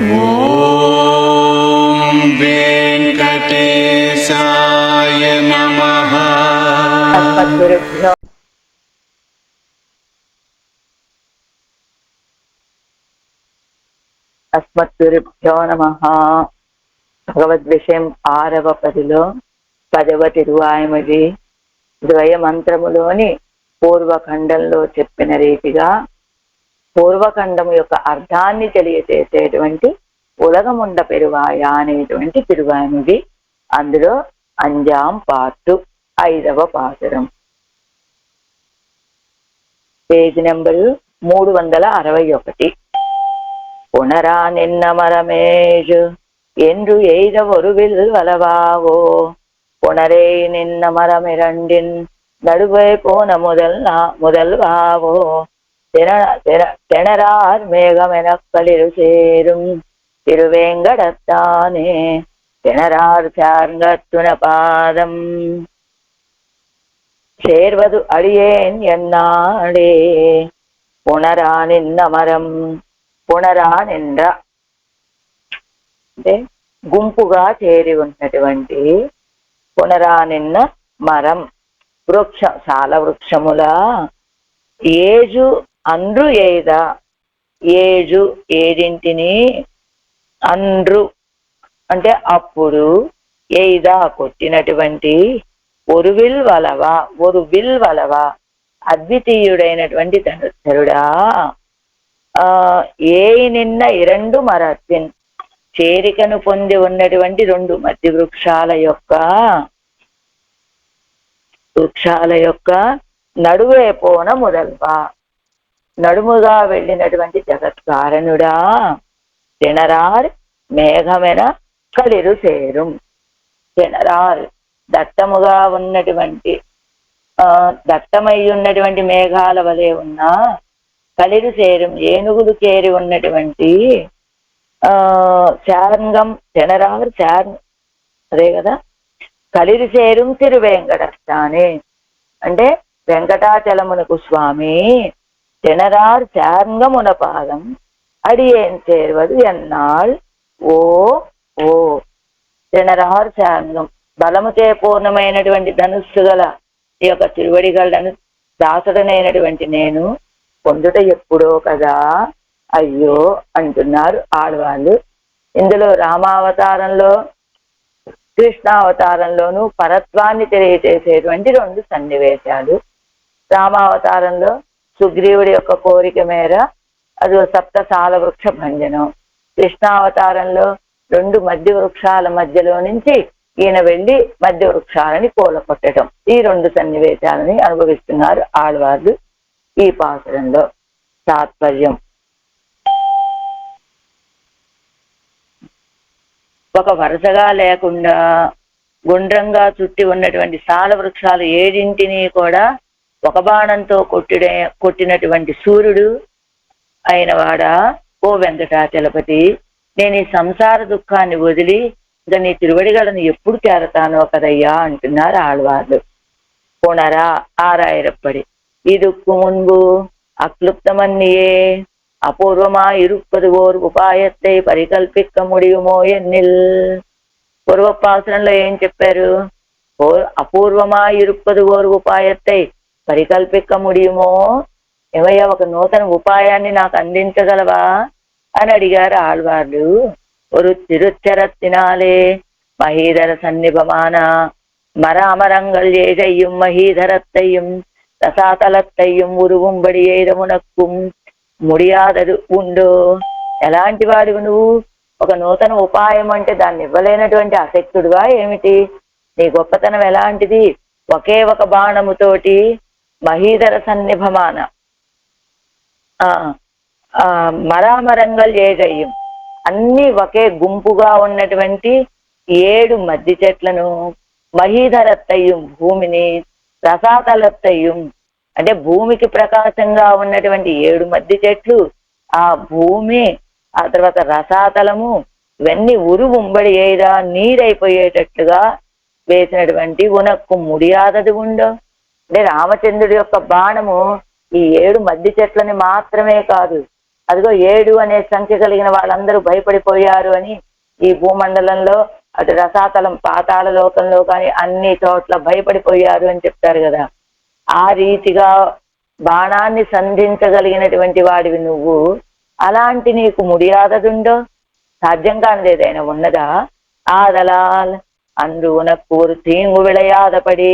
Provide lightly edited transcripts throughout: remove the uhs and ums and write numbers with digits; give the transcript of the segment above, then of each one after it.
ఓం వెంకటేశాయ నమః. అస్మద్గురుభ్యో నమః. భగవద్విషయం 6వ పదిలో 10వ తిరువాయిమడి ద్వయ మంత్రములోని పూర్వఖండంలో చెప్పిన రీతిగా పూర్వఖండము యొక్క అర్థాన్ని తెలియజేసేటువంటి ఉలగముండ పెరువాయ అనేటువంటి తిరువాయిమడి. అందులో అంజాం పార్టు 5వ పాసురం, పేజీ నెంబరు 361. புணரா நின்ன மரமேழு என்று எய்த ஒருவில் வளவாவோ, புணரே நின்ன மரமிரண்டின் நடுவே போன முதல்வாவோ, திணறார் மேகமெனக்களிரு சேரும் திருவேங்கடத்தானே, திணறார் சார்கத்துன பாதம் சேர்வது அடியேன் என்னாடே. புணரா நின்ன மரம், పునరా నిండ అంటే గుంపుగా చేరి ఉన్నటువంటి పునరా నిన్న మరం వృక్ష సాల వృక్షముల ఏజు అండ్రు ఏద ఏజు ఏడింటిని అండ్రు అంటే అప్పుడు ఏదా కొట్టినటువంటి ఒరువిల్ వలవ అద్వితీయుడైనటువంటి ధనుర్ధరుడా. ఏ నిన్న 2 మరత్తిన్ చేరికను పొంది ఉన్నటువంటి 2 మధ్య వృక్షాల యొక్క నడువే పోన మొదల్వా నడుముగా వెళ్ళినటువంటి జగత్కారణుడా. తినరార్ మేఘమెన కలిరు సేరుం, తినరార్ దట్టముగా ఉన్నటువంటి దట్టమై ఉన్నటువంటి మేఘాల వలె ఉన్నా, కలిరు సేరం ఏనుగులు చేరి ఉన్నటువంటి శారంగం తినరారు అదే కదా. కలిరు సేరం తిరువేంకటస్థానే అంటే వెంకటాచలమునకు స్వామి. తినరారు శారంగమున పాదం అడియేన్ చేర్వదు ఎన్నాళ్ ఓ ఓ. తినరారు శారంగం బలముచే పూర్ణమైనటువంటి ధనుస్సు గల ఈ యొక్క తిరువడిగలను దాసుడనైనటువంటి నేను పొందుట ఎప్పుడో కదా అయ్యో అంటున్నారు ఆడవాళ్ళు. ఇందులో రామావతారంలో కృష్ణావతారంలోనూ పరత్వాన్ని తెలియజేసేటువంటి 2 సన్నివేశాలు. రామావతారంలో సుగ్రీవుడి యొక్క కోరిక మేర అది సప్తసాల వృక్ష భంజనం. కృష్ణావతారంలో 2 మధ్య వృక్షాల మధ్యలో నుంచి ఈయన వెళ్ళి మధ్య వృక్షాలని కూలకొట్టడం. ఈ 2 సన్నివేశాలని అనుభవిస్తున్నారు ఆడవాళ్ళు ఈ పాసురంలో. తాత్పర్యం: ఒక వరుసగా లేకుండా గుండ్రంగా చుట్టి ఉన్నటువంటి సాల వృక్షాలు 7 కూడా ఒక బాణంతో కొట్టినటువంటి సూర్యుడు అయిన వాడా, ఓ వెంకటాచలపతి, నేను ఈ సంసార దుఃఖాన్ని వదిలి ఇక నీ తిరువడిగలను ఎప్పుడు చేరతానో కదయ్యా అంటున్నారు ఆళ్వార్లు. పునరా ఆరాయిరప్పడి இதுக்கு முன்பு அக்லுப்தமன்னியே அபூர்வமா இருப்பது ஓர் உபாயத்தை పరికల్పిక முடியுமோ ఎన్నిల్. పూర్వపాసనంలో ఏం చెప్పారు? అపూర్వమా ఇరుప్పది ఓర్ ఉపాయத்தை పరికల్పిక முடியுమో, ఏమయ్యా ఒక నూతన ఉపాయాన్ని నాకు అందించగలవా అని అడిగారు ఆళ్వార్లు. ஒரு திருச்சரத்தினாலே மகீதர சந்நிபமான மராமரங்கள் ஏழையும் மகீதரத்தையும் రసాతలత్తయ్యం ఉరువుంబడి ఏదమునక్కుం ముడియాదరు ఉండు. ఎలాంటి వాడివి నువ్వు? ఒక నూతన ఉపాయం అంటే దాన్ని ఇవ్వలేనటువంటి అశక్తుడుగా ఏమిటి? నీ గొప్పతనం ఎలాంటిది? ఒకే ఒక బాణముతోటి మహీధర సన్నిభమాన మరామరంగల్ ఏజయ్యం అన్ని ఒకే గుంపుగా ఉన్నటువంటి 7 మద్ది చెట్లను, మహీధరత్తయ్యం భూమిని, రసాతలత్తయ్యం అంటే భూమికి ప్రకాశంగా ఉన్నటువంటి 7 మద్ది చెట్లు, ఆ భూమి, ఆ తర్వాత రసాతలము, ఇవన్నీ ఉరువుంబడి ఏదా నీరైపోయేటట్లుగా వేసినటువంటి ఉనక్కు ముడియాదది ఉండో. అంటే రామచంద్రుడి యొక్క బాణము ఈ 7 మద్ది చెట్లని మాత్రమే కాదు, అదిగో 7 అనే సంఖ్య కలిగిన వాళ్ళందరూ భయపడిపోయారు అని ఈ భూమండలంలో అటు రసాతలం పాతాళ లోకంలో కానీ అన్ని చోట్ల భయపడిపోయారు అని చెప్తారు కదా. ఆ రీతిగా బాణాన్ని సంధించగలిగినటువంటి వాడివి నువ్వు. అలాంటి నీకు ముడియాదదుండో, సాధ్యం కానిది ఏదైనా ఉన్నదా? ఆదలాల్ அன்று உனக்கு ஒரு தீங்கு விளையாதபடி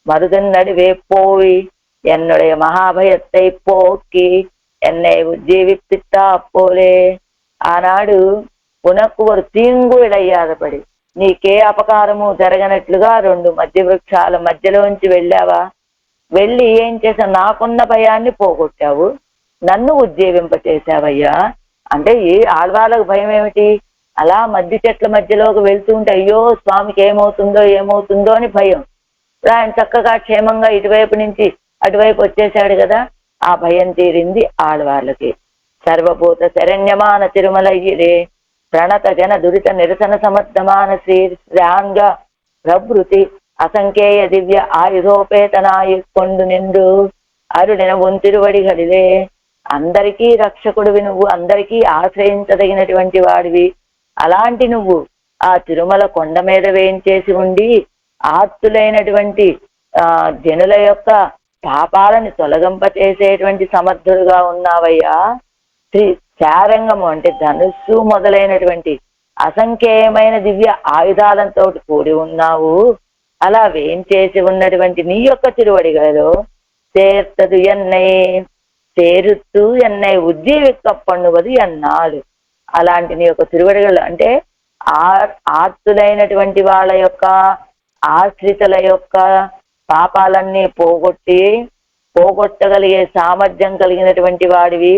மருதன் நடுவே போய் என்னுடைய மகாபயத்தை போக்கி என்னை ఉజ్జీవిపిస్తా పోలే. ఆనాడు ఉనకు ఒక తీంగు విడయ్యాదపడి, నీకే అపకారము జరగనట్లుగా 2 మధ్య వృక్షాల మధ్యలోంచి వెళ్ళావా? వెళ్ళి ఏం చేసావు? నాకున్న భయాన్ని పోగొట్టావు, నన్ను ఉజ్జీవింపచేసావయ్యా. అంటే ఈ ఆళ్వాళ్ళకు భయం ఏమిటి? అలా మధ్య చెట్ల మధ్యలోకి వెళ్తూ ఉంటే అయ్యో స్వామికి ఏమవుతుందో అని భయం. ఆయన చక్కగా క్షేమంగా ఇటువైపు నుంచి అటువైపు వచ్చేసాడు కదా, ఆ భయం తీరింది ఆళ్వార్లకి. సర్వభూత శరణ్యమాన తిరుమలయ్యరే ప్రణత జన దురిత నిరసన సమర్థమాన శ్రీరాంగ ప్రభృతి అసంఖ్యేయ దివ్య ఆయుధోపేతనాయి కొండు నిండు అరుడిన తిరువడిగడిలే. అందరికీ రక్షకుడివి నువ్వు, అందరికీ ఆశ్రయించదగినటువంటి వాడివి. అలాంటి నువ్వు ఆ తిరుమల కొండ మీద వేయించేసి ఉండి ఆర్తులైనటువంటి జనుల యొక్క పాపాలని తొలగింపచేసేటువంటి సమర్థుడుగా ఉన్నావయ్యా. శ్రీ శారంగము అంటే ధనుస్సు మొదలైనటువంటి అసంఖ్యేయమైన దివ్య ఆయుధాలతో కూడి ఉన్నావు. అలా వేయించేసి ఉన్నటువంటి నీ యొక్క తిరువడిగలో சேர்த்தது என்னை చేరుతూ ఎన్నై ఉజ్జీవికప్పన్నువది అన్నాడు. అలాంటి నీ యొక్క తిరువడిగలు అంటే ఆర్తులైనటువంటి వాళ్ళ యొక్క ఆశ్రితుల యొక్క పాపాలన్నీ పోగొట్టగలిగే సామర్థ్యం కలిగినటువంటి వాడివి.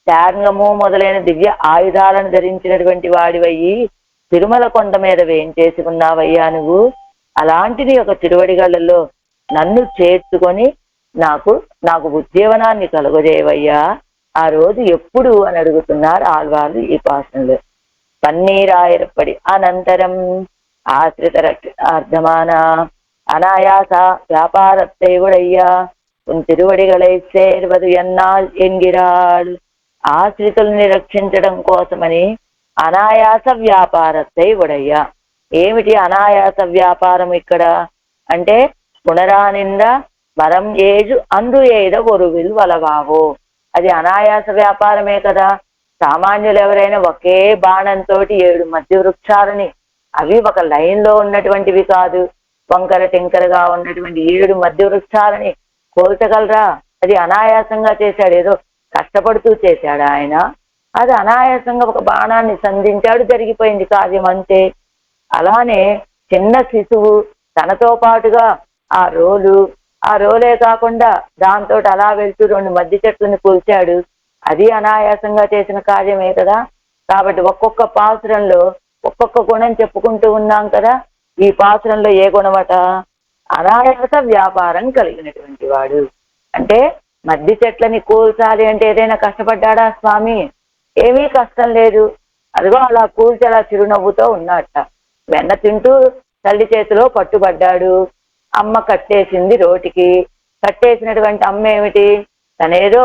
శార్ంగము మొదలైన దివ్య ఆయుధాలను ధరించినటువంటి వాడివయ్యి తిరుమల కొండ మీద వేయించేసి ఉన్నావయ్యా నువ్వు. అలాంటి నీ యొక్క తిరువడిగలలో నన్ను చేర్చుకొని నాకు ఉజ్జీవనాన్ని కలుగజేయవయ్యా. ఆ రోజు ఎప్పుడు అని అడుగుతున్నారు ఆళ్వార్లు ఈ పాసనలో. పన్నీరాయరప్పడి అనంతరం ఆశ్రిత అర్థమాన అనాయాస వ్యాపారத்தை உடையா உன் తిరువడిகளை சேர்வது ఎన్నాల్ ఎన్గిరాడు. ఆశ్రితుల్ని రక్షించడం కోసమని అనాయాస వ్యాపారத்தை ఉడయ్యా. ఏమిటి అనాయాస వ్యాపారం ఇక్కడ అంటే పునరానింద వరం ఏజు అందు ఏద ఒరువిల్ వలవావో. అది అనాయాస వ్యాపారమే కదా. సామాన్యులు ఎవరైనా ఒకే బాణంతో 7 మధ్య వృక్షాలని, అవి ఒక లైన్ లో ఉన్నటువంటివి కాదు, వంకర టింకరగా ఉన్నటువంటి 7 మధ్య వృక్షాలని కోల్చగలరా? అది అనాయాసంగా చేశాడు, ఏదో కష్టపడుతూ చేశాడు ఆయన. అది అనాయాసంగా ఒక బాణాన్ని సంధించాడు, జరిగిపోయింది కార్యం అంతే. అలానే చిన్న శిశువు తనతో పాటుగా ఆ రోలే కాకుండా దాంతో అలా వెళ్తూ 2 మధ్య చెట్లను కూల్చాడు, అది అనాయాసంగా చేసిన కార్యమే కదా. కాబట్టి ఒక్కొక్క పాసురంలో ఒక్కొక్క గుణం చెప్పుకుంటూ ఉన్నాం కదా. ఈ పాసురంలో ఏ గుణమట? అనాయాస వ్యాపారం కలిగినటువంటి వాడు. అంటే మధ్య చెట్లని కూల్చాలి అంటే ఏదైనా కష్టపడ్డా స్వామి? ఏమీ కష్టం లేదు. అదిగో అలా కూల్చి అలా చిరునవ్వుతో ఉన్నట్ట. వెన్న తింటూ తల్లి చేతిలో పట్టుబడ్డాడు. అమ్మ కట్టేసింది రోటికి. కట్టేసినటువంటి అమ్మ ఏమిటి? తనేదో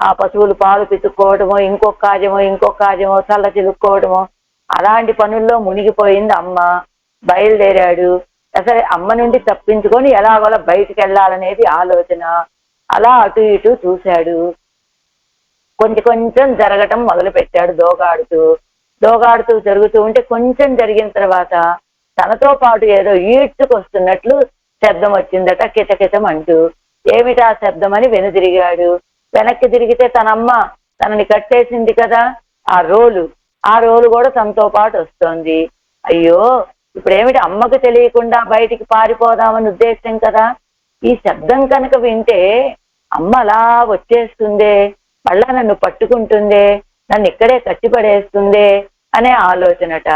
ఆ పశువులు పాలు పితుక్కోవడమో ఇంకొక కార్యమో చల్ల చిలుక్కోవడమో అలాంటి పనుల్లో మునిగిపోయింది అమ్మ. బయలుదేరాడు. సరే అమ్మ నుండి తప్పించుకొని ఎలాగోలా బయటికి వెళ్ళాలనేది ఆలోచన. అలా అటు ఇటు చూశాడు. కొంచెం జరగటం మొదలు పెట్టాడు. దోగాడుతూ జరుగుతూ ఉంటే కొంచెం జరిగిన తర్వాత తనతో పాటు ఏదో ఈడ్చుకొస్తున్నట్లు శబ్దం వచ్చిందట, కిటకిటం అంటూ. ఏమిటా శబ్దం అని వెనుదిరిగాడు. వెనక్కి తిరిగితే తనమ్మ తనని కట్టేసింది కదా, ఆ రోలు కూడా తనతో పాటు వస్తోంది. అయ్యో ఇప్పుడు ఏమిటి, అమ్మకు తెలియకుండా బయటికి పారిపోదామని ఉద్దేశం కదా. ఈ శబ్దం కనుక వింటే అమ్మ అలా వచ్చేస్తుందే, మళ్ళా నన్ను పట్టుకుంటుందే, నన్ను ఇక్కడే కట్టిపడేస్తుందే అనే ఆలోచనట.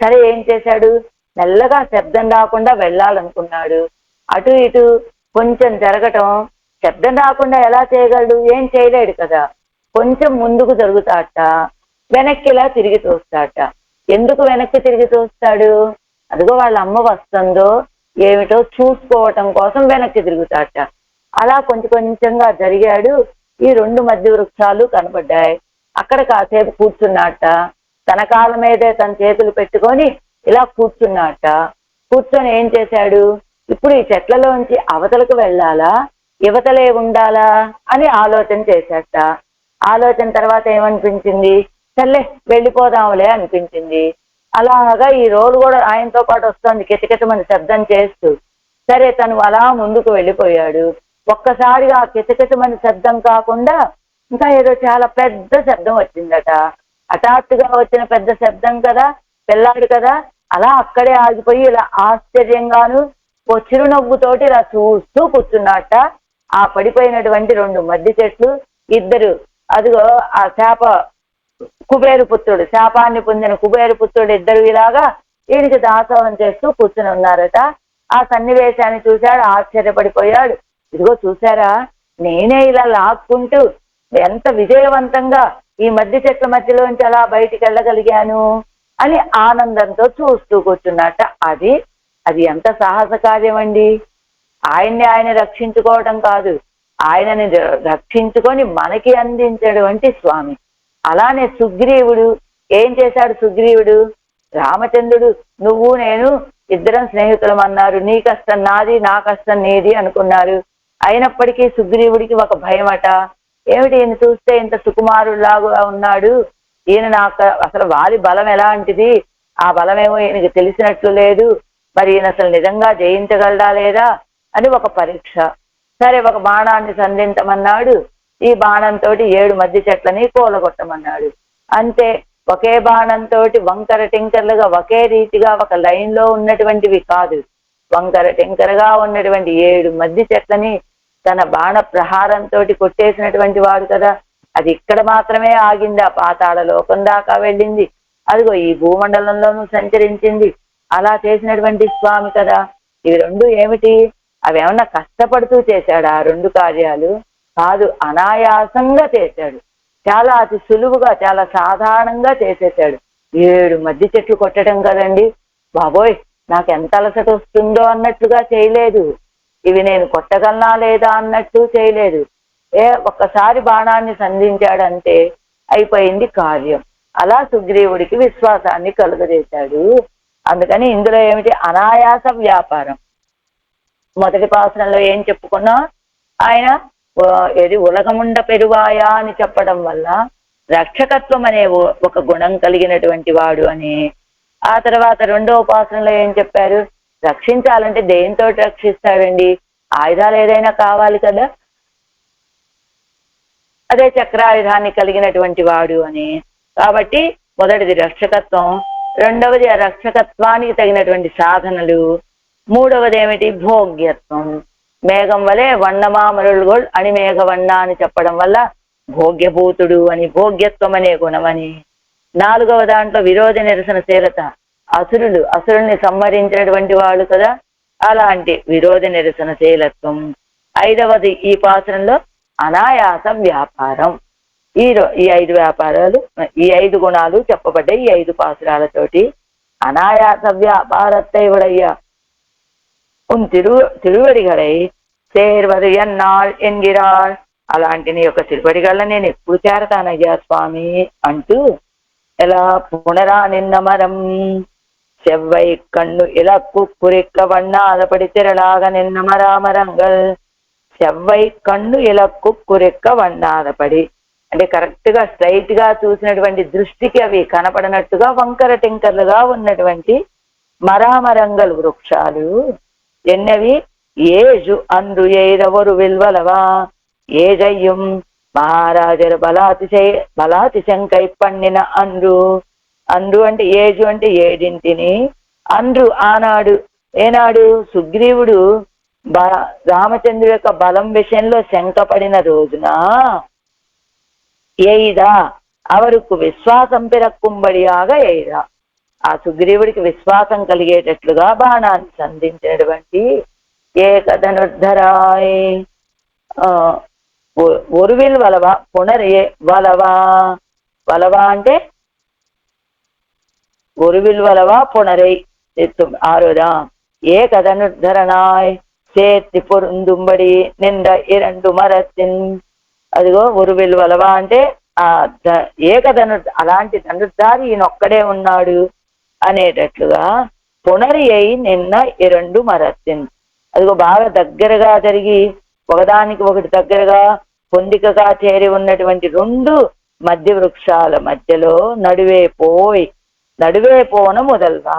సరే ఏం చేశాడు? మెల్లగా శబ్దం రాకుండా వెళ్ళాలనుకున్నాడు. అటు ఇటు కొంచెం జరగటం, శబ్దం రాకుండా ఎలా చేయగలడు? ఏం చేయలేడు కదా. కొంచెం ముందుకు జరుగుతాట, వెనక్కి ఇలా తిరిగి చూస్తాట. ఎందుకు వెనక్కి తిరిగి చూస్తాడు? అదిగో వాళ్ళ అమ్మ వస్తుందో ఏమిటో చూసుకోవటం కోసం వెనక్కి తిరుగుతాట. అలా కొంచెంగా జరిగాడు. ఈ 2 మధ్య వృక్షాలు కనపడ్డాయి. అక్కడ కాసేపు కూర్చున్నట్ట. తన కాళ్ళ మీదే తన చేతులు పెట్టుకొని ఇలా కూర్చున్నట్ట. కూర్చొని ఏం చేశాడు, ఇప్పుడు ఈ చెట్లలోంచి అవతలకు వెళ్ళాలా యువతలే ఉండాలా అని ఆలోచన చేశాట. ఆలోచన తర్వాత ఏమనిపించింది, సర్లే వెళ్ళిపోదాంలే అనిపించింది. అలాగా ఈ రోడ్డు కూడా ఆయనతో పాటు వస్తుంది కిటకిటమని శబ్దం చేస్తూ. సరే తను అలా ముందుకు వెళ్ళిపోయాడు. ఒక్కసారిగా కిటకిటమని శబ్దం కాకుండా ఇంకా ఏదో చాలా పెద్ద శబ్దం వచ్చిందట. హఠాత్తుగా వచ్చిన పెద్ద శబ్దం కదా, పిల్లాడు కదా, అలా అక్కడే ఆగిపోయి ఇలా ఆశ్చర్యంగాను ఓ చిరునవ్వుతోటి ఇలా చూస్తూ కూర్చున్నట్ట. ఆ పడిపోయినటువంటి 2 మద్ది చెట్లు, ఇద్దరు అదిగో ఆ కుబేరు పుత్రుడు, శాపాన్ని పొందిన కుబేరు పుత్రుడు ఇద్దరు ఇలాగా ఈయనకి దాసోహం చేస్తూ కూర్చుని ఉన్నారట. ఆ సన్నివేశాన్ని చూశాడు, ఆశ్చర్యపడిపోయాడు. ఇదిగో చూసారా, నేనే ఇలా లాక్కుంటూ ఎంత విజయవంతంగా ఈ మధ్య చెట్ల మధ్యలోంచి అలా బయటికి వెళ్ళగలిగాను అని ఆనందంతో చూస్తూ కూర్చున్నట్ట. అది ఎంత సాహస కార్యం అండి. ఆయన రక్షించుకోవటం కాదు, ఆయనని రక్షించుకొని మనకి అందించేటువంటి స్వామి. అలానే సుగ్రీవుడు ఏం చేశాడు, సుగ్రీవుడు రామచంద్రుడు నువ్వు నేను ఇద్దరం స్నేహితులం అన్నారు, నీ కష్టం నాది నా కష్టం నీది అనుకున్నారు. అయినప్పటికీ సుగ్రీవుడికి ఒక భయమట. ఏమిటి, ఈయన చూస్తే ఇంత సుకుమారులాగా ఉన్నాడు, ఈయన నాకు అసలు వారి బలం ఎలాంటిది, ఆ బలమేమో ఈయనకి తెలిసినట్లు లేదు, మరి ఈయన అసలు నిజంగా జయించగలడా లేదా అని ఒక పరీక్ష. సరే ఒక బాణాన్ని సంధించమన్నాడు. ఈ బాణంతో 7 మద్ది చెట్లని కూలగొట్టమన్నాడు. అంతే, ఒకే బాణంతో వంకర టింకర్లుగా ఒకే రీతిగా ఒక లైన్ లో ఉన్నటువంటివి కాదు, వంకర టింకరగా ఉన్నటువంటి 7 మద్ది చెట్లని తన బాణ ప్రహారంతో కొట్టేసినటువంటి వాడు కదా. అది ఇక్కడ మాత్రమే ఆగింది, ఆ పాతాళ లోకం దాకా వెళ్ళింది, అదిగో ఈ భూమండలంలోనూ సంచరించింది. అలా చేసినటువంటి స్వామి కదా. ఇవి 2 ఏమిటి, అవి ఏమన్నా కష్టపడుతూ చేశాడు ఆ 2 కార్యాలు కాదు, అనాయాసంగా చేశాడు. చాలా అతి సులువుగా చాలా సాధారణంగా చేసేసాడు. 7 మద్ది చెట్లు కొట్టడం కదండి, బాబోయ్ నాకు ఎంత అలసట వస్తుందో అన్నట్లుగా చేయలేదు, ఇవి నేను కొట్టగలనా లేదా అన్నట్టు చేయలేదు. ఒక్కసారి బాణాన్ని సంధించాడంటే అయిపోయింది కార్యం. అలా సుగ్రీవుడికి విశ్వాసాన్ని కలుగజేశాడు. అందుకని ఇందులో ఏమిటి, అనాయాస వ్యాపారం. మొదటి పాసనంలో ఏం చెప్పుకున్నా, ఆయన ఏది ఉలగముండ పెరువాయా అని చెప్పడం వల్ల రక్షకత్వం అనే ఒక గుణం కలిగినటువంటి వాడు అని. ఆ తర్వాత 2వ ఉపాసనలో ఏం చెప్పారు, రక్షించాలంటే దేంతో రక్షిస్తాడండి, ఆయుధాలు ఏదైనా కావాలి కదా, అదే చక్రాయుధాన్ని కలిగినటువంటి వాడు అని. కాబట్టి మొదటిది రక్షకత్వం, రెండవది ఆ రక్షకత్వానికి తగినటువంటి సాధనలు, మూడవది ఏమిటి భోగ్యత్వం. మేఘం వలె వన్నమామరుల్గొల్ అని మేఘవన్న అని చెప్పడం వల్ల భోగ్యభూతుడు అని, భోగ్యత్వం అనే గుణమని. 4వ దాంట్లో విరోధ నిరసనశీలత, అసురుల్ని సంహరించినటువంటి వాడు కదా, అలాంటి విరోధ నిరసనశీలత్వం. 5వది ఈ పాసనంలో అనాయాస వ్యాపారం. ఈ 5 వ్యాపారాలు, ఈ 5 గుణాలు చెప్పబడ్డాయి ఈ 5 పాసురాలతోటి. అనాయాస వ్యాపారத்தை உடைய உன் తిరువడిగలై சேர்வது ఎన్నాళ్ ఎన్గిరాళ్. అలాంటి నీ యొక్క తిరువడిగళ్ళ నేను ఎప్పుడు చేరతానయ్యా స్వామి అంటూ, ఎలా పునరా నిన్నమరం செவ்வை கண்ணு இலக்கு குறிக்க வண்ணாதபடி திரளாக நின்ன மராமரங்கள். செவ்வை కన్ను ఇలక్కు కురెక్క వన్నాదపడి అంటే కరెక్ట్ గా స్ట్రైట్ గా చూసినటువంటి దృష్టికి అవి కనపడినట్టుగా వంకర టింకర్లుగా ఉన్నటువంటి మరామరంగల్ వృక్షాలు ఎన్నవి, ఏజు అందు ఎయిరవరు విల్వలవా ఏజయ్యం మహారాజరు బలాతిశంకై పండిన అందు. అందు అంటే ఏజు అంటే 7ంటిని, అందు ఆనాడు ఏనాడు సుగ్రీవుడు రామచంద్రుడి యొక్క బలం విషయంలో శంకపడిన రోజున ఎయిదా అవరుకు విశ్వాసం పిరక్కుంబడియాగా ఎయిదా, ఆ సుగ్రీవుడికి విశ్వాసం కలిగేటట్లుగా బాణాన్ని సంధించినటువంటి ఏకధనుర్ధరాయ్ ఒరువిల్ వలవా పునరే వలవా. వలవా అంటే ఒరువిల్ వలవా పునరై 6దా ఏకధనుర్ధరణాయ్ சேத்தி பொருந்தும்படி நின்ற 2 மரத்தின். అదిగో ఒరువిల్ వలవా అంటే ఆ అలాంటి ధనుర్ధారి ఈయనొక్కడే ఉన్నాడు అనేటట్లుగా పునరి అయి నిన్న ఎరండు మరత్తిన్. అదిగో బాగా దగ్గరగా జరిగి ఒకదానికి ఒకటి దగ్గరగా పొందికగా చేరి ఉన్నటువంటి రెండు మధ్య వృక్షాల మధ్యలో నడువే పోన మొదల్వా,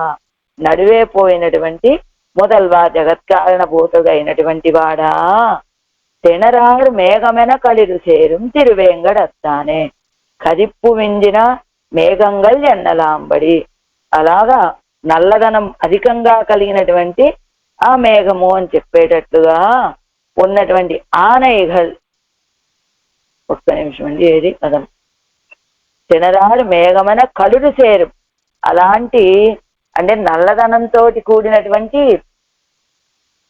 నడువే పోయినటువంటి మొదల్వా జగత్కారణభూతుగా అయినటువంటి వాడా తినరారు మేఘమెన కలిరు సేரும் తిరువేంగడత్తానే కదిప్పు వింజిన మేఘంగల్ ఎన్నలాంబడి. అలాగా నల్లదనం అధికంగా కలిగినటువంటి ఆ మేఘము అని చెప్పేటట్లుగా ఉన్నటువంటి ఆనైఘల్. ఒక్క నిమిషం అండి, ఏది పదం తినరారు మేఘమన కలురు సేరు. అలాంటి అంటే నల్లదనంతో కూడినటువంటి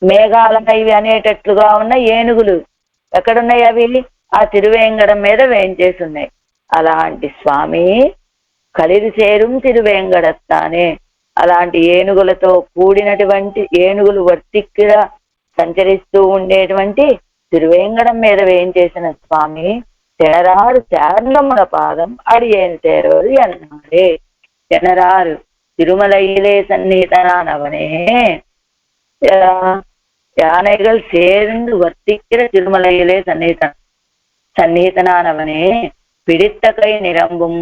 మేఘాలనైవి అనేటట్లుగా ఉన్న ఏనుగులు ఎక్కడున్నాయి? అవి ఆ తిరువేంగడం మీద వేయించేసి ఉన్నాయి. అలాంటి స్వామి కలిరి సేరుం తిరువేంగడత్తానే, అలాంటి ఏనుగులతో కూడినటువంటి ఏనుగులు వర్తిక్కిగా సంచరిస్తూ ఉండేటువంటి తిరువేంగడం మీద వేయించేసిన స్వామి తినరారు శార్లమున పాదం అడియేను తేరోరు అన్నాడే. తినరారు తిరుమలైలే సన్నిహితనానవనే யானைகள் சேர்ந்து வர்த்திக்கிற திருமலையிலே சந்நிహితనానవనే பிடித்த கை நிரம்பும்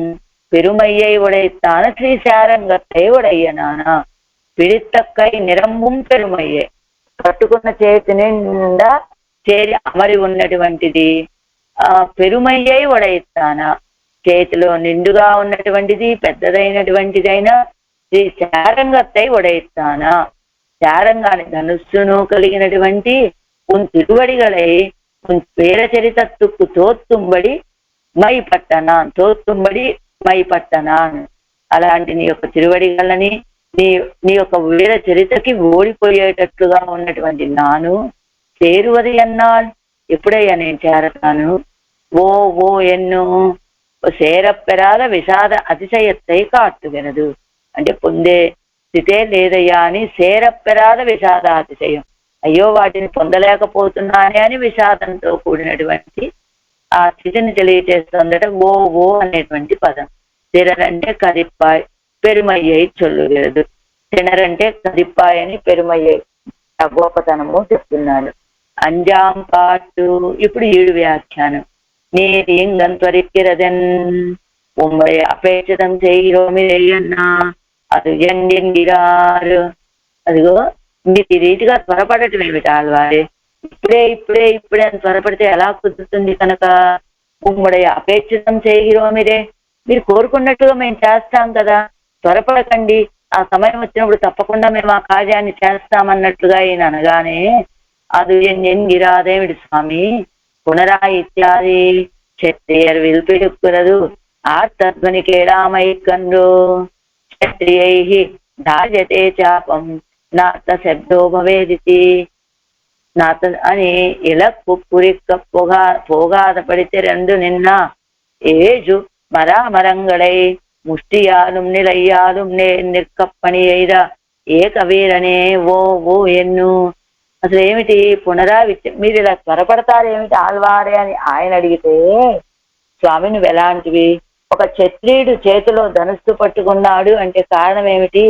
பெருமையை உடைத்தான శ్రీశారంగத்தை ఉడయ్యనానా. పిడిత కై నిరంబుం పెరుమయ్యే, పట్టుకున్న చేతి నిండా చేరి అమరి ఉన్నటువంటిది పెరుమయ్యై ఉడయిస్తానా, చేతిలో నిండుగా ఉన్నటువంటిది పెద్దదైనటువంటిదైనా శ్రీశారంగத்தை ఉడయిస్తానా. శారంగాని ధనుస్సును కలిగినటువంటి ఉన్ తిరువడిகளை ఉన్ పేర చరితత్తుకు తోత్తుంబడి మై పట్టనాన్. అలాంటి నీ యొక్క తిరువడిగలని నీ యొక్క వీర చరితకి ఓడిపోయేటట్లుగా ఉన్నటువంటి నాను చేరువది అన్నాల్. ఎప్పుడయ్యా నేను చేరతాను? ఓ ఎన్నో సేరప్పెరాల విషాద అతిశయత్తై కాట్టుగెనదు. అంటే పొందే స్థితే లేదయ్యా అని సేరప్పెరాల విషాద అతిశయం, అయ్యో వాటిని పొందలేకపోతున్నానే అని విషాదంతో కూడినటువంటి ఆ స్థితిని తెలియచేస్తుందట ఓ అనేటువంటి పదం. తిరరంటే కదిప్పాయ్, పెరుమయ్యై చొల్లుగలదు. తినరంటే కదిప్పాయ్ అని పెరుమయ్యై ఆ గోపతనము చెప్తున్నాడు. అంజాం పాటు ఇప్పుడు 7 వ్యాఖ్యానం. நீர் இங்கன்றிக்கிறதன் உம்மை அபேட்சிதம் செய்கிறோమిరేయన్నా అది ఎండిరారు. అదిగో మీరు ఈ రీతిగా త్వరపడటం ఏమిటి ఆళ్వారే? ఇప్పుడే అని త్వరపడితే ఎలా కుదురుతుంది? కనుక ఉమ్మడి అపేక్షితం చేయరోమిరే, మీరు కోరుకున్నట్టుగా మేము చేస్తాం కదా, త్వరపడకండి, ఆ సమయం వచ్చినప్పుడు తప్పకుండా మేము ఆ కార్యాన్ని చేస్తామన్నట్లుగా ఈయన అనగానే అది ఎంగిరాదేమిటి స్వామి పునరా ఇత్యాది క్షత్రియర్ విల్పిడుక్కునదు ఆర్తధ్వని కేడామై కండ్రు క్షత్రియై దార్యతే చాపం నాత శబ్దో భవేదితి. నాత అని ఇలా పురిక్క పోగాదపడితే రెండు నిన్న ఏజు మరామరంగళై ముష్టియాலும் నిలయ్యాலும் నిర్కప్పని ఎయిద ఏక వీరనే ఓ ఎన్ను. అసలు ఏమిటి మీరు ఇలా త్వరపడతారేమిటి ఆళ్వారే అని ఆయన అడిగితే, స్వామి నువ్వు ఎలాంటివి? ఒక క్షత్రియుడు చేతిలో ధనుస్సు పట్టుకున్నాడు అంటే కారణం ఏమిటి?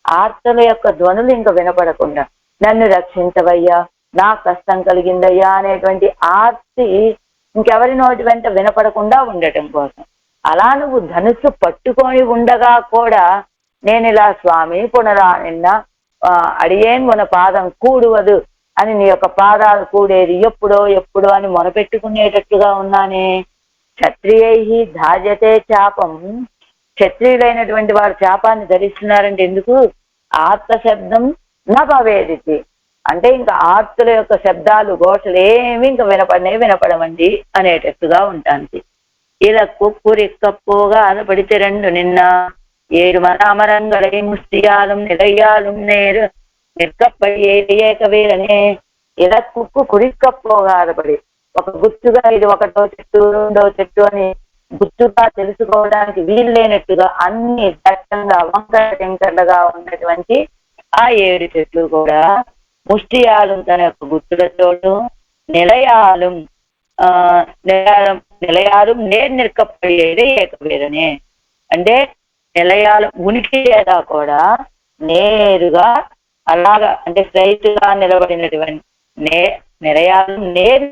ఆర్తల యొక్క ధ్వనులు ఇంకా వినపడకుండా నన్ను రక్షించవయ్యా, నా కష్టం కలిగిందయ్యా అనేటువంటి ఆర్తి ఇంకెవరి నోటి వెంట వినపడకుండా ఉండటం కోసం. అలా నువ్వు ధనుస్సు పట్టుకొని ఉండగా కూడా నేను ఇలా స్వామి పునరా నిన్న అడియేన్ మన పాదం కూడువదు అని నీ యొక్క పాదాలు కూడేది ఎప్పుడో అని మొరపెట్టుకునేటట్లుగా ఉన్నానే. క్షత్రియై ధార్యతే చాపం, క్షత్రియులైనటువంటి వారు చాపాన్ని ధరిస్తున్నారంటే ఎందుకు? ఆర్త శబ్దం నా భవేదితి, అంటే ఇంకా ఆర్తుల యొక్క శబ్దాలు ఘోషలు ఏమి ఇంకా వినపడమండి అనేటట్టుగా ఉంటానికి. ఇలా కుక్కురిక్కపోగా అదపడితే రెండు నిన్న 7 మరామరంగళై ముష్టియాலும் నిలయ్యాலும் నేరు నిర్కప్పై ఏక వీరనే. ఇలా కురిక్కపోగా అదపడి ఒక గుర్తుగా ఇది ఒకటో చెట్టు రెండో చెట్టు అని గుర్తుగా తెలుసుకోవడానికి వీలు లేనట్టుగా అన్ని దట్టంగా వంకర టెంకర్లుగా ఉన్నటువంటి ఆ 7 చెట్లు కూడా ముష్టియాలు తన యొక్క గుర్తులతోడు నిలయాలు நிலையாரும் நேர் நிற்கப்படியேదే ఏకవేదనే అంటే నిలయాలు ఉనికి లేదా కూడా నేరుగా అలాగా అంటే స్ట్రైట్ గా నిలబడినటువంటి నిలయాలు నేర్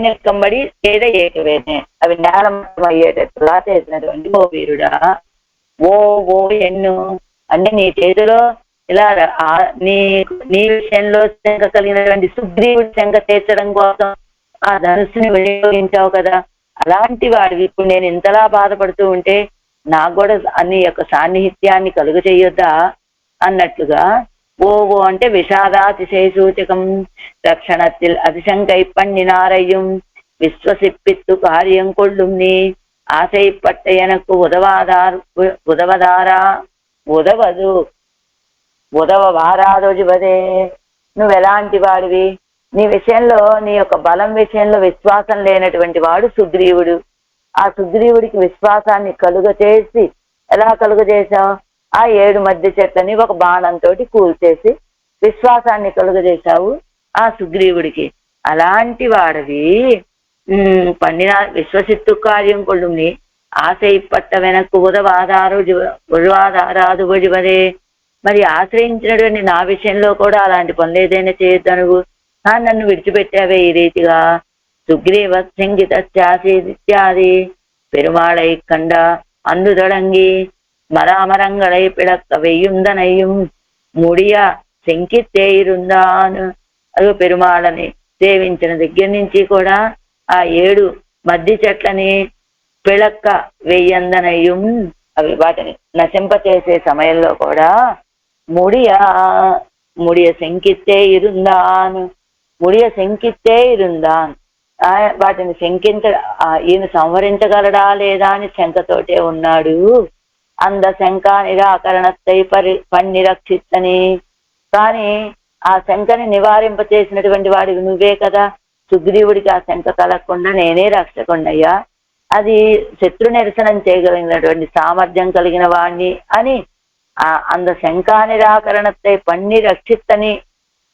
నిற்కంబడి ఏదో ఏకవేదనే అవి నేలమట్టం అయ్యేటట్టుగా చేసినటువంటి ఓ వీరుడా ఓ ఓ ఎన్ను అంటే నీ చేతిలో ఇలా నీ విషయంలో శంక కలిగినటువంటి సుగ్రీవుడి శంక తీర్చడం కోసం ఆ ధనుస్సుని వినియోగించావు కదా, అలాంటి వాడివి ఇప్పుడు నేను ఇంతలా బాధపడుతూ ఉంటే నాకు కూడా నీ యొక్క సాన్నిహిత్యాన్ని కలుగు చేయొద్దా అన్నట్లుగా ఓ ఓ అంటే విషాదాతిశయ సూచకం రక్షణத்தில் அதிசங்கை பண்ணினாரையும் விஸ்வசிப்பித்து காரியம் கொள்ளும் நீ ஆசைப்பட்ட எனக்கு ఉదవవారాదోజివదే నువ్వు ఎలాంటి వాడివి, నీ విషయంలో నీ యొక్క బలం విషయంలో విశ్వాసం లేనటువంటి వాడు సుగ్రీవుడు. ఆ సుగ్రీవుడికి విశ్వాసాన్ని కలుగచేసి ఎలా కలుగజేశావు, ఆ 7 మధ్య చెట్లని ఒక బాణంతో కూల్చేసి విశ్వాసాన్ని కలుగజేశావు ఆ సుగ్రీవుడికి. అలాంటి వాడివి పండిన విశ్వసిత్తు కార్యం కొడుని ఆశయిప్పట్ట వెనక్కు ఉదవాదారాదు వదివదే. మరి ఆశ్రయించినటువంటి నా విషయంలో కూడా అలాంటి పనులు ఏదైనా చేయొద్దు నువ్వు, నన్ను విడిచిపెట్టావే ఈ రీతిగా. సుగ్రీవ సంగీత ఇత్యాది పెరుమాళై కండ అందు తొడంగి మరామరంగళై పిడక్క వెయ్యుందనయ్యం ముడియ శంకితే ఇరుందాను. అదో పెరుమాళని సేవించిన దగ్గర నుంచి కూడా ఆ 7 మద్ది చెట్లని పిళక్క వెయ్యందనయ్యం అవి వాటిని నశింపచేసే సమయంలో కూడా ముడియ శంకితే ఇరుందాను వాటిని ఈయన సంహరించగలడా లేదా అని శంకతోటే ఉన్నాడు. అంద శంక నిరాకరణత్తై పన్నిరక్షిత్తని. కానీ ఆ శంకని నివారింప చేసినటువంటి వాడికి నువ్వే కదా. సుగ్రీవుడికి ఆ శంక కలగకుండా నేనే రక్షకుండయ్యా, అది శత్రు నిరసనం చేయగలిగినటువంటి సామర్థ్యం కలిగిన వాణ్ణి అని అంద శంకా నిరాకరణత్తై పన్నిరక్షిత్తని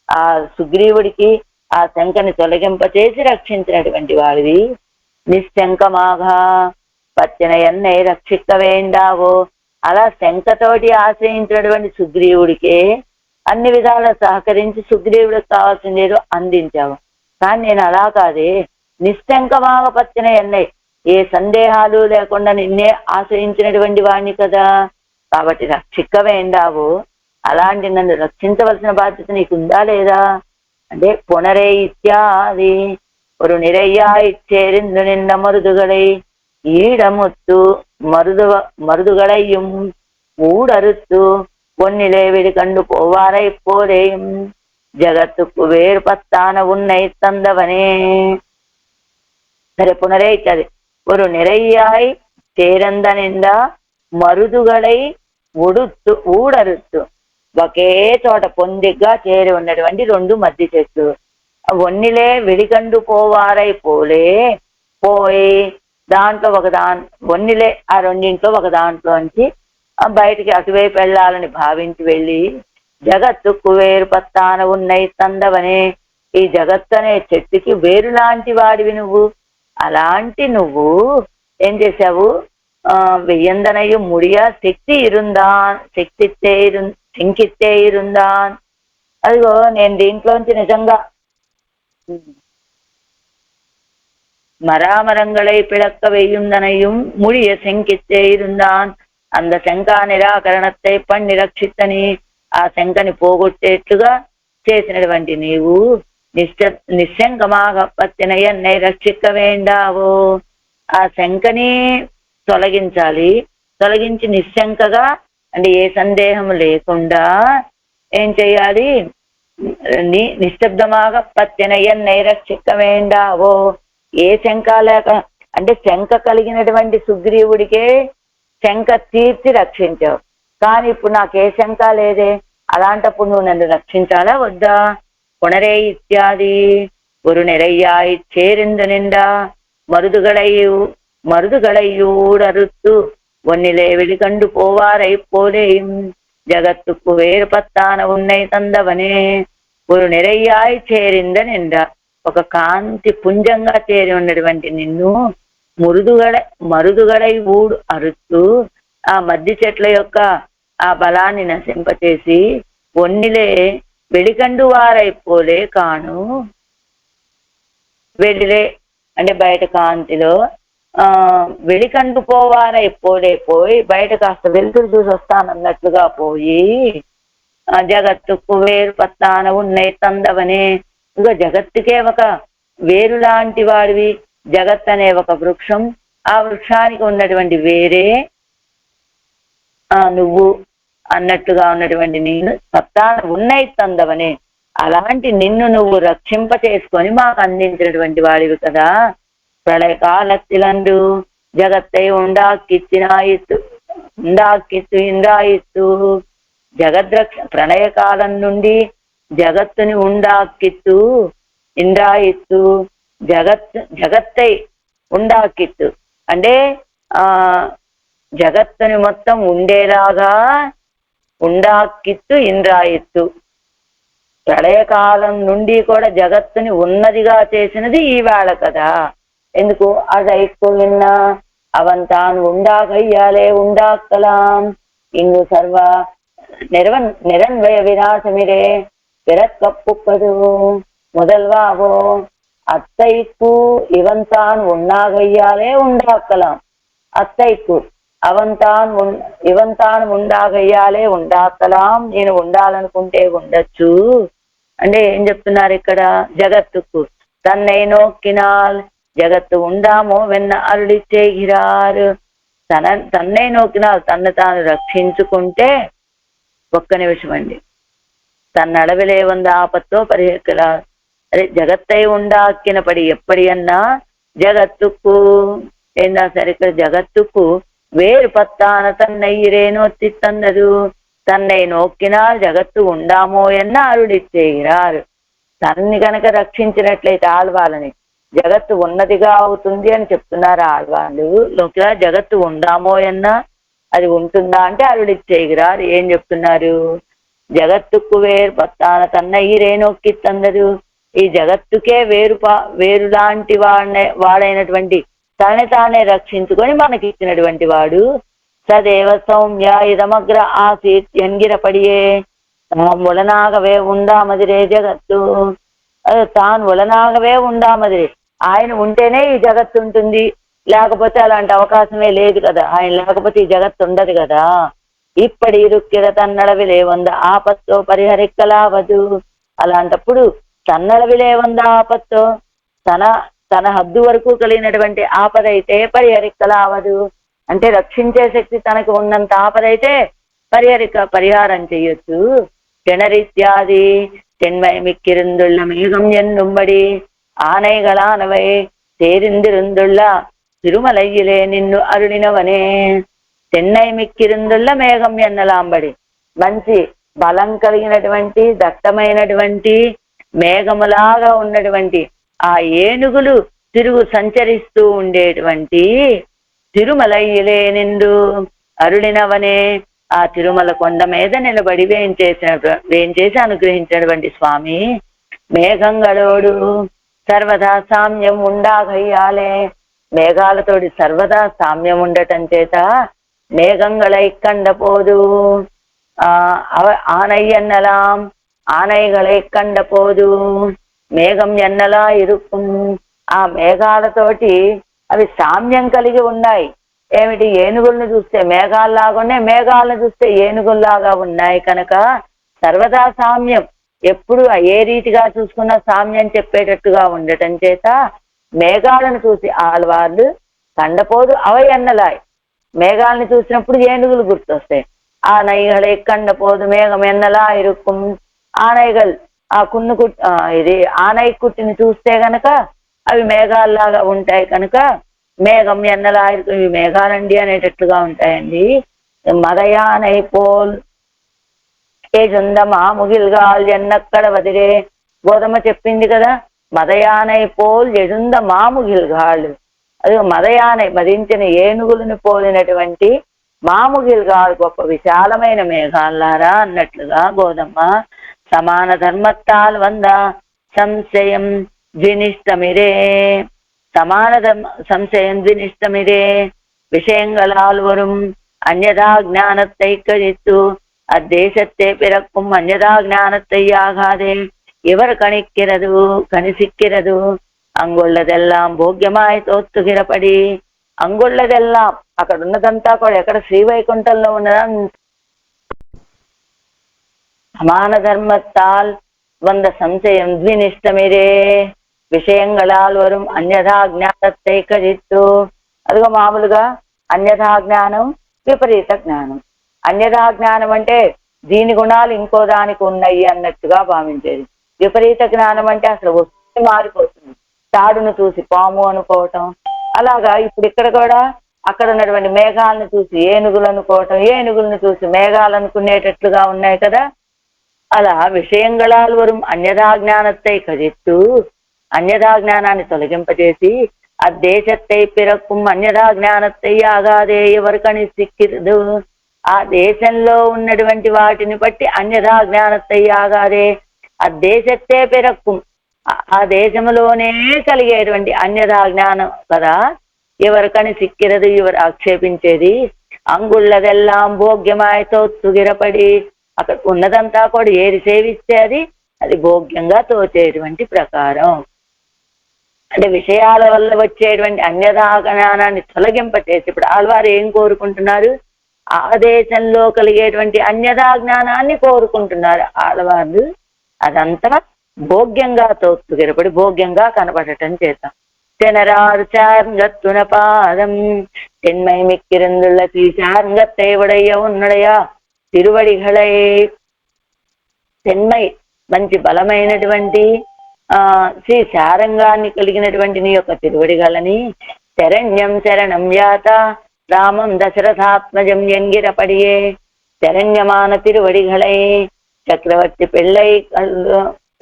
ఆ సుగ్రీవుడికి ఆ శంకని తొలగింపచేసి రక్షించినటువంటి వాడివి. నిశ్శంకమాగా పత్తిన ఎన్నై రక్షిక్క వేండావో. అలా శంకతోటి ఆశ్రయించినటువంటి సుగ్రీవుడికే అన్ని విధాలా సహకరించి సుగ్రీవుడికి కావాల్సింది ఏదో అందించావు. కానీ నేను అలా కాదే, నిశ్శంకమాగ పత్తిన ఎన్నై ఏ సందేహాలు లేకుండా నిన్నే ఆశ్రయించినటువంటి వాణ్ణి కదా, కాబట్టి రక్షిక్క వేండావు. అలాంటి నన్ను రక్షించవలసిన బాధ్యత నీకుందా లేదా అంటే పునరే ఇత్యాది ஒரு நிறையாய் சேர்ந்து நின்ற மருதுகளை ஈடமுத்து மருதுகளையும் ஊடறுத்து பொன்னிலே வெளிக்கண்டு போவாரை போலேயும் జగత్తుకు వేరుపత్తాన ఉన్నై తందవనే. సరే పునరే ఇచ్చది ஒரு நிறையாய் చేరంద నిండా మరుదుగలై ఊడరుత్తు ఒకే చోట పొందిగ్గా చేరి ఉన్నటువంటి 2 మద్ది చెట్లు. ఒన్నిలే వెలికండు పోవారై పోయి దాంట్లో ఒన్నిలే ఆ 2 ఒక దాంట్లోంచి బయటికి అటువైపు వెళ్ళాలని భావించి వెళ్ళి జగత్తుకు వేరు పత్తాన ఉన్నై తందవనే. ఈ జగత్తు అనే చెట్టుకి వేరు లాంటి వాడివి నువ్వు. అలాంటి నువ్వు ఏం చేశావు, వెయ్యందనయ్యు ముడియా శంకితే ఇరుందాన్. అదిగో నేను దీంట్లోంచి నిజంగా మరామరంగళై పిళక్క వెయ్యుందనయ్యం ముడియ శంకితే ఇరుందాన్. అంద శంకా నిరాకరణத்தை పన్నిరక్షిత్తని ఆ శంకని పోగొట్టేట్లుగా చేసినటువంటి నీవు నిశ్శంకమాగ పత్తిన ఎన్నై రక్షిక్క వేండావో. ఆ శంకని తొలగించి నిశ్శంకగా అంటే ఏ సందేహం లేకుండా ఏం చేయాలి, నిశ్శబ్దమాగా పత్తిన ఎన్నై రక్షిక్క వేండావో. ఏ శంక లేక అంటే శంక కలిగినటువంటి సుగ్రీవుడికే శంక తీర్చి రక్షించావు, కానీ ఇప్పుడు నాకే శంక లేదే. అలాంటప్పుడు నువ్వు నన్ను రక్షించాలా వద్దా. పునరే ఇత్యాది ஒரு நிறையாய் சேர்ந்து நின்றா மருதுகளையூடறுத்து ஒன்னிலே வெளிக்கண்டு போவாரை போலேயும் జగత్తుకు వేరు పత్తాన ఉన్నై తందవనే. ஒரு நிறைయాய் చేరిందనింద ఒక కాంతి పుంజంగా చేరి ఉన్నటువంటి నిన్ను మరుదుగడై ఊడు అరుస్తూ ఆ మద్ది చెట్ల యొక్క ఆ బలాన్ని నశింపచేసి ఒన్నిలే వెలికండు వారైపోలే కాను. వెలిలే అంటే బయట కాంతిలో వెలికండు పోవారైపోయి బయట కాస్త వెలుతురు చూసి వస్తానన్నట్లుగా పోయి జగత్తుకు వేరు పత్తాన ఉన్నై తందవనే. ఇంకా జగత్తుకే ఒక వేరు లాంటి వాడివి. జగత్ అనే ఒక వృక్షం, ఆ వృక్షానికి ఉన్నటువంటి వేరే నువ్వు అన్నట్టుగా ఉన్నటువంటి నిన్ను పత్తాన ఉన్నై తందవనే, అలాంటి నిన్ను నువ్వు రక్షింప చేసుకొని మాకు అందించినటువంటి వాడివి కదా. ప్రళయకాలత్తిలండు జగత్తై ఉండాకిత్తు ఇంద్రాయిత్తు. ప్రళయకాలం నుండి జగత్తుని ఉండాకిత్తు ఇంద్రాయిత్తు. జగత్తై ఉండాకిత్తు అంటే జగత్తుని మొత్తం ఉండేలాగా ఉండాకిత్తు ఇంద్రాయిత్తు. ప్రళయకాలం నుండి కూడా జగత్తుని ఉన్నదిగా చేసినది ఈవేళ కదా. ఎందుకు అదైకు విన్న అవంతాన్ ఉండాకయ్యాలే ఉండాక్కలాం ఇంగు సర్వ నిరన్వయ వినాశమిరే பிறக்கப்புப்பது முதல்வாவோ அத்தைக்கு இவன்தான் உண்ணாகையாலே உண்டாக்கலாம். అత్తైకు ఇవంతాన్ ఉండాగయ్యాలే ఉండాకలాం, నేను ఉండాలనుకుంటే ఉండొచ్చు అంటే ఏం చెప్తున్నారు ఇక్కడ? జగత్తుకు తన్నై నోక్కినాల్ జగత్తు ఉండామో వెన్న అరుడి చేగిరారు. తన్నై నోకినాల్ తన్ను తాను రక్షించుకుంటే, ఒక్క నిమిషం అండి, తన్నడవిలే వంద ఆపత్తో పరిహరికలారు. అదే జగత్తై ఉండాక్కినపడి ఎప్పటి అన్నా జగత్తుకు ఏందా సరే ఇక్కడ జగత్తుకు వేరు పత్తాన తన్నై ఇరేనోత్తి తన్నదు. తన్నై నోక్కినాల్ జగత్తు ఉండామో ఎన్న అరుడిచ్చేగిరారు. తన్ని కనుక రక్షించినట్లయితే ఆళ్వాళ్ళని జగత్తు ఉన్నదిగా అవుతుంది అని చెప్తున్నారు ఆళ్వాళ్ళు. జగత్తు ఉండామో ఎన్న అది ఉంటుందా అంటే అరుడిచ్చేగిరారు. ఏం చెప్తున్నారు? జగత్తుకు వేరు పత్తాన తన్నై రేనొక్కి తందరు. ఈ జగత్తుకే వేరు లాంటి వాడైనటువంటి తనని తానే రక్షించుకొని మనకి ఇచ్చినటువంటి వాడు. సదేవ సౌమ్య ఇదమగ్ర ఆసీత్ ఎంగిరపడియే ఒలనాగవే ఉండామదిరే జగత్తు. తాను ఒలనాగవే ఉండామదిరే, ఆయన ఉంటేనే ఈ జగత్తు ఉంటుంది, లేకపోతే అలాంటి అవకాశమే లేదు కదా. ఆయన లేకపోతే ఈ జగత్తు ఉండదు కదా. ఇప్పటి ఇరుక్కిర తన్నడవిలే వంద ఆపత్తో పరిహరిక్కలావదు. అలాంటప్పుడు తన్నడవిలే వంద ఆపత్తో తన హద్దు వరకు కలిగినటువంటి ఆపదైతే పరిహరిక్కలావదు అంటే రక్షించే శక్తి తనకు ఉన్నంత ఆపదైతే పరిహారం చెయ్యొచ్చు. జనరీత్యాది తెన్మయమిక్కిరుందుళ్ళ మేఘం ఎన్నుంబడి ఆనైగళానవై తేరిందిరుందుళ్ళ తిరుమలయ్యిలే నిన్ను అరుణినవనే. చెన్నై మిక్కిరుందుళ్ళ మేఘం ఎన్నలాంబడి, మంచి బలం కలిగినటువంటి దట్టమైనటువంటి మేఘములాగా ఉన్నటువంటి ఆ ఏనుగులు సంచరిస్తూ ఉండేటువంటి తిరుమలయ్యలే నిండు అరుణినవనే, ఆ తిరుమల కొండ మీద నిలబడి వేంచేసి అనుగ్రహించినటువంటి స్వామి. మేఘంగళోడు సర్వదా సామ్యం ఉండాగయ్యాలే, మేఘాలతోటి సర్వదా సామ్యం ఉండటం చేత మేఘంగళై కండపోదు. ఆనై ఎన్నలాం ఆనైగళై కండపోదు. మేఘం ఎన్నలా ఇరుకు, ఆ మేఘాలతోటి అవి సామ్యం కలిగి ఉన్నాయి. ఏమిటి? ఏనుగులను చూస్తే మేఘాల్లాగా ఉన్నాయి, మేఘాలను చూస్తే ఏనుగుల్లాగా ఉన్నాయి కనుక సర్వదా సామ్యం, ఎప్పుడు ఏ రీతిగా చూసుకున్నా సామ్యం చెప్పేటట్టుగా ఉండటం చేత మేఘాలను చూసి ఆళ్వాళ్ళు కండపోదు అవ ఎన్నలాయ్. మేఘాలను చూసినప్పుడు ఏనుగులు గుర్తొస్తాయి. ఆనైగళై కండపోదు మేఘం ఎన్నలా ఇరుక్కుం. ఆనైగల్ ఆ ఇది ఆనై కుట్టిని చూస్తే గనక అవి మేఘాల్లాగా ఉంటాయి కనుక మేఘం ఎన్నలా ఇవి మేఘాలండి అనేటట్లుగా ఉంటాయండి. మదయానై పోల్ ఏజుంద మాముగిల్గాల్ ఎన్నక్కడ వదిలే. గోధుమ చెప్పింది కదా, మదయానై పోల్ ఎజుంద మాముగిల్గాళ్ళు. అది మదయానై మదించిన ఏనుగులను పోలినటువంటి మాముగిల్గాల్ గొప్ప విశాలమైన మేఘాల్లారా అన్నట్లుగా గోధమ్మ சமான தர்மத்தால் வந்த சம்சயம் த்வினிஷ்டமிரே. சமான சம்சயம் த்வினிஷ்டமிரே. விஷயங்களால் வரும் அந்யதா ஞானத்தை கழித்து அத்தேசத்தை பிறக்கும் அந்யதா ஞானத்தை ஆகாதே இவர் கணிசிக்கிறது. అంగుళ్ళదెల్లాం భోగ్యమాయి తోత్తుగిరపడి. అంగుళ్ళదెల్లాం అక్కడ ఉన్నదంతా కూడా ఎక్కడ శ్రీవైకుంఠంలో ఉన్నదా సమాన ధర్మத்தால் வந்த சம்சயம் ద్వినిష్టమిరే. విషయంగళాల్ వரும் అన్యథా జ్ఞానத்தை కజిత్తు. అదిగో మామూలుగా అన్యథా జ్ఞానం విపరీత జ్ఞానం. అన్యథా జ్ఞానం అంటే దీని గుణాలు ఇంకో దానికి ఉన్నాయి అన్నట్టుగా భావించేది. విపరీత జ్ఞానం అంటే అసలు వస్తు మారిపోతుంది. తాడును చూసి పాము అనుకోవటం. అలాగా ఇప్పుడు ఇక్కడ కూడా అక్కడ ఉన్నటువంటి మేఘాలను చూసి ఏనుగులు అనుకోవటం, ఏనుగులను చూసి మేఘాలు అనుకునేటట్లుగా ఉన్నాయి కదా. అలా విషయంగళాలు వరం అన్యథా జ్ఞానத்தை కజిత్తు, అన్యథా జ్ఞానాన్ని తొలగింపజేసి అద్దేశத்தை పిరక్కుం అన్యథా జ్ఞానத்தை ఆగాదే ఎవరికని సిక్కిరదు. ఆ దేశంలో ఉన్నటువంటి వాటిని బట్టి అన్యథా జ్ఞానத்தை ఆగాదే అద్దేశത്തെ పిరక్కుం ఆ దేశంలోనే కలిగేటువంటి అన్యథా జ్ఞానం కదా ఎవరికని సిక్కిరదు, ఎవరు ఆక్షేపించేది. అంగుళ్ళదెల్లాం భోగ్యమాయతో తుగిరపడి. అక్కడ ఉన్నదంతా కూడా ఏది సేవిస్తే అది భోగ్యంగా తోచేటువంటి ప్రకారం. అంటే విషయాల వల్ల వచ్చేటువంటి అన్యథా జ్ఞానాన్ని తొలగింపచేసి ఇప్పుడు ఆళ్వారు ఏం కోరుకుంటున్నారు? ఆ దేశంలో కలిగేటువంటి అన్యథా జ్ఞానాన్ని కోరుకుంటున్నారు ఆళ్వారు. అదంతా భోగ్యంగా తోత్తుగిరపడి భోగ్యంగా కనపడటం చేద్దాం. తెనరారు చార్గత్తున పాదం தென்மை மிக்கிருந்துள்ள சார்ங்கத்தை உடைய ఉన్నడయా తిరువడిగళై. తెన్మై మంచి బలమైనటువంటి శ్రీ శారంగాన్ని కలిగినటువంటి నీ యొక్క తిరువడిగలని శరణ్యం శరణం యాత రామం దశరథాత్మజం ఎంగిరపడియే. శరణ్యమాన తిరువడిగళై చక్రవర్తి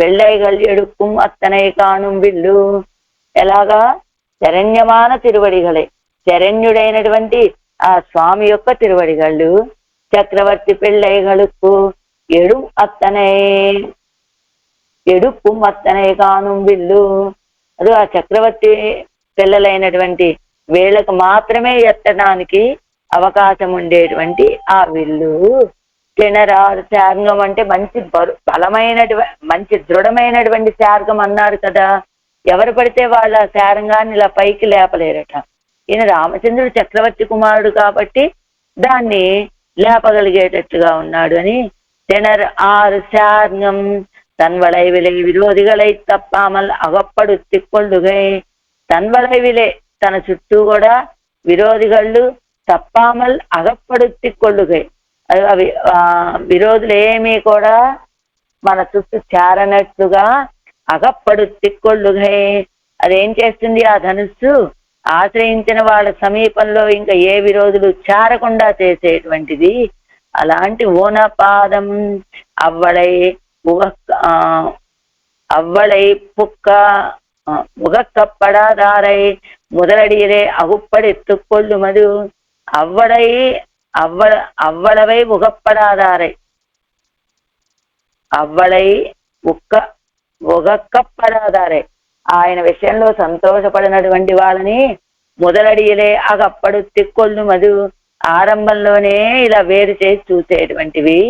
పెళ్ళైகள் எடுக்கும் అత్తనై కాణుం విల్లు. ఎలాగా? శరణ్యమాన తిరువడిగళై శరణ్యుడైనటువంటి ఆ స్వామి యొక్క తిరువడిగళ్ళు చక్రవర్తి పెళ్ళైகளுக்கு ఎడుక్కుం అత్తనై కాణుం విల్లు. అది ఆ చక్రవర్తి పిల్లలైనటువంటి వీళ్ళకు మాత్రమే ఎత్తడానికి అవకాశం ఉండేటువంటి ఆ విల్లు. కెనరారు శార్గం అంటే మంచి మంచి దృఢమైనటువంటి శార్గం అన్నారు కదా. ఎవరు పడితే వాళ్ళ శారంగాన్ని ఇలా పైకి లేపలేరట. ఈయన రామచంద్రుడు చక్రవర్తి కుమారుడు కాబట్టి దాన్ని లేపగలిగేటట్టుగా ఉన్నాడు అని. తెనర్ ఆరు శార్గం తన్వళైవిలే విరోధిగలై తప్పామల్ అగప్పడుత్తి కొల్లుగై. తన్వళైవిలే తన చుట్టూ కూడా విరోధిగళ్ళు తప్పామల్ అగప్పడుత్తి కొల్లుగై. అవి విరోధులు ఏమీ కూడా మన చుట్టూ చేరనట్లుగా అగప్పడుత్తి కొల్లుగై. అదేం చేస్తుంది? ఆ ధనుస్సు ఆశ్రయించిన వాళ్ళ సమీపంలో ఇంకా ఏ విరోధులు చేరకుండా చేసేటువంటిది. అలాంటి ఓనపాదం అవ్వళై పుక్క ముగక్కప్పడాదారై முதலடியிலே அகுப்படெத்துக்கொள்ளு மது. అవ్వళవై ఉగప్పడాదారై అవ్వళై ఉగక్కప్పడాదారై ఆయన విషయంలో సంతోషపడినటువంటి వాళ్ళని మొదలడియలే అగప్పడు తిక్కొల్లు మధు ఆరంభంలోనే ఇలా వేరు చేసి చూసేటువంటివి.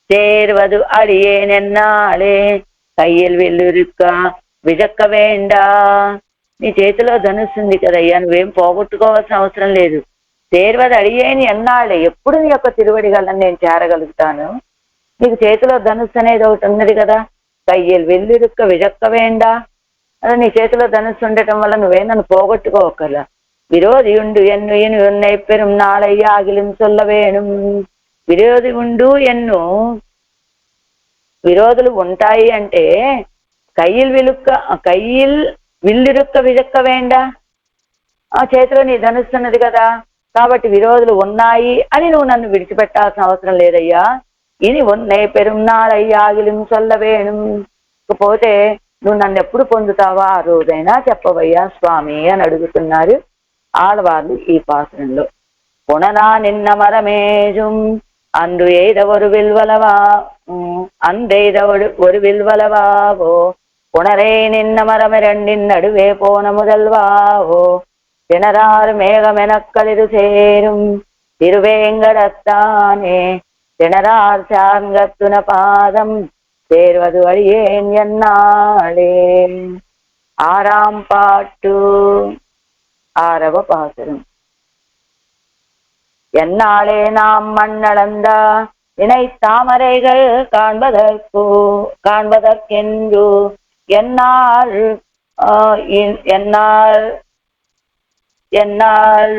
చేర్వదు అడియేనెన్నాళే కయ్యలు వెల్లురుక్క విజక్క వేండా. నీ చేతిలో ధనుస్తుంది కదయ్యా, నువ్వేం పోగొట్టుకోవాల్సిన అవసరం లేదు. చేర్వది అడియేని ఎన్నాళ్ళే, ఎప్పుడు నీ యొక్క తిరువడిగలను నేను చేరగలుగుతాను. నీకు చేతిలో ధనుస్సు అనేది ఒకటి ఉన్నది కదా. కయ్యలు వెల్లురుక్క విజక్క వేండా. అదే నీ చేతిలో ధనుస్సు ఉండటం వల్ల నువ్వే నన్ను పోగొట్టుకోకర్లా. విరోధి ఉండు ఎన్ను ఇను ఉన్నై పెరుం నాళయ్య ఆగిలిం సొల్ల వేణుం. విరోధి ఉండు ఎన్ను విరోధులు ఉంటాయి అంటే కయ్యిల్ విల్లురుక్క విజక్క వేండా. ఆ చేతిలో నీ ధనుస్సు ఉన్నది కదా, కాబట్టి విరోధులు ఉన్నాయి అని నువ్వు నన్ను విడిచిపెట్టాల్సిన అవసరం లేదయ్యా. ఇని ఉన్నై పెరుం నాళయ్య ఆగిలిం సొల్ల వేణుం. పోతే నువ్వు నన్ను ఎప్పుడు పొందుతావా, ఆ రోజైనా చెప్పవయ్యా స్వామి అని అడుగుతున్నారు ఆడవాళ్ళు ఈ పాత్రంలో. పుననా నిన్న మరమేజుం అందు ఏదవరు அந்தெய்த ஒரு வில்வலவாவோ புனரே நின்ன மரமிரண்டின் நடுவே போன முதல்வாவோ திணறாறு மேகமெனக்களிரு சேரும் திருவேங்கடத்தானே திணறார் சார்கத்துன பாதம் சேர்வது வழியேன் என்னாளே. ஆறாம் பாட்டு, ஆரவ பாசுரம். என்னாலே நாம் மண்ணளந்தா இணை தாமரைகள் காண்பதற்கென்று என்னால் என்னால் என்னால்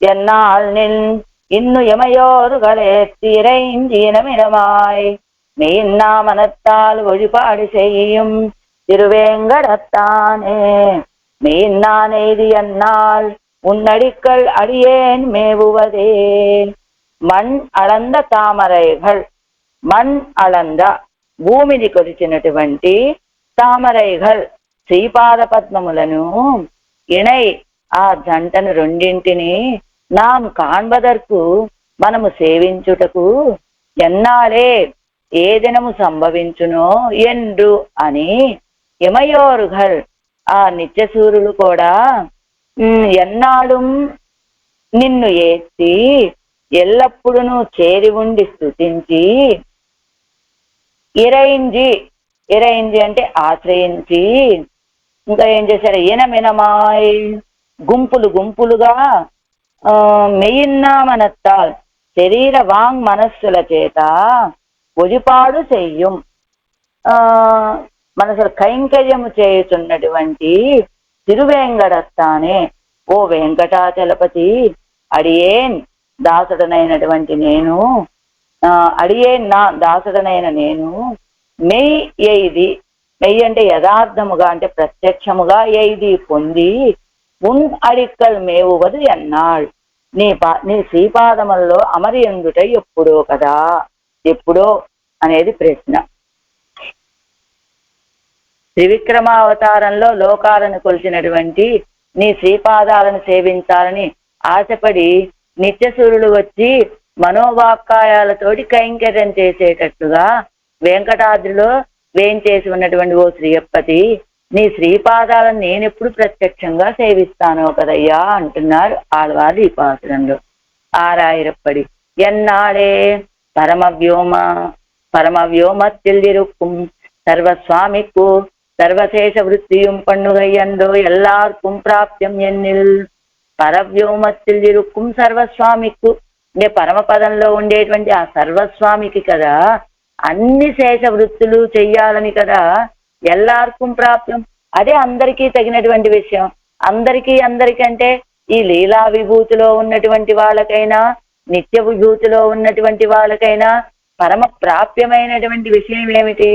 என்னால் நின் இன்னு எமையோர்களே தீரைஞ்சினமிடமாய் மெய்யின்னா மனத்தால் வழிபாடு செய்யும் திருவேங்கடத்தானே மெய்யின்னான் எய்தி என்னால் உன்னடிக்கள் அடியேன் மேவுவதே. మణ్ అళంద తామరైகள், మణ్ అళంద భూమిని కొలిచినటువంటి తామరైகள் శ్రీపాద పద్మములను ఇణై ఆ జంటను రెండింటిని నాం కాణ్బదర్కు మనము సేవించుటకు ఎన్నాళే ఏ దినము సంభవించునో ఎండు అని ఇమయోరుగల్ ఆ నిత్యసూరులు కూడా ఎన్నాడు నిన్ను ఏత్తి ఎల్లప్పుడూ చేరి ఉండి స్తుతించి ఇరైంజి అంటే ఆశ్రయించి ఇంకా ఏం చేశారు ఈనమినమాయ్ గుంపులు గుంపులుగా మెయిన్నా మనత్తాల్ శరీర వాంగ్ మనస్సుల చేత ఒజిపాడు చెయ్యం మనసు కైంకర్యము చేయుచున్నటువంటి తిరువేంకటస్థానే ఓ వెంకటాచలపతి అడియేన్ దాసుడనైనటువంటి నేను అడియేన్ నా దాసుడనైన నేను మెయ్ ఎయిది మెయ్యి అంటే యథార్థముగా అంటే ప్రత్యక్షముగా ఎయిది పొంది ఉన్ అడిక్కల్ మేవువదు ఎన్నాள் నీ శ్రీపాదములలో అమరి ఎందుట ఎప్పుడో కదా, ఎప్పుడో అనేది ప్రశ్న. త్రివిక్రమావతారంలో లోకాలను కొలిచినటువంటి నీ శ్రీపాదాలను సేవించాలని ఆశపడి నిత్యసూరులు వచ్చి మనోవాక్కాయాలతోటి కైంకర్యం చేసేటట్లుగా వెంకటాద్రిలో వేంచేసి ఉన్నటువంటి ఓ శ్రీయప్పతి నీ శ్రీపాదాలను నేనెప్పుడు ప్రత్యక్షంగా సేవిస్తానో కదయ్యా అంటున్నారు ఆళ్వారు ఈ పాసురంలో. ఆరాయిరప్పడి ఎన్నాడే பரமவியோமத்தில் சர்வசுவாமிக்கு சர்வசேஷ விருத்தியும் பண்ணுகையன்றோ எல்லாருக்கும் பிராப்தியம் என்னில். పరవ్యోమத்தில் இருக்கும் సర్వస్వామికు అంటే పరమపదంలో ఉండేటువంటి ఆ సర్వస్వామికి కదా అన్ని శేష వృత్తులు చెయ్యాలని కదా ఎల్లార్కం ప్రాప్యం. అదే అందరికీ తగినటువంటి విషయం. అందరికంటే ఈ లీలా విభూతిలో ఉన్నటువంటి వాళ్ళకైనా నిత్య విభూతిలో ఉన్నటువంటి వాళ్ళకైనా పరమ ప్రాప్యమైనటువంటి విషయం ఏమిటి?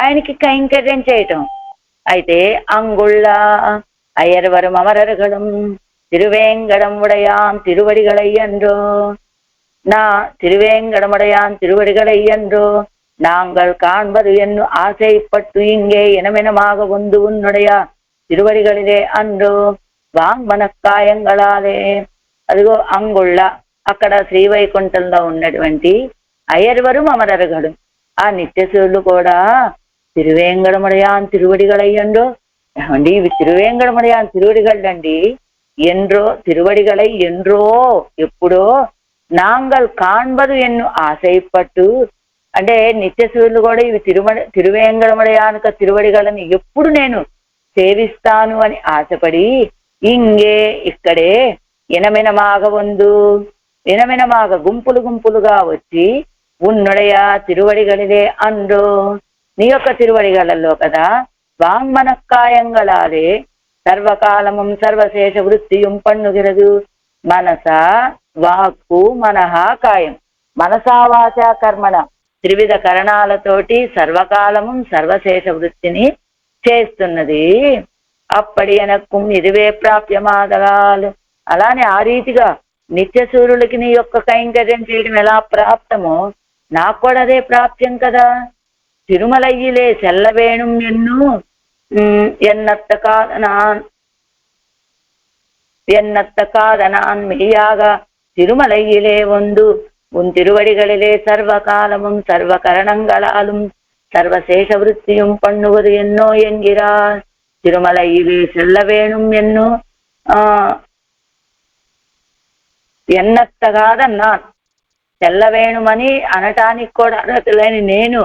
ఆయనకి కైంకర్యం చేయటం. అయితే అంగుళ్ళ అయ్యర్వరం అమరర్గడం திருவேங்கடம் உடையான் திருவடிகளை என்றோ திருவேங்கடமுடையான் திருவடிகளை என்றோ நாங்கள் காண்பது என்னும் ஆசைப்பட்டு இங்கே இனமெனமாக வந்து உன்னுடைய திருவடிகளிலே அன்றோ వాంగ్మనకాయంగళాలే. అదిగో అంగుళ్ళ అక్కడ శ్రీవైకుంఠంలో ఉన్నటువంటి అయ్యర్వరు అమరర్గడు ఆ నిత్యసూరులు కూడా తిరువేంగడముడయాన్ తిరువడిగలయ్యండో. ఏమండి ఇవి తిరువేంగడముడయాన్ తిరువడిగళ్ళండి. ఎండ్రో తిరువడిగలై ఎండ్రో ఎప్పుడో నాంగల్ కాణ్బదు ఎన్ను ఆశయపట్టు అంటే నిత్యసూరులు కూడా ఇవి తిరువేంగడముడయానుక తిరువడిగలని ఎప్పుడు నేను సేవిస్తాను అని ఆశపడి ఇంగే ఇక్కడే ఇనమినమాగ గుంపులు గుంపులుగా వచ్చి ఉన్నడయ తిరువడిగలిదే అండ్రో నీ యొక్క తిరువడిగలలో కదా వాంగ్మనకాయంగళాలే సర్వకాలముం సర్వశేష వృత్తియుం పన్నుగిరదు. మనస వాక్కు మనహ కాయం మనసా వాచ కర్మణ త్రివిధ కరణాలతోటి సర్వకాలము సర్వశేష వృత్తిని చేస్తున్నది. అప్పటి ఎనక్కుం ఇదివే ప్రాప్యమాదగాలు. అలానే ఆ రీతిగా నిత్యసూరులకి నీ యొక్క కైంకర్యం చేయడం ఎలా ప్రాప్తమో నాకు కూడా అదే ప్రాప్యం కదా. తిరుమలయ్యిలే సెల్లవేణుం ఎన్ను ఎన్నత్త కాదనాన్ మెయ్యాగా తిరుమలయ్యిలే ಒಂದು உன் திருவடிகளிலே சர்வ காலமும் சர்வ கரணங்களாலும் சர்வசேஷ விருத்தியும் பண்ணுவது என்னோ என்கிறார். திருமலையிலே செல்ல வேணும் என்னோ ఎన్నత్తగాద నాన్ తెల్లవేణుమని అనటానికి కూడా అర్హత లేని నేను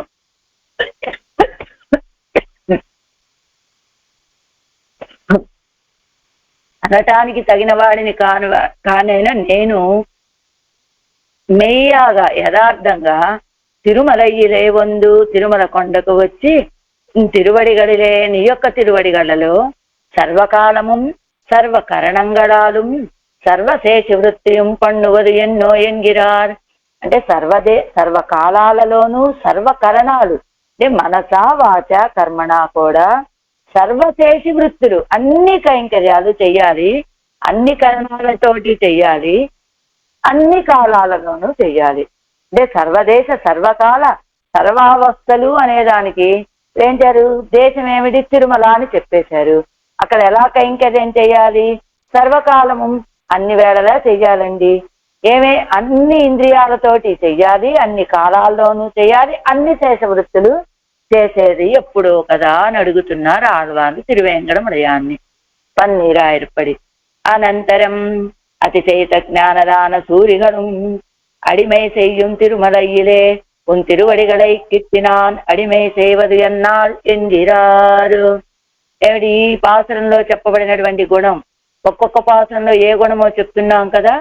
అనటానికి తగిన వాడిని కానైనా నేను మెయ్యాగా యథార్థంగా తిరుమలయ్యిలే వందు తిరుమల కొండకు వచ్చి తిరువడిగడిలే నీ యొక్క తిరువడిగడలో సర్వకాలము సర్వకరణంగళాలు సర్వశేష వృత్తియం పన్నువది ఎన్నో ఎంగిరార్. అంటే సర్వకాలాలలోనూ సర్వకరణాలు అంటే మనస వాచ కర్మణ కూడా సర్వశేషి వృత్తులు అన్ని కైంకర్యాలు చెయ్యాలి, అన్ని కరణాలతోటి చెయ్యాలి, అన్ని కాలాలలోనూ చెయ్యాలి. అంటే సర్వదేశ సర్వకాల సర్వావస్థలు అనేదానికి ఏంటారు, దేశం ఏమిటి తిరుమల అని చెప్పేశారు. అక్కడ ఎలా కైంకర్యం చెయ్యాలి, సర్వకాలము అన్ని వేళలా చెయ్యాలండి. అన్ని ఇంద్రియాలతోటి చెయ్యాలి, అన్ని కాలాల్లోనూ చెయ్యాలి, అన్ని శేష వృత్తులు చేసేది ఎప్పుడో కదా అని అడుగుతున్నారు ఆళ్వార్లు తిరువేంకటముడయాన్ని పన్నీరాయిరుపడి. అనంతరం அதிசயத ஞானதான சூரிகளும் அடிமை செய்யும் திருமலையிலே உன் திருவடிகளை கிட்டினான் అడిమై సేవది అన్నాள் ఎంగిరారు. ఏమిటి ఈ పాసరంలో చెప్పబడినటువంటి గుణం, ఒక్కొక్క పాసరంలో ఏ గుణమో చెప్తున్నాం కదా,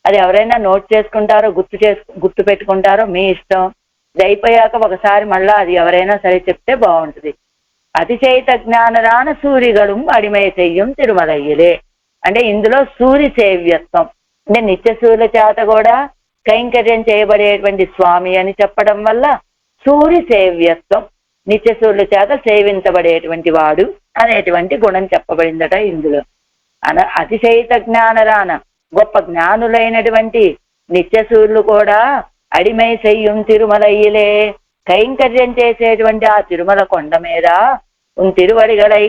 అది ఎవరైనా నోట్ చేసుకుంటారో గుర్తు పెట్టుకుంటారో మీ ఇష్టం. ఇది అయిపోయాక ఒకసారి మళ్ళా అది ఎవరైనా సరే చెప్తే బాగుంటుంది. அதிசயத జ్ఞానదాన సూరిகளும் అడిమై చెయ్యం తిరుమలయ్యలే అంటే ఇందులో సూరి సేవ్యత్వం అంటే నిత్య సూర్యుల చేత కూడా కైంకర్యం చేయబడేటువంటి స్వామి అని చెప్పడం వల్ల సూరి సేవ్యత్వం, నిత్య సూర్యుల చేత సేవించబడేటువంటి వాడు అనేటువంటి గుణం చెప్పబడిందట ఇందులో. అతిశయిత జ్ఞానరాన గొప్ప జ్ఞానులైనటువంటి నిత్య సూర్యులు కూడా అడిమై చెయ్యం తిరుమలయ్యలే కైంకర్యం చేసేటువంటి ఆ తిరుమల కొండ మీద తిరువడిగలై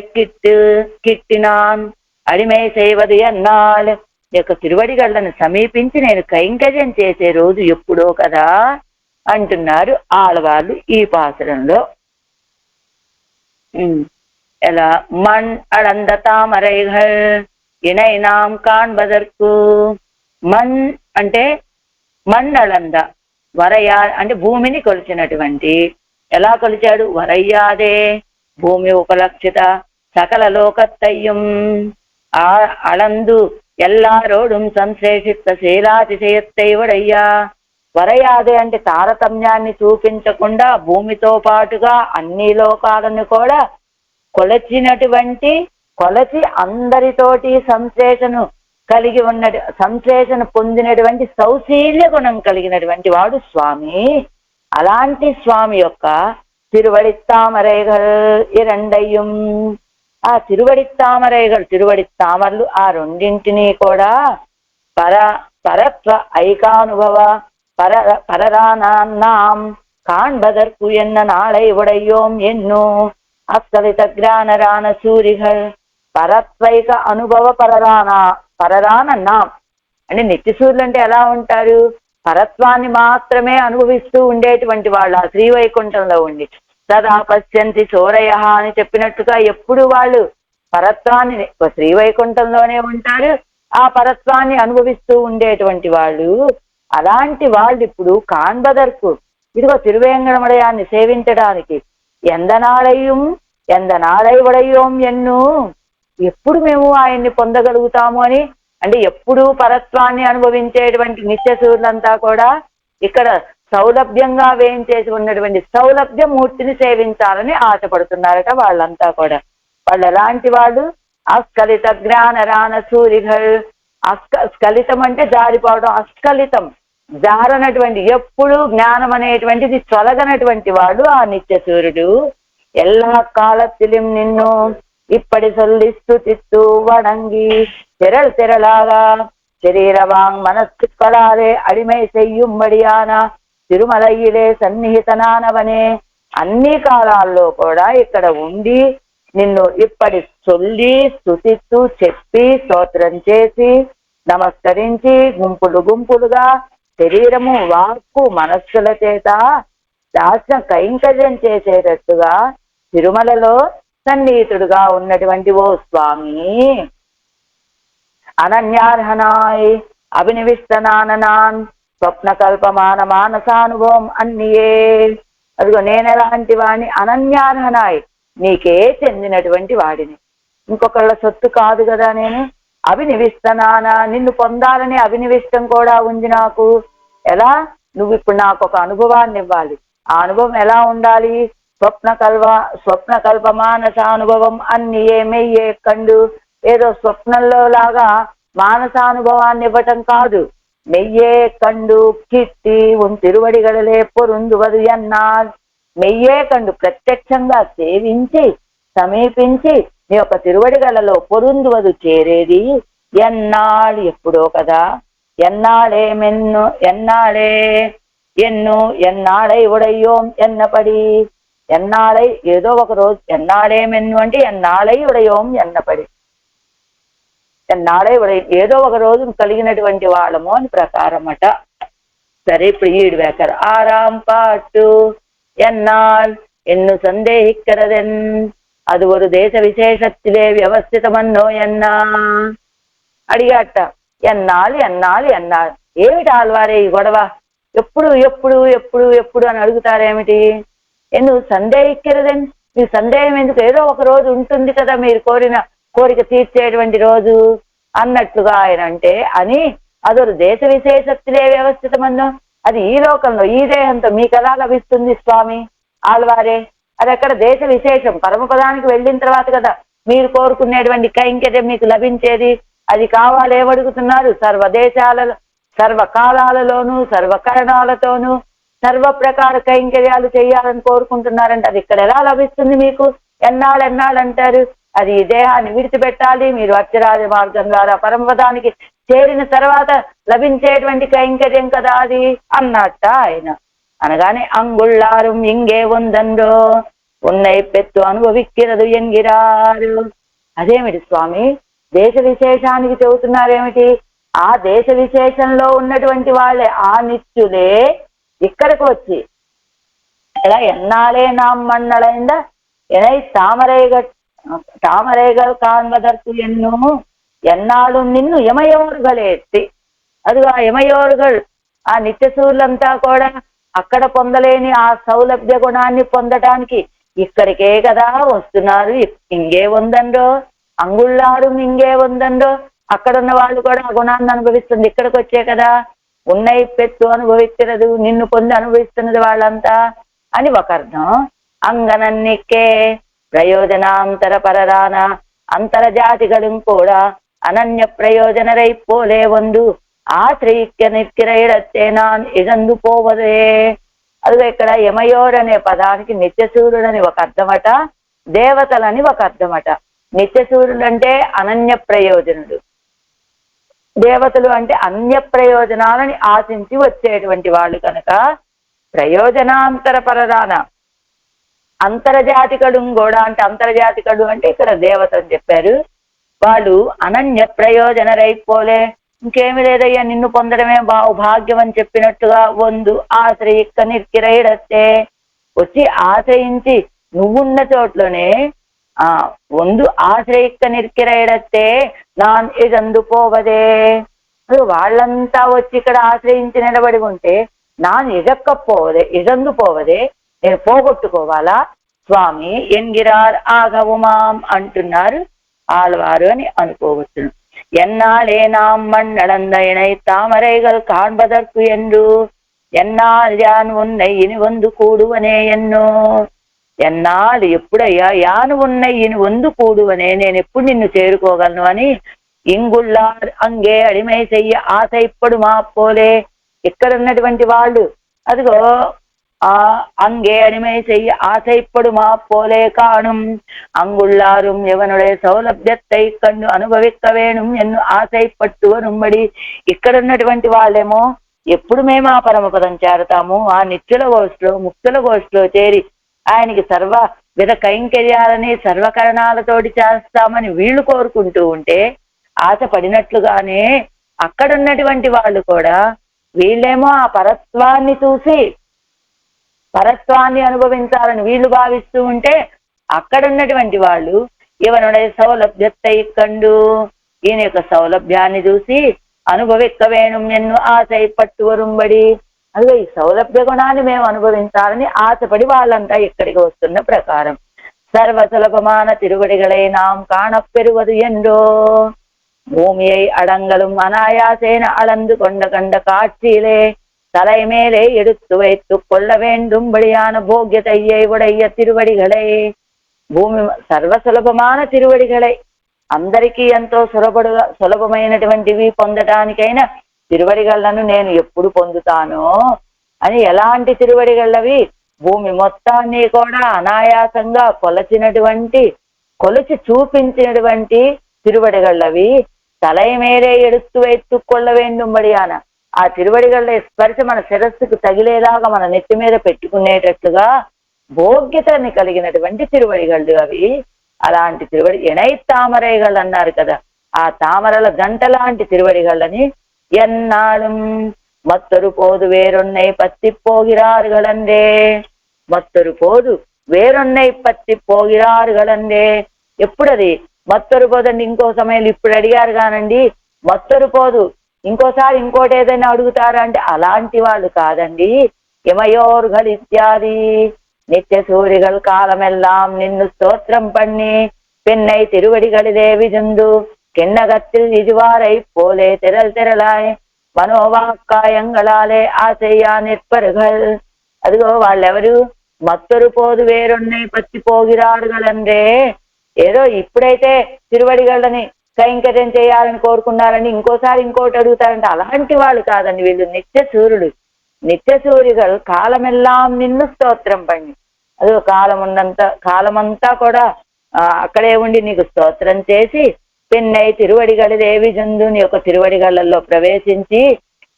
కిట్టినాన్ అడిమై సేవది అన్నాళ్. యొక్క తిరువడిగళ్లను సమీపించి నేను కైంకర్యం చేసే రోజు ఎప్పుడో కదా అంటున్నారు ఆడవాళ్ళు ఈ పాసురంలో. ఎలా మణ్ అళంద తామరైகள் ఇనై నాం కాణ్బదర్కు. మణ్ అంటే మణ్ణళంద, వరయా అంటే భూమిని కొలిచినటువంటి. ఎలా కొలిచాడు, వరయ్యాదే భూమి ఉపలక్షిత సకల లోకత్తయ్యం అళందు ఎల్లారోడుం సంశ్లేషిత శీలాతిశయత్తైవడయ్యా. వరయాదే అంటే తారతమ్యాన్ని చూపించకుండా భూమితో పాటుగా అన్ని లోకాలను కూడా కొలచి అందరితోటి సంశ్లేషణ పొందినటువంటి సౌశీల్య గుణం కలిగినటువంటి వాడు స్వామి. అలాంటి స్వామి యొక్క తిరువడిత్తామరైగల్ ఇరండయ్యం. ఆ తిరువడిత్తామర్లు ఆ రెండింటినీ కూడా పరత్వ ఐకానుభవ పరరానాం కాణ్బదర్కు ఎన్న నాళై ఉడయ్యోం ఎన్నో అస్కలిత జ్ఞానరాన సూరిகள் పరత్వైక అనుభవ పరరానన్నాం. అంటే నిత్య సూర్యులు అంటే ఎలా ఉంటారు, పరత్వాన్ని మాత్రమే అనుభవిస్తూ ఉండేటువంటి వాళ్ళు ఆ శ్రీవైకుంఠంలో ఉండి సదా పశ్యంతి చోరయ అని చెప్పినట్టుగా ఎప్పుడు వాళ్ళు పరత్వాన్ని శ్రీవైకుంఠంలోనే ఉంటారు, ఆ పరత్వాన్ని అనుభవిస్తూ ఉండేటువంటి వాళ్ళు. అలాంటి వాళ్ళు ఇప్పుడు కాణ్బదర్కు ఇదిగో తిరువేంకటముడయాన్ని సేవించడానికి ఎందనాళై ఉడయ్యోం ఎన్ను ఎప్పుడు మేము ఆయన్ని పొందగలుగుతాము అని. అంటే ఎప్పుడు పరత్వాన్ని అనుభవించేటువంటి నిత్య సూర్యులంతా కూడా ఇక్కడ సౌలభ్యంగా వేయించేసి ఉన్నటువంటి సౌలభ్య మూర్తిని సేవించాలని ఆశపడుతున్నారట వాళ్ళంతా కూడా. వాళ్ళు ఎలాంటి వాళ్ళు, అస్కలిత జ్ఞానరాన సూరిகள். స్ఖలితం అంటే జారిపోవడం, అస్కలితం జారనటువంటి ఎప్పుడు జ్ఞానం అనేటువంటిది తొలగనటువంటి వాడు ఆ నిత్య సూర్యుడు. ఎల్లా కాలத்திலும் నిన్ను ఇప్పటి సొల్లిస్తూ తిత్తూ వడంగి తెరలాగా శరీరవాంగ్ మనస్సుకలాలే అడిమై చెయ్యుంబడియాన తిరుమలయ్యిలే సన్నిహితనానవనే. అన్ని కాలాల్లో కూడా ఇక్కడ ఉండి నిన్ను ఇప్పటి చొల్లి స్తుతిస్తూ చెప్పి స్తోత్రం చేసి నమస్కరించి గుంపులుగా శరీరము వాక్కు మనస్సుల చేత దాస్య కైంకర్యం చేసేటట్టుగా తిరుమలలో సన్నిహితుడుగా ఉన్నటువంటి ఓ స్వామి, అనన్యార్హనాయ్ అభినివిష్టనాననాన్ స్వప్న కల్పమాన మానసానుభవం అన్నియే. అదిగో నేనెలాంటి వాడిని, అనన్యార్హనాయ్ నీకే చెందినటువంటి వాడిని, ఇంకొకళ్ళ సొత్తు కాదు కదా నేను. అభినివిష్టనానా నిన్ను పొందాలని అభినివిష్టం కూడా ఉంది నాకు. ఎలా? నువ్వు ఇప్పుడు నాకు ఒక అనుభవాన్ని ఇవ్వాలి. ఆ అనుభవం ఎలా ఉండాలి? స్వప్న కల్ప మానసానుభవం అన్ని మెయ్యే కండు. ఏదో స్వప్నంలో లాగా మానసానుభవాన్ని ఇవ్వటం కాదు, మెయ్యే కండు కిట్టి తిరువడిగడలే పొరుందువదు ఎన్నాల్. మెయ్యే కండు ప్రత్యక్షంగా సేవించి సమీపించి నీ యొక్క తిరువడిగలలో పొరుందువదు చేరేది ఎన్నాళ్ళు, ఎప్పుడో కదా. ఎన్నాడే మెన్ను ఎన్నాడే ఎన్ను ఎన్నాడై ఉడయ్యోం ఎన్నపడి. ఎన్నాడై ఏదో ఒక రోజు, ఎన్నాడే మెన్ను అంటే ఎన్నాడై ఉడయోం ఎన్నపడి, ఎన్నాడై ఉడై ఏదో ఒక రోజు కలిగినటువంటి వాళ్ళము అని ప్రకారమట. సరే, ఇప్పుడు ఈడు వేకరు ఆరాం పాటు ఎన్నాள் ఎన్ను సందేహిక్కరదెన్ అది ఒక దేశ విశేషத்திலே వ్యవస్థితమన్నో ఎన్నా అడిగాట. ఎన్నాళ్ళు ఎన్నాళ్ళు ఎన్నాళ్ళు ఏమిటి ఆల్వారే ఈ గొడవ? ఎప్పుడు ఎప్పుడు ఎప్పుడు ఎప్పుడు అని అడుగుతారేమిటి? ఎన్ను సందేహిక్కరదెన్, మీ సందేహం ఎందుకు? ఏదో ఒక రోజు ఉంటుంది కదా మీరు కోరిక తీర్చేటువంటి రోజు అన్నట్లుగా ఆయన అంటే అని. అదొక దేశ విశేషத்திலே వ్యవస్థితమన్నో, అది ఈ లోకంలో ఈ దేహంతో మీకు ఎలా లభిస్తుంది స్వామి ఆల్వారే? అది అక్కడ దేశ విశేషం, పరమపదానికి వెళ్ళిన తర్వాత కదా మీరు కోరుకునేటువంటి కైంకర్యం మీకు లభించేది. అది కావాలి ఏమడుగుతున్నారు? సర్వదేశాలలో సర్వకాలాలలోనూ సర్వకరణాలతోనూ సర్వ ప్రకార కైంకర్యాలు చేయాలని కోరుకుంటున్నారంటే అది ఇక్కడ ఎలా లభిస్తుంది మీకు? ఎన్నాళ్ళు అంటారు? అది ఈ దేహాన్ని విడిచిపెట్టాలి, మీరు అక్షరాది మార్గం ద్వారా పరమపదానికి చేరిన తర్వాత లభించేటువంటి కైంకర్యం కదా అది అన్నట్ట ఆయన. అనగానే అంగుళ్ళాரும் ఇంగే ఉందండో ఉన్నై పెత్తు అనుభవిక్కిరదు ఎంగిరారు. అదేమిటి స్వామి, దేశ విశేషానికి చెబుతున్నారేమిటి? ఆ దేశ విశేషంలో ఉన్నటువంటి వాళ్ళే, ఆ నిత్యులే ఇక్కడికి వచ్చి ఇలా ఎన్నాళ్ళే நாம் மண்ணடைந்த எனை தாமரைகள் காண்பதற்கு என்னும் ఎన్నాళ్ళు నిన్ను యమయోరుగలేత్తి. అదిగా యమయోరుగల్ ఆ నిత్యసూర్లంతా కూడా అక్కడ పొందలేని ఆ సౌలభ్య గుణాన్ని పొందటానికి ఇక్కడికే కదా వస్తున్నారు. ఇంగే ఉందండో అంగుళ్ళారు ఇంగే ఉందండో, అక్కడున్న వాళ్ళు కూడా ఆ గుణాన్ని అనుభవిస్తుంది ఇక్కడికి వచ్చే కదా. ఉన్నై పెత్తు అనుభవిస్తున్నది, నిన్ను పొంది అనుభవిస్తున్నది వాళ్ళంతా అని ఒక అర్థం. అంగనన్నికే ప్రయోజనాంతర పరరాన ಅಂತರಜಾತಿಗಳು ಕೂಡ ಅನನ್ಯ ಪ್ರಯೋಜನರೈ ಪೋಲೆ ಒಂದು ಆಶ್ರಯಿಕ್ಯ ನಿರ್ಕಿರೈಡತ್ತೆ నాన్ ఇదందు పోవదే. అదిగా ఇక్కడ యమయోర్ అనే పదానికి నిత్యసూర్యుడని ఒక అర్థమట, దేవతలని ఒక అర్థమట. నిత్యసూర్యుడు అంటే అనన్య ప్రయోజనుడు, దేవతలు అంటే అన్య ప్రయోజనాలని ఆశించి వచ్చేటువంటి వాళ్ళు కనుక ప్రయోజనాంతర పరదాన. అంతర్జాతికడు కూడా అంటే అంతర్జాతికడు అంటే ఇక్కడ దేవత అని చెప్పారు. వాళ్ళు అనన్య ప్రయోజనరైపోలే, ఇంకేమి లేదయ్యా నిన్ను పొందడమే భాగ్యం అని చెప్పినట్టుగా ಒಂದು ఆశ్రయిక్క నిర్కిరైడత్తే వచ్చి ఆశ్రయించి నువ్వున్న చోట్లోనే ಒಂದು ఆశ్రయిక్క నిర్కిరైడత్తే నాన్ ఇదందు పోవదే. వాళ్ళంతా వచ్చి ఇక్కడ ఆశ్రయించి నిలబడి ఉంటే నాన్ ఇజక్కపోవదే ఇదందు పోవదే, నేను పోగొట్టుకోవాలా స్వామి ఎంగిరార్ ఆగవుమాం అంటున్నారు ఆళ్వారు అని అనుకోవచ్చును. ఎన్నాళ్ళే நாம் மண்ணளந்த இணை தாமரைகள் காண்பதற்கு என்று ఎన్నాళ్ళు యాను ఉన్నై ఇని వందు కూడువనే ఎన్నో. ఎన్నాళ్ళు ఎప్పుడయ్యా యాను ఉన్నై ఇని వందు కూడువనే, నేను ఎప్పుడు నిన్ను చేరుకోగలను అని. ఇంగుళ్ళార్ అంగే అడిమై చెయ్య ఆశ ఇప్పుడు మా పోలే. ఇక్కడ ఉన్నటువంటి వాళ్ళు అదిగో அங்கே அடிமை செய்ய ஆசைப்படும் போலே காணும் அங்குள்ளாரும் எவனுடைய సౌలభ్యத்தை కన్ను అనుభవిక్క వేణుం ఎన్ను ఆశైపట్టు వరుంబడి. ఇక్కడ ఉన్నటువంటి వాళ్ళేమో ఎప్పుడు మేము ఆ పరమపదం చేరతాము, ఆ నిత్యుల గోష్ఠిలో ముక్తుల గోష్ఠిలో చేరి ఆయనకి సర్వ విధ కైంకర్యాలని సర్వకరణాలతోటి చేస్తామని వీళ్ళు కోరుకుంటూ ఉంటే ఆశ పడినట్లుగానే అక్కడున్నటువంటి వాళ్ళు కూడా వీళ్ళేమో ఆ పరత్వాన్ని చూసి పరత్వాన్ని అనుభవించాలని వీళ్ళు భావిస్తూ ఉంటే, అక్కడ ఉన్నటువంటి వాళ్ళు ఇవనుడే సౌలభ్యத்தை కండు, ఈయన యొక్క సౌలభ్యాన్ని చూసి అనుభవిక్క వేణుం ఎన్ను ఆశై పట్టు వరుంబడి, అదిగో ఈ సౌలభ్య గుణాన్ని మేము అనుభవించాలని ఆశపడి వాళ్ళంతా ఇక్కడికి వస్తున్న ప్రకారం సర్వసులభమాన తిరువడిகளை நாம் காணப்பெறுவது என்றோ, பூமியை அடங்கலும் அனாயாசேன அளந்து கொண்ட கண்ட காட்சியிலே தலைமேலே எடுத்து வைத்துக் கொள்ள வேண்டும்படியான போக்கியத்தையை உடைய తిరువడిகளை, భూమి సర్వసులభమాన తిరువడిகளை, అందరికీ ఎంతో సులభమైనటువంటివి పొందటానికైనా తిరువడిగళ్లను నేను ఎప్పుడు పొందుతానో అని, ఎలాంటి తిరువడిగళ్ళవి, భూమి మొత్తాన్ని కూడా అనాయాసంగా కొలిచి చూపించినటువంటి తిరువడిగళ్ళవి, తలై మేరే ఎడుత్తు ఎత్తుకొల్ల వేండుంబడియాన, ఆ తిరువడిగళ్ళ స్పర్శ మన శిరస్సుకు తగిలేలాగా మన నెత్తి మీద పెట్టుకునేటట్లుగా భోగ్యతని కలిగినటువంటి తిరువడిగళ్ళు అవి. అలాంటి ఎనై తామరైగళ్ళు అన్నారు కదా, ఆ తామరల గంట లాంటి తిరువడిగళ్ళని ఎన్నాళ్ళం మత్తొరు పోదు వేరొన్నై పత్తి పోగిరారుగలందే, మత్తొరు పోదు వేరొన్నై పత్తి పోగిరారుగలందే. ఎప్పుడది మత్తొరు పోదండి, ఇంకో సమయంలో ఇప్పుడు అడిగారు కానండి, మత్తొరు పోదు ఇంకోసారి ఇంకోటి ఏదైనా అడుగుతారా అంటే అలాంటి వాళ్ళు కాదండి. ఇమయోర్గల్ ఇత్యాది నిత్య సూరిగల్ కాలమెల్లాం నిన్ను స్తోత్రం పన్ని పెన్నై తిరువడిగలిదే విజుందు కిన్నగత్తిల్ ఇజువారై పోలే తెరలాయ్ మనోవాక్కాయంగళాలే ఆశయ్యా నిర్పరుగల్. అదిగో వాళ్ళెవరు, మత్తొరు పోదు వేరొన్నై పత్తి పోగిరారుగలందే, ఏదో ఇప్పుడైతే తిరువడిగళ్ళని కైంకర్యం చేయాలని కోరుకున్నారని ఇంకోసారి ఇంకోటి అడుగుతారంటే అలాంటి వాళ్ళు కాదండి. వీళ్ళు నిత్య సూర్యులు కాలమెల్లాం నిన్ను స్తోత్రం పని, అది కాలమంతా కూడా అక్కడే ఉండి నీకు స్తోత్రం చేసి పెన్నై తిరువడిగలిదే విజుందు, నీ యొక్క తిరువడిగళ్ళల్లో ప్రవేశించి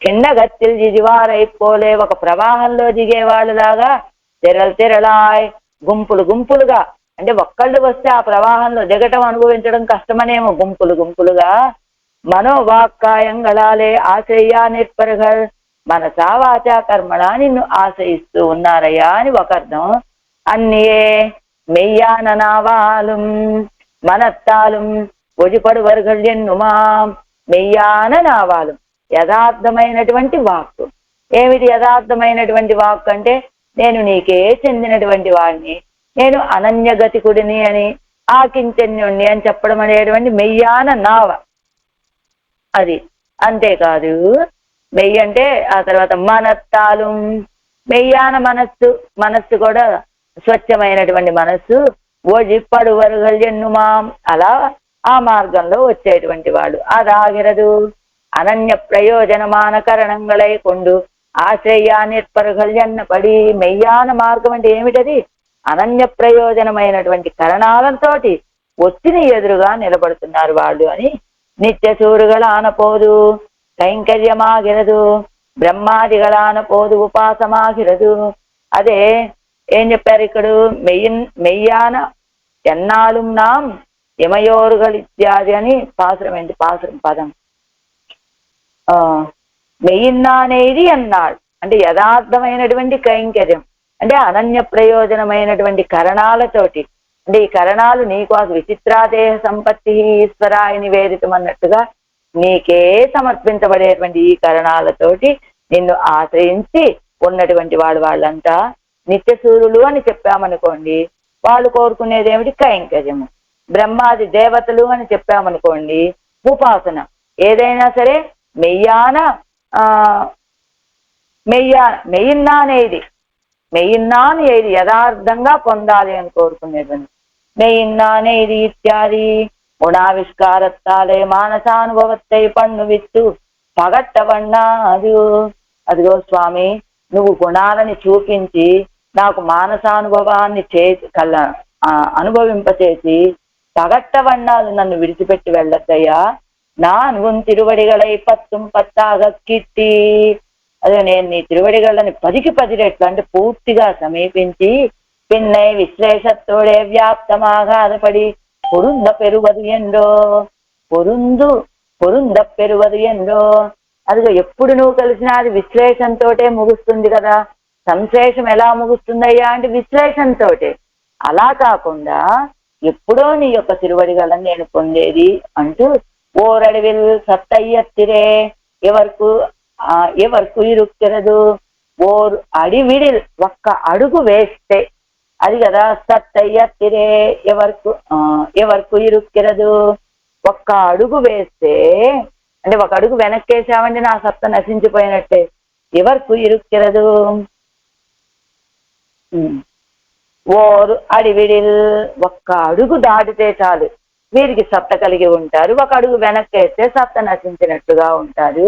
కింద గత్తిల్ జిజివారైపోలే, ఒక ప్రవాహంలో దిగేవాళ్ళలాగా తెరలాయ్ గుంపులుగా, అంటే ఒక్కళ్ళు వస్తే ఆ ప్రవాహంలో దిగటం అనుభవించడం కష్టమనేమో, గుంపులుగా మనోవాక్కాయంగళాలే ఆశ్రయ్యా నిర్పరగల్, మన సావాచా కర్మణ నిన్ను ఆశ్రయిస్తూ ఉన్నారయ్యా అని ఒక అర్థం. అన్నియే మెయ్యాన నావాலும் మనత్తాலும் ఒజిపడువర్గల్ ఎన్నుమాం, మెయ్యాన నావాలు యథార్థమైనటువంటి వాక్కు. ఏమిటి యథార్థమైనటువంటి వాక్కు అంటే, నేను నీకే చెందినటువంటి వాడిని, నేను అనన్యగతికుడిని అని, ఆకించన్యుణ్ణి అని చెప్పడం అనేటువంటి మెయ్యాన నావ అది. అంతేకాదు మెయ్యి అంటే ఆ తర్వాత మనత్తాలు, మెయ్యాన మనస్సు కూడా స్వచ్ఛమైనటువంటి మనస్సు, ఓజిప్పడు వరుగల్యన్నుమాం, అలా ఆ మార్గంలో వచ్చేటువంటి వాడు. అదాగిరదు అనన్య ప్రయోజనమాన కరణంగళై కొండు ఆశ్రయ్యా నిర్పరుగల్యన్నపడి. మెయ్యాన మార్గం అంటే ఏమిటది, అనన్య ప్రయోజనమైనటువంటి కరణాలతో వచ్చిన ఎదురుగా నిలబడుతున్నారు వాళ్ళు అని. నిత్య సూరుగల ఆనపోదు కైంకర్యమాగిరదు, బ్రహ్మాదిగళానపోదు ఉపాసమాగిరదు. అదే ఏం చెప్పారు ఇక్కడ, మెయ్యాన ఎన్నాళ్ళు నాం ఇమయోరుగల్ ఇత్యాది అని పాసురం పదం. మెయ్యిన్నానేది అన్నాడు అంటే యథార్థమైనటువంటి కైంకర్యం, అంటే అనన్య ప్రయోజనమైనటువంటి కరణాలతోటి, అంటే ఈ కరణాలు నీకు ఆ విచిత్రాదేహ సంపత్తి ఈశ్వరాయ నివేదితం అన్నట్టుగా నీకే సమర్పించబడేటువంటి ఈ కరణాలతోటి నిన్ను ఆశ్రయించి ఉన్నటువంటి వాళ్ళంతా నిత్య సూర్యులు అని చెప్పామనుకోండి, వాళ్ళు కోరుకునేది ఏమిటి, కైంకర్యము. బ్రహ్మాది దేవతలు అని చెప్పామనుకోండి, ఉపాసన. ఏదైనా సరే మెయ్యిన్నాను ఏది యథార్థంగా పొందాలి అని కోరుకునేటువంటి మెయ్యిన్నానేది ఇత్యాది గుణావిష్కారత్తాలే మానసానుభవత్తై పన్ను విత్తు పగట్టవన్నా. అదిగో స్వామి, నువ్వు గుణాలని చూపించి నాకు మానసానుభవాన్ని అనుభవింపచేసి పగట్టవన్నాలు నన్ను విడిచిపెట్టి వెళ్ళద్దయ్యా. நான் உன் తిరువడిగలై పత్తుం పత్తాగ కిట్టి. అదే నేను నీ తిరువడిగళ్ళని 10కి 10 రెట్లు అంటే పూర్తిగా సమీపించి పిన్నై విశ్లేషత్తోడే వ్యాప్తమాగాదపడి పొరుంద పెరువదు ఎండో అదిగో ఎప్పుడు నువ్వు కలిసినా అది విశ్లేషణతోటే ముగుస్తుంది కదా. సంశ్లేషం ఎలా ముగుస్తుందయ్యా అంటే విశ్లేషణతోటే. అలా కాకుండా ఎప్పుడో నీ యొక్క తిరువడిగలను నేను పొందేది అంటూ ఓరడివిల్ సత్తయ్యత్తిరే ఎవర్కు ఎవర్కు ఇరుక్కెరదు. ఓర్ అడివిడిల్ ఒక్క అడుగు వేస్తే అది కదా సత్తయ్యత్తిరే ఎవర్కు ఇరుక్కెరదు. ఒక్క అడుగు వేస్తే అంటే ఒక అడుగు వెనక్కేసామంటే నా సత్త నశించిపోయినట్టే. ఎవర్కు ఇరుక్కెరదు. ఓరు అడివిడిల్ ఒక్క అడుగు దాటితే చాలు వీరికి సత్త కలిగి ఉంటారు. ఒక అడుగు వెనక్కేస్తే సత్త నశించినట్టుగా ఉంటారు.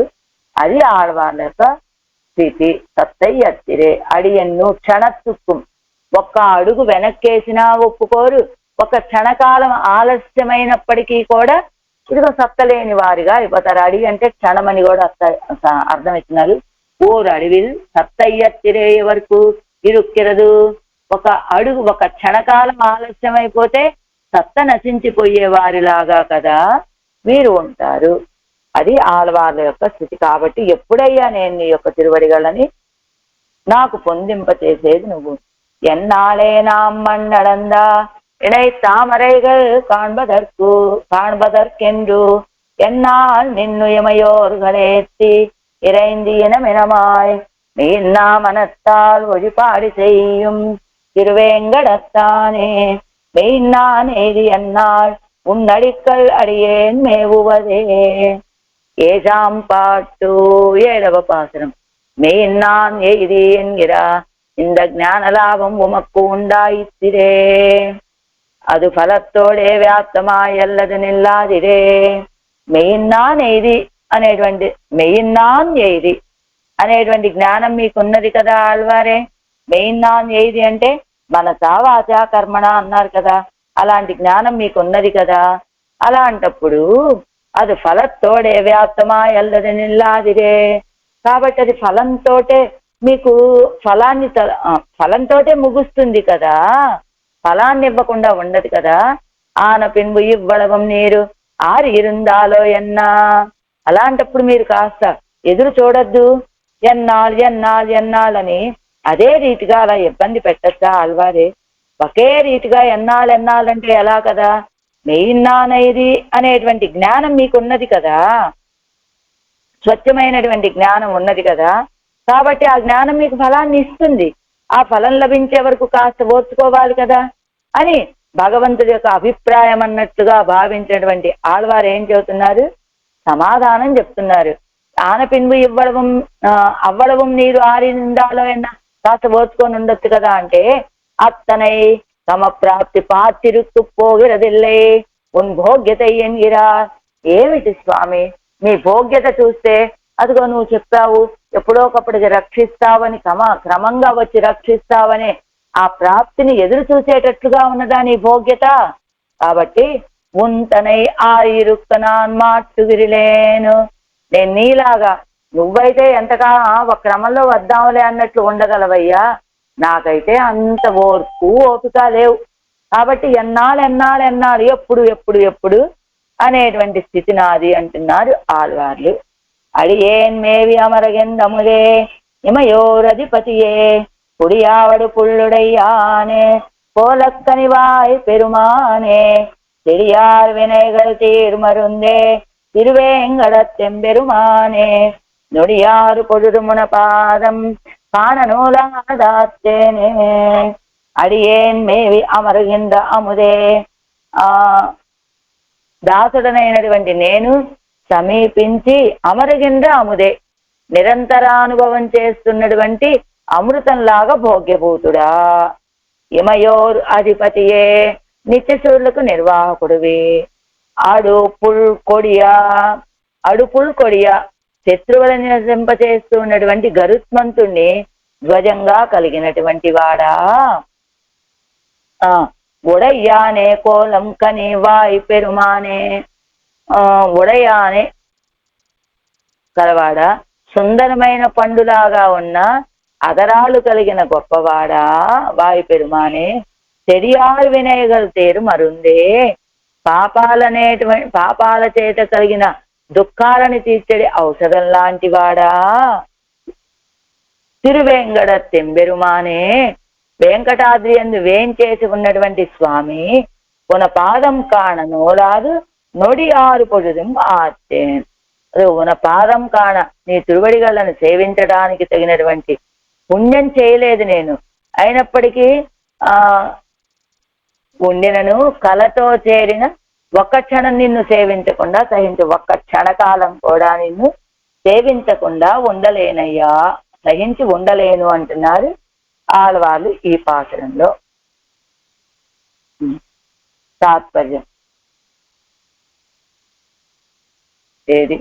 అది ఆడవాళ్ళ యొక్క స్థితి. సత్తయ్యత్తిరే అడియన్ను క్షణతుక్కుం. ఒక్క అడుగు వెనక్కేసినా ఒప్పుకోరు. ఒక క్షణకాలం ఆలస్యమైనప్పటికీ కూడా ఇదిగో సత్తలేని వారిగా అయిపోతారు. అడి అంటే క్షణమని కూడా అర్థం ఇచ్చినారు. ఓరు అడివిల్ సత్తయ్యత్తిరే వరకు ఇరుక్కిరదు. ఒక అడుగు ఒక క్షణకాలం ఆలస్యం అయిపోతే సత్త నశించిపోయే వారిలాగా కదా మీరు ఉంటారు. అది ఆడవాళ్ళ యొక్క స్థితి. కాబట్టి ఎప్పుడయ్యా నేను నీ యొక్క తిరువడిగలని నాకు పొందింపచేసేది నువ్వు. ఎన్నాళే నామ్మన్నడందా இணை தாமரைகள் காண்பதற்கென்று என்னால் நின்னுயமையோர்களேத்தி இறைந்தி இனமினமாய் மீன்னா மனத்தால் ஒழிபாடி செய்யும் திருவேங்கடத்தானே மெய்நான் எய்தி என்னால் உன்னடிக்கல் அடியேன் மேவுவதே. ஏழாம் பாட்டு 7వ பாசுரம். மெய்நான் எய்தி என்கிறா இந்த ஞான லாபம் உமக்கு உண்டாயித்திரே. அது ఫలత్తోడే వ్యాప్తమాయల్లది నిల్లాదిరే. మెయిన్నాన్ ఎయిది అనేటువంటి జ్ఞానం మీకున్నది కదా ఆళ్వారే. మెయిన్నాన్ ఎయిది అంటే మనసా వాచా కర్మణ అన్నారు కదా. అలాంటి జ్ఞానం మీకున్నది కదా. అలాంటప్పుడు అది ఫలత్తోడే వ్యాప్తమాయల్లది నిల్లాదిరే. కాబట్టి అది ఫలంతోటే మీకు ఫలంతోటే ముగుస్తుంది కదా. ఫలాన్ని ఇవ్వకుండా ఉండదు కదా. ఆన పిన్బు ఇవ్వడవం నీరు ఆరు ఇరుందాలో ఎన్నా. అలాంటప్పుడు మీరు కాస్త ఎదురు చూడొద్దు. ఎన్నాళ్ళని అదే రీతిగా అలా ఇబ్బంది పెట్టచ్చా ఆళ్వారే? ఒకే రీతిగా ఎన్నాళ్ళంటే ఎలా కదా. మెయిన్నానైది అనేటువంటి జ్ఞానం మీకున్నది కదా. స్వచ్ఛమైనటువంటి జ్ఞానం ఉన్నది కదా. కాబట్టి ఆ జ్ఞానం మీకు ఫలాన్ని ఇస్తుంది. ఆ ఫలం లభించే వరకు కాస్త ఓర్చుకోవాలి కదా అని భగవంతుడి యొక్క అభిప్రాయం అన్నట్టుగా భావించినటువంటి ఆళ్వారు ఏం చెబుతున్నారు? సమాధానం చెప్తున్నారు. ఆనపిన్బు అవ్వడవం నీరు ఆరిందాలో ఎన్నా కాస్త ఓర్చుకొని ఉండొచ్చు కదా అంటే అత్తనై తమ ప్రాప్తి పాతిరుక్కు పోగిరదిల్లే ఉన్ భోగ్యత ఎన్గిరా. ఏమిటి స్వామి మీ భోగ్యత చూస్తే అదిగో నువ్వు చెప్పావు ఎప్పుడో ఒకప్పటికి రక్షిస్తావని, క్రమంగా వచ్చి రక్షిస్తావని ఆ ప్రాప్తిని ఎదురు చూసేటట్లుగా ఉన్నదా నీ భోగ్యత? కాబట్టి ఉంతనై ఆయిరుక్కనాన్ మాట్టుగిరిలేను. నేను నీలాగా నువ్వైతే ఎంతగా ఒక క్రమంలో వద్దాంలే అన్నట్లు ఉండగలవయ్యా. నాకైతే అంత ఓపిక లేవు. కాబట్టి ఎన్నాళ్ళు ఎప్పుడు అనేటువంటి స్థితి నాది అంటున్నారు ఆళ్వార్లు. అడియేన్ మేవి అమరగెందముదే ఇమయోరధిపతియే కుడియావడు పుల్లుడయ్యానే కోలక్కనివాయ్ పెరుమానే తిరియార్ వినయగల్ తీర్మరుందే తిరువేంగడత్తెంబెరుమానే నుడియారు పొడురుమున పాదం కాననూలాదాత్తేనే. అడియేన్ మేవి అమరగింద అముదే దాసుడనైనటువంటి నేను సమీపించి అమరగింద్ర అముదే నిరంతరానుభవం చేస్తున్నటువంటి అమృతంలాగా భోగ్యభూతుడా. ఇమయోర్ అధిపతియే నిత్యసూరులకు నిర్వాహకుడివి. అడుపుల్ కొడియా శత్రువులను నశింపచేస్తున్నటువంటి గరుత్మంతుణ్ణి ధ్వజంగా కలిగినటువంటి వాడా. ఉడయ్యానే కోలం కని వాయ్ పెరుమానే ఉడయానే కలవాడా సుందరమైన పండులాగా ఉన్న అదరాలు కలిగిన గొప్పవాడా వాయు పెరుమానే తెరియారు వినయగల తేరు మరుందే. పాపాల చేత కలిగిన దుఃఖాలని తీర్చడి ఔషధం లాంటి వాడా తిరువేంగడ తెంబెరుమానే వెంకటాద్రి యందు వేంచేసి ఉన్నటువంటి స్వామి ఉనపాదం కాణ నోలాదు నొడి ఆరు పొడుదం ఆర్తేన్. అదే ఉనపాదం కాణ నీ తిరువడిగలను సేవించడానికి తగినటువంటి పుణ్యం చేయలేదు నేను. అయినప్పటికీ ఉండినను కలతో చేరిన ఒక్క క్షణం నిన్ను సేవించకుండా సహించు, ఒక్క క్షణకాలం కూడా నిన్ను సేవించకుండా ఉండలేనయ్యా, సహించి ఉండలేను అంటున్నారు ఆళ్వార్లు ఈ పాసురంలో. తాత్పర్యం ఏది?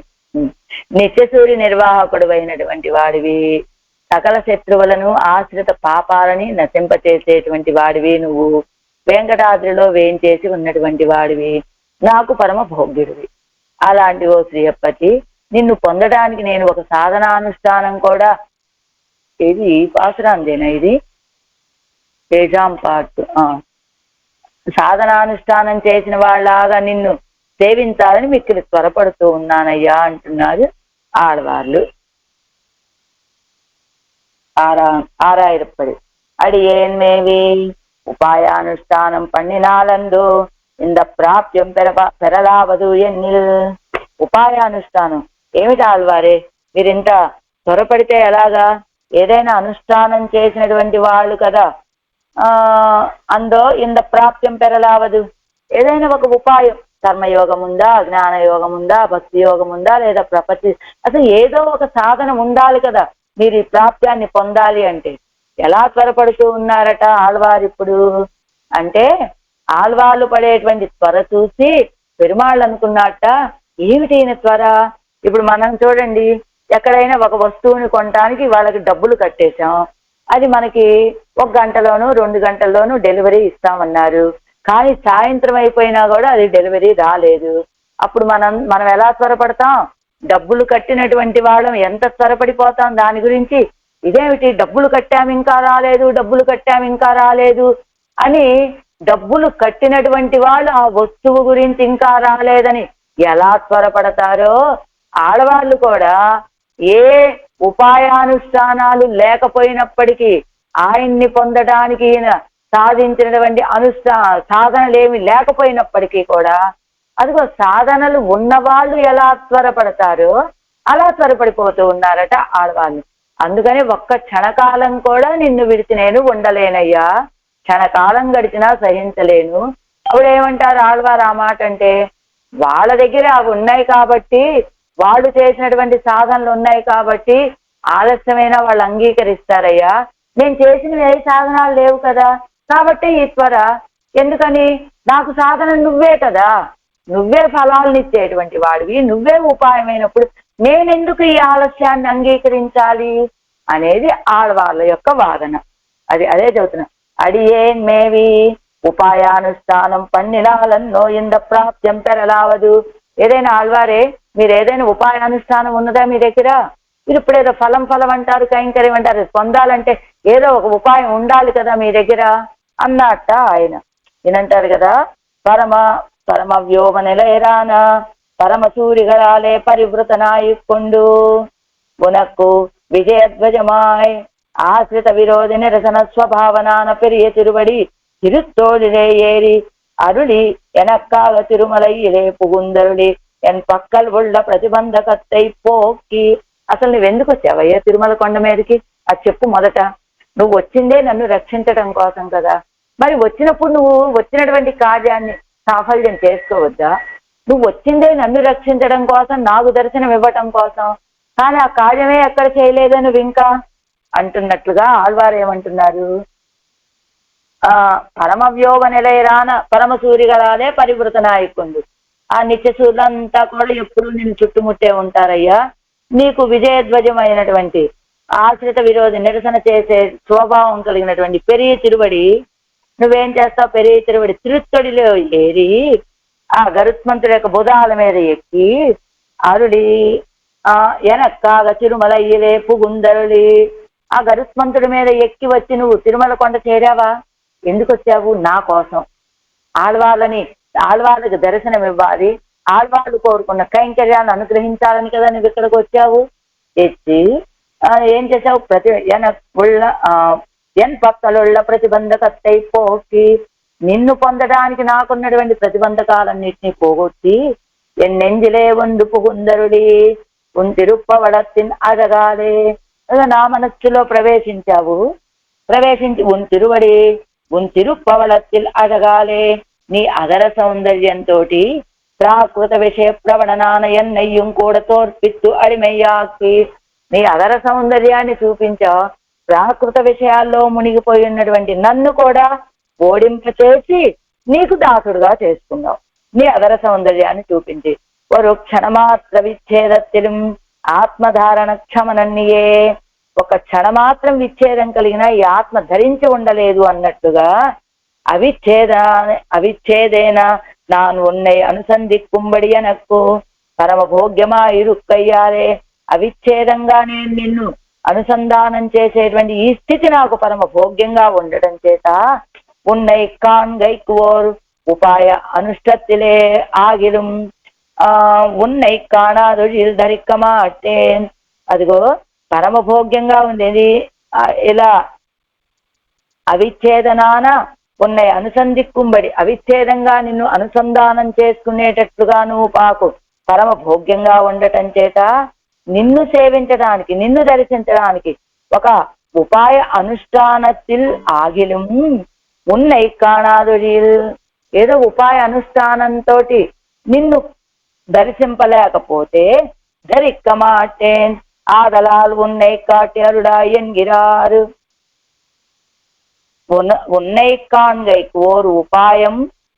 నిత్యసూరి నిర్వాహకుడు అయినటువంటి వాడివి, సకల శత్రువులను ఆశ్రిత పాపాలని నశింపచేసేటువంటి వాడివి నువ్వు, వెంకటాద్రిలో వేంచేసి ఉన్నటువంటి వాడివి, నాకు పరమ భోగ్యుడివి. అలాంటి ఓ శ్రీయప్పతి, నిన్ను పొందడానికి నేను ఒక సాధనానుష్ఠానం కూడా, ఇది పాసురాందేనా ఇది తేజాం పార్ట్, సాధనానుష్ఠానం చేసిన వాళ్ళలాగా నిన్ను సేవించాలని మిక్కిలి త్వరపడుతూ ఉన్నానయ్యా అంటున్నారు ఆడవాళ్ళు. ஆறாயிரப்படி அடியேன் மேவி உபாயானுஷ்டானம் பண்ணினாலந்தோ இந்த ప్రాప్యం పెరలావదు ఎన్నిల్. ఉపాయానుష్ఠానం ఏమిటి ఆళ్వారే, మీరింత త్వరపడితే ఎలాగా? ఏదైనా అనుష్ఠానం చేసినటువంటి వాళ్ళు కదా. అందో ఇంద ప్రాప్యం పెరలావదు, ఏదైనా ఒక ఉపాయం, కర్మయోగం ఉందా, జ్ఞాన యోగం ఉందా, భక్తి యోగం ఉందా, లేదా ప్రపంచ, అసలు ఏదో ఒక సాధన ఉండాలి కదా మీరు ఈ ప్రాప్యాన్ని పొందాలి అంటే. ఎలా త్వరపడుతూ ఉన్నారట ఆళ్వారు ఇప్పుడు అంటే, ఆళ్వార్లు పడేటువంటి త్వర చూసి పెరుమాళ్ళు అనుకున్నట్ట, ఏమిటి ఈయన త్వర? ఇప్పుడు మనం చూడండి, ఎక్కడైనా ఒక వస్తువుని కొనడానికి వాళ్ళకి డబ్బులు కట్టేశాం, అది మనకి 1 గంటలోనూ 2 గంటల్లోనూ డెలివరీ ఇస్తామన్నారు. కానీ సాయంత్రం అయిపోయినా కూడా అది డెలివరీ రాలేదు. అప్పుడు మనం ఎలా త్వరపడతాం? డబ్బులు కట్టినటువంటి వాళ్ళం ఎంత త్వరపడిపోతాం దాని గురించి. ఇదేమిటి డబ్బులు కట్టాము ఇంకా రాలేదు, డబ్బులు కట్టాము ఇంకా రాలేదు అని డబ్బులు కట్టినటువంటి వాళ్ళు ఆ వస్తువు గురించి ఇంకా రాలేదని ఎలా త్వరపడతారో, ఆడవాళ్ళు కూడా ఏ ఉపాయానుష్ఠానాలు లేకపోయినప్పటికీ ఆయన్ని పొందడానికి ఈయన సాధించినటువంటి సాధనలేమి లేకపోయినప్పటికీ కూడా, అదిగో సాధనలు ఉన్నవాళ్ళు ఎలా త్వరపడతారో అలా త్వరపడిపోతూ ఉన్నారట ఆడవాళ్ళు. అందుకని ఒక్క క్షణకాలం కూడా నిన్ను విడిచి నేను ఉండలేనయ్యా, క్షణకాలం గడిచినా సహించలేను. అప్పుడు ఏమంటారు ఆళ్వారు ఆ మాట అంటే, వాళ్ళ దగ్గర అవి ఉన్నాయి కాబట్టి, వాళ్ళు చేసినటువంటి సాధనలు ఉన్నాయి కాబట్టి ఆలస్యమైనా వాళ్ళు అంగీకరిస్తారయ్యా. నేను చేసినవి ఏ సాధనాలు లేవు కదా, కాబట్టి ఈ త్వర ఎందుకని? నాకు సాధన నువ్వే కదా, నువ్వే ఫలాలను ఇచ్చేటువంటి వాడివి, నువ్వే ఉపాయమైనప్పుడు నేనెందుకు ఈ ఆలస్యాన్ని అంగీకరించాలి అనేది ఆళ్వార్ల యొక్క వాదన. అదే చెబుతున్నా. అడియేన్ మేవి ఉపాయానుష్ఠానం పన్నినాలన్నో ఇంద ప్రాప్యం పెరలావదు. ఏదైనా ఆళ్వారే, మీరు ఏదైనా ఉపాయానుష్ఠానం ఉన్నదా మీ దగ్గర? మీరు ఇప్పుడు ఏదో ఫలం అంటారు, కైంకర్యం అంటారు, పొందాలంటే ఏదో ఒక ఉపాయం ఉండాలి కదా మీ దగ్గర అన్నట్ట ఆయన. ఈయనంటారు కదా, పరమ వ్యోమ నిలయరాన పరమ సూరిగళాలే పరివృత నాయికొండు உனக்கு விஜயத்வஜமாய் ஆசிரித விரோதி நிரசன ஸ்வபாவனான பெரிய திருவடி திருத்தோளிலே ஏறி அருளி எனக்காக తిరుమలైలే పుగుందరుడి ఎన్ పక్కల్ ఉళ్ళ ప్రతిబంధకత్తై పోకి. అసలు నువ్వెందుకు వచ్చావయ్యా తిరుమల కొండ మీదకి? అది చెప్పు మొదట. నువ్వు వచ్చిందే నన్ను రక్షించడం కోసం కదా, మరి వచ్చినప్పుడు నువ్వు వచ్చినటువంటి కార్యాన్ని సాఫల్యం చేసుకోవద్దా? నువ్వు వచ్చిందే నన్ను రక్షించడం కోసం, నాకు దర్శనం ఇవ్వటం కోసం, కానీ ఆ కార్యమే ఎక్కడ చేయలేదా నువ్వు ఇంకా అంటున్నట్లుగా ఆళ్వారు ఏమంటున్నారు? పరమ వ్యోమ నిలయరాన పరమ సూరిగలాలే పరివృత నాయకుండు. ఆ నిత్య సూర్యులంతా కూడా ఎప్పుడు నిన్ను చుట్టుముట్టే ఉంటారయ్యా. నీకు విజయధ్వజమైనటువంటి ఆశ్రిత విరోధి నిరసన చేసే స్వభావం కలిగినటువంటి పెరియ తిరువడి, నువ్వేం చేస్తావు? పెరియ తిరువడి తిరుత్తడిలో ఏరి ఆ గరుత్మంతుడి యొక్క బుధాల మీద ఎక్కి అరుడి ఎనక్కాగ తిరుమలయ్యలే పుగుందరుడి, ఆ గరుత్మంతుడి మీద ఎక్కి వచ్చి నువ్వు తిరుమల కొండ చేరావా? ఎందుకు వచ్చావు? నా కోసం. ఆళ్వాళ్ళకి దర్శనం ఇవ్వాలి, ఆళ్వాళ్ళు కోరుకున్న కైంకర్యాన్ని అనుగ్రహించాలని కదా నువ్వు ఇక్కడికి వచ్చావు. తెచ్చి ఏం చేసావు? ఎన్ పక్కలుళ్ళ ప్రతిబంధకత్తై పోకి, నిన్ను పొందడానికి నాకున్నటువంటి ప్రతిబంధకాలన్నింటినీ పోగొట్టి ఎన్నెంజిలే వందు పుగుందరుడి తిరుప్పవడత్తిన్ అడగాలే, నా మనస్సులో ప్రవేశించావు. ప్రవేశించి తిరువడి తిరుప్పవడత్తిల్ అడగాలే, నీ అగర సౌందర్యంతో ప్రాకృత విషయ ప్రవణనాన ఎన్నయ్యం కూడా తోర్పిత్తు అడిమయ్యాకి, నీ అగర సౌందర్యాన్ని చూపించా ప్రాకృత విషయాల్లో మునిగిపోయి ఉన్నటువంటి నన్ను కూడా ఓడింపచేసి నీకు దాసుడుగా చేసుకున్నావు. నీ అగర సౌందర్యాన్ని చూపించి ఒక క్షణమాత్ర విచ్ఛేదత్తిలం ఆత్మధారణ క్షమనన్నియే, ఒక క్షణమాత్రం విచ్ఛేదం కలిగిన ఈ ఆత్మ ధరించి ఉండలేదు అన్నట్టుగా అవిచ్ఛేదేన நான் உன்னை అనుసంధిక్కుம்பడి అనక్కు పరమ భోగ్యమా ఇరుక్కయ్యారే, అవిచ్ఛేదంగా నేను నిన్ను అనుసంధానం చేసేటువంటి ఈ స్థితి నాకు పరమ భోగ్యంగా ఉండటం చేత ఉన్నై కాన్గైక్వోర్ ఉపాయ అనుష్టత్తిలే ఆగిలం ఉన్నై కాణాదొழில் ధరిక్కమాట్టేన్. అదిగో పరమ భోగ్యంగా ఉండేది ఇలా అవిచ్ఛేదనాన ఉన్నై అనుసంధిక్కుబడి, అవిచ్ఛేదంగా నిన్ను అనుసంధానం చేసుకునేటట్లుగా నువ్వు పాకు పరమ భోగ్యంగా ఉండటం చేత నిన్ను సేవించడానికి, నిన్ను దర్శించడానికి ఒక ఉపాయ అనుష్ఠానத்தில் ఆగిలం ఉన్నై కాణాదొழில், ఏదో ఉపాయ అనుష్ఠానంతో నిన్ను దర్శింపలేకపోతే ధరిక్కమాట్టేన్ ఆదలాల్ ఉన్నై కాటి అరుడా ఎన్గిరారు. ఉన్నై కాన్గైకు ఓరు ఉపాయం